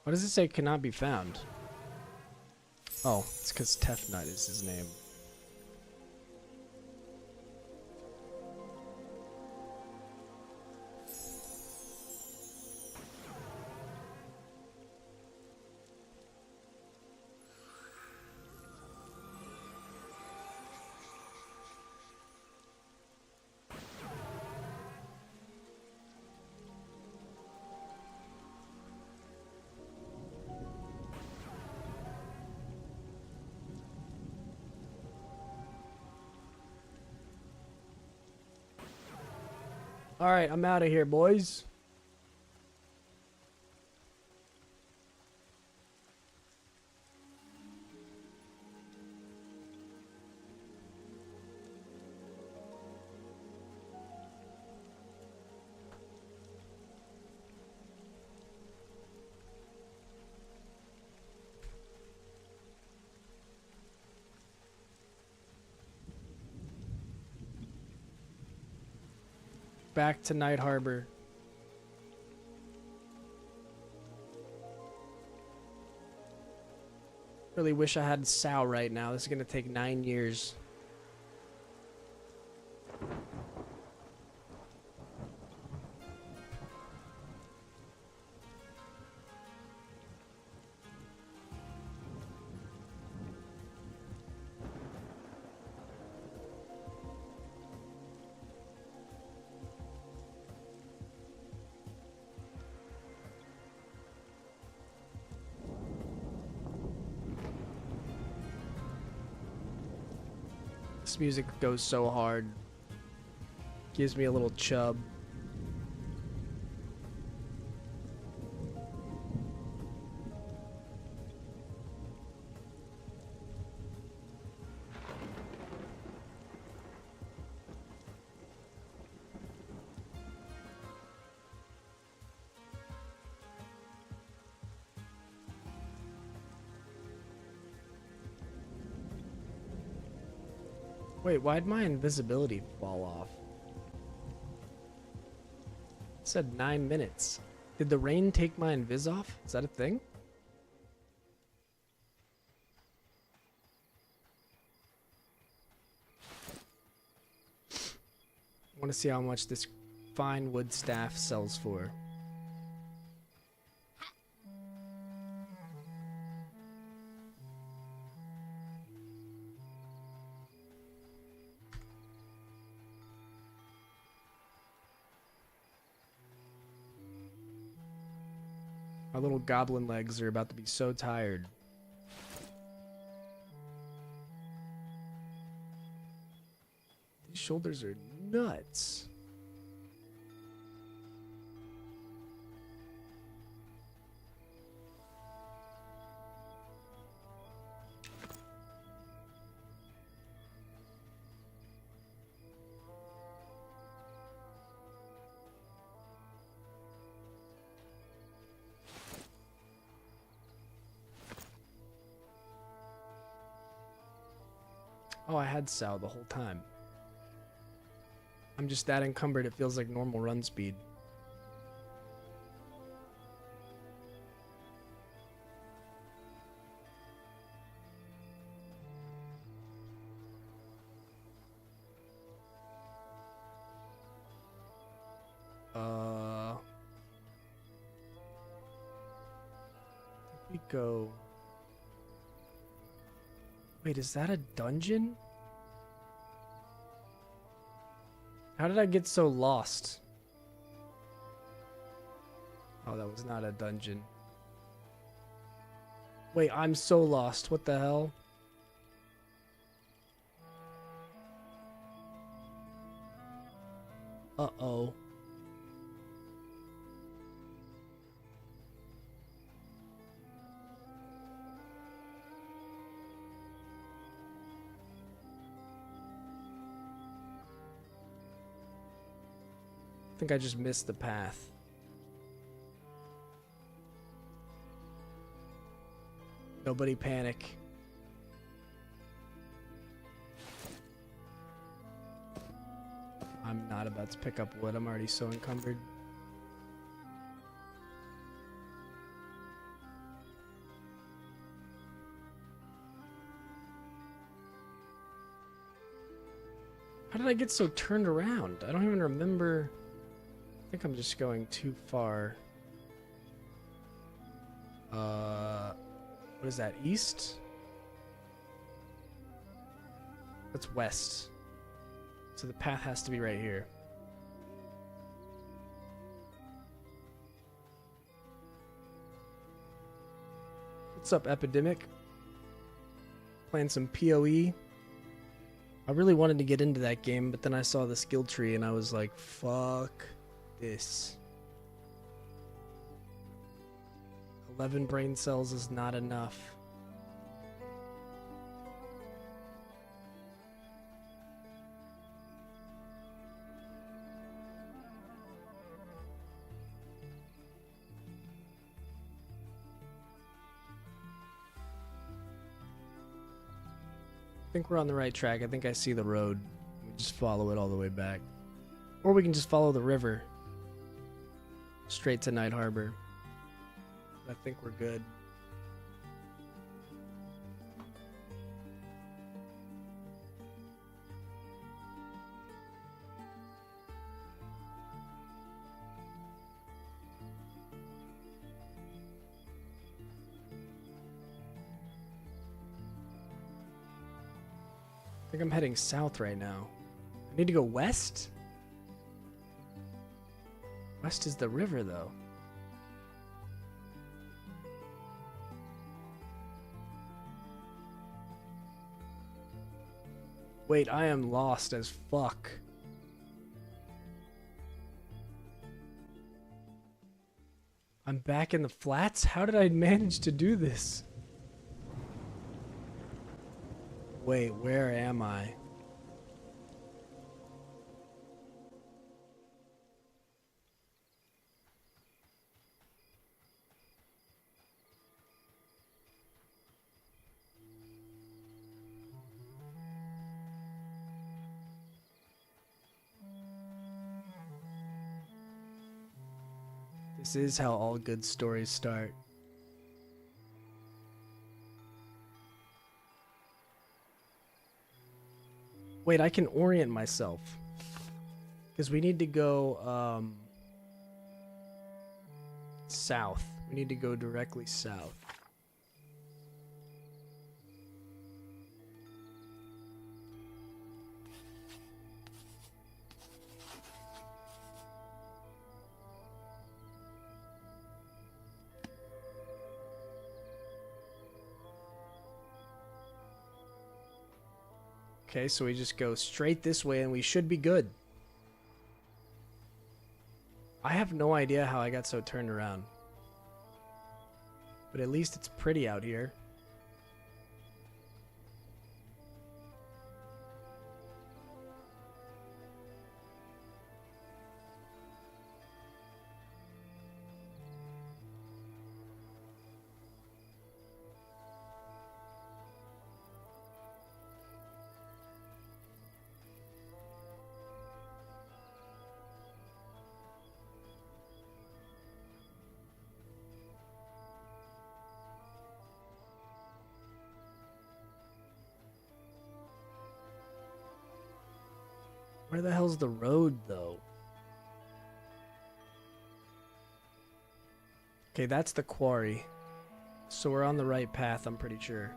Why does it say cannot be found? Oh, it's because Tefnut is his name. All right, I'm out of here, boys. Back to Night Harbor. Really wish I had Sal right now. This is gonna take 9 years. This music goes so hard. Gives me a little chub. Wait, why'd my invisibility fall off? It said 9 minutes. Did the rain take my invis off? Is that a thing? I want to see how much this fine wood staff sells for. My little goblin legs are about to be so tired. These shoulders are nuts. Oh, I had Sal the whole time. I'm just that encumbered, it feels like normal run speed. We go. Wait, is that a dungeon? How did I get so lost? Oh, that was not a dungeon. Wait, I'm so lost. What the hell? Uh-oh. I think I just missed the path. Nobody panic. I'm not about to pick up wood. I'm already so encumbered. How did I get so turned around? I don't even remember. I think I'm just going too far. What is that? East? That's west. So the path has to be right here. What's up, Epidemic? Playing some POE. I really wanted to get into that game, but then I saw the skill tree and I was like, fuck this. 11 brain cells is not enough. I think we're on the right track. I think I see the road. We just follow it all the way back. Or we can just follow the river straight to Night Harbor. I think we're good. I think I'm heading south right now. I need to go west? West is the river, though. Wait, I am lost as fuck. I'm back in the flats? How did I manage to do this? Wait, where am I? This is how all good stories start. Wait, I can orient myself. Because we need to go, south. We need to go directly south. Okay, so we just go straight this way and we should be good. I have no idea how I got so turned around. But at least it's pretty out here. Where the hell's the road, though? Okay, that's the quarry. So we're on the right path, I'm pretty sure.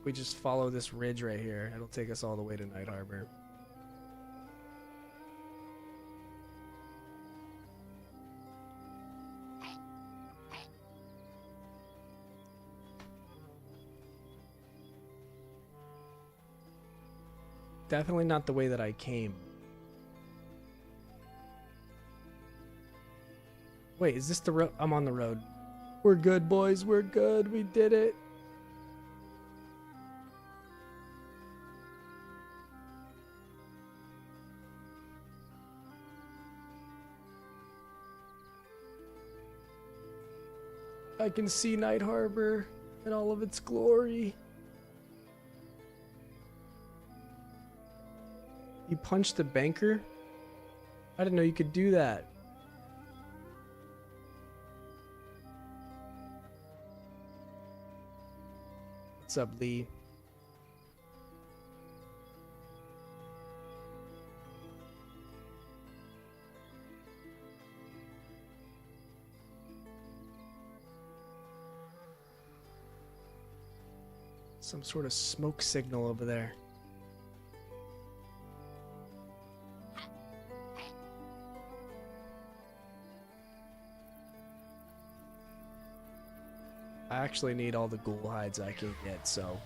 We just follow this ridge right here. It'll take us all the way to Night Harbor. Definitely not the way that I came. Wait, is this the road? I'm on the road. We're good, boys. We're good. We did it. I can see Night Harbor in all of its glory. You punched the banker? I didn't know you could do that. What's up, Lee? Some sort of smoke signal over there. I actually need all the ghoul hides I can get, so...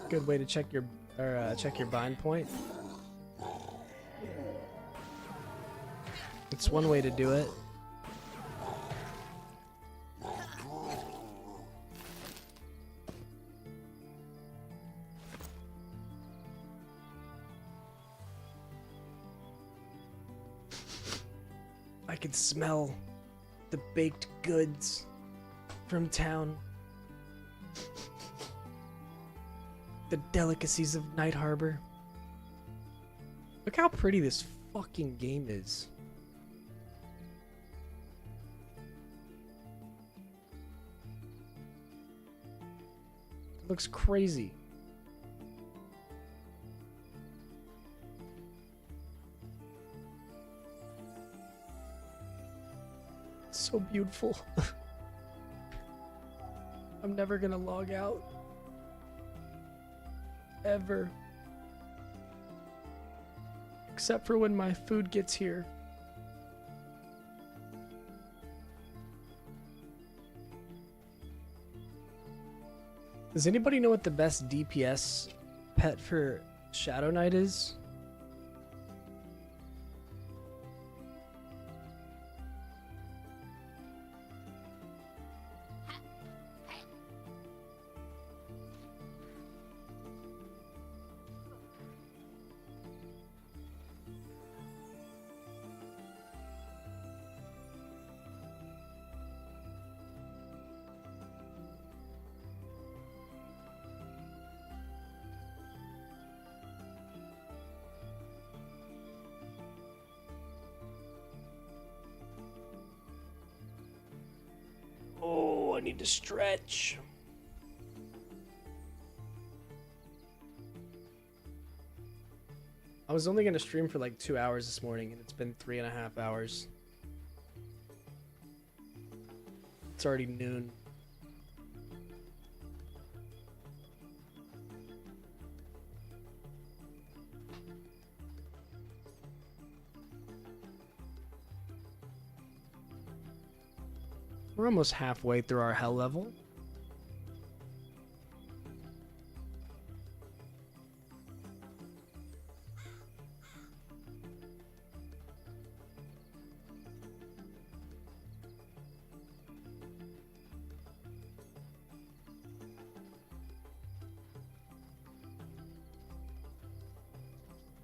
Good way to check your bind point. It's one way to do it. I can smell the baked goods from town. The delicacies of Night Harbor. Look how pretty this fucking game is. It looks crazy. It's so beautiful. I'm never gonna log out. Ever. Except for when my food gets here. Does anybody know what the best DPS pet for Shadow Knight is? Oh, I need to stretch. I was only going to stream for like 2 hours this morning, and it's been 3.5 hours. It's already noon. We're almost halfway through our hell level.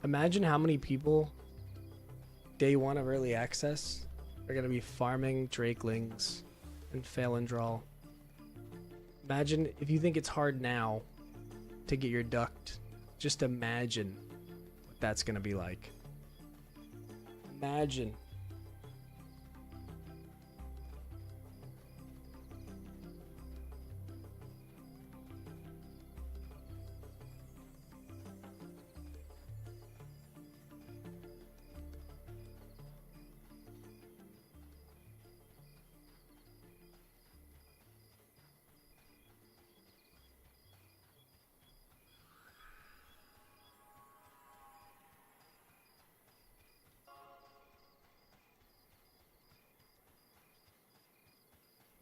Imagine how many people day one of early access are going to be farming Drakelings and fail and draw. Imagine if you think it's hard now to get your duct. Just imagine what that's going to be like. Imagine.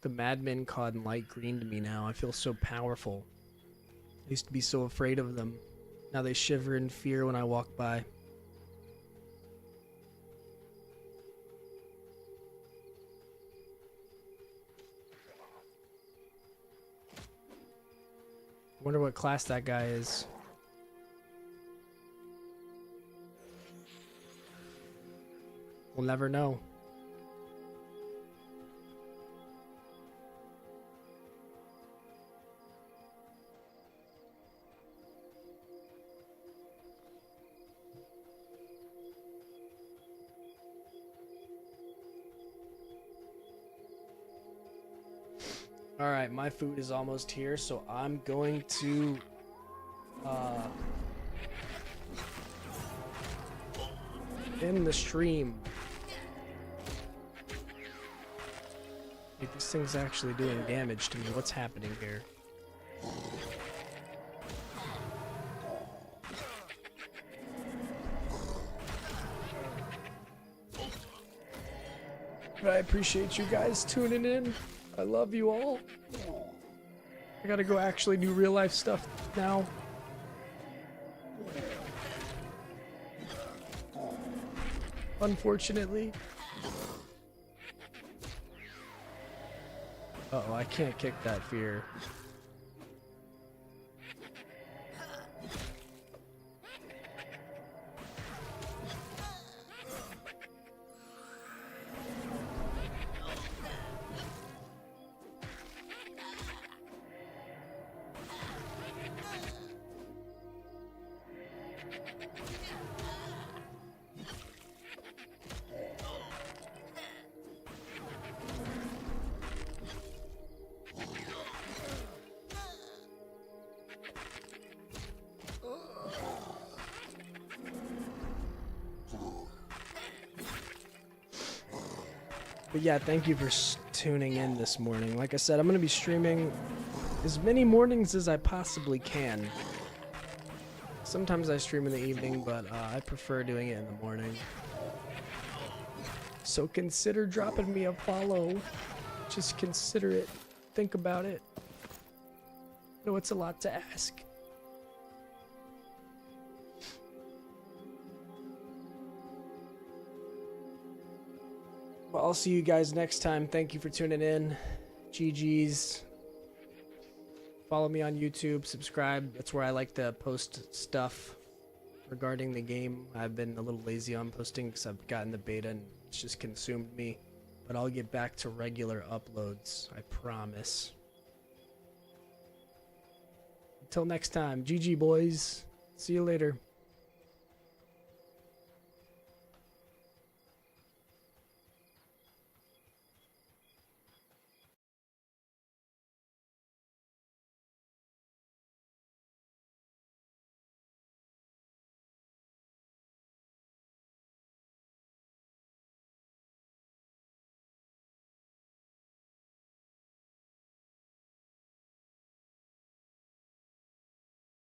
The madmen cod and light green to me now. I feel so powerful. I used to be so afraid of them. Now they shiver in fear when I walk by. Wonder what class that guy is. We'll never know. Alright, my food is almost here, so I'm going to end the stream. Wait, this thing's actually doing damage to me. What's happening here? But I appreciate you guys tuning in. I love you all. I gotta go actually do real life stuff now. Unfortunately. Uh-oh, I can't kick that fear. But yeah, thank you for tuning in this morning. Like I said, I'm going to be streaming as many mornings as I possibly can. Sometimes I stream in the evening, but I prefer doing it in the morning. So consider dropping me a follow. Just consider it. Think about it. I know it's a lot to ask. Well, I'll see you guys next time. Thank you for tuning in. GG's. Follow me on YouTube. Subscribe. That's where I like to post stuff regarding the game. I've been a little lazy on posting because I've gotten the beta and it's just consumed me. But I'll get back to regular uploads. I promise. Until next time. GG, boys. See you later.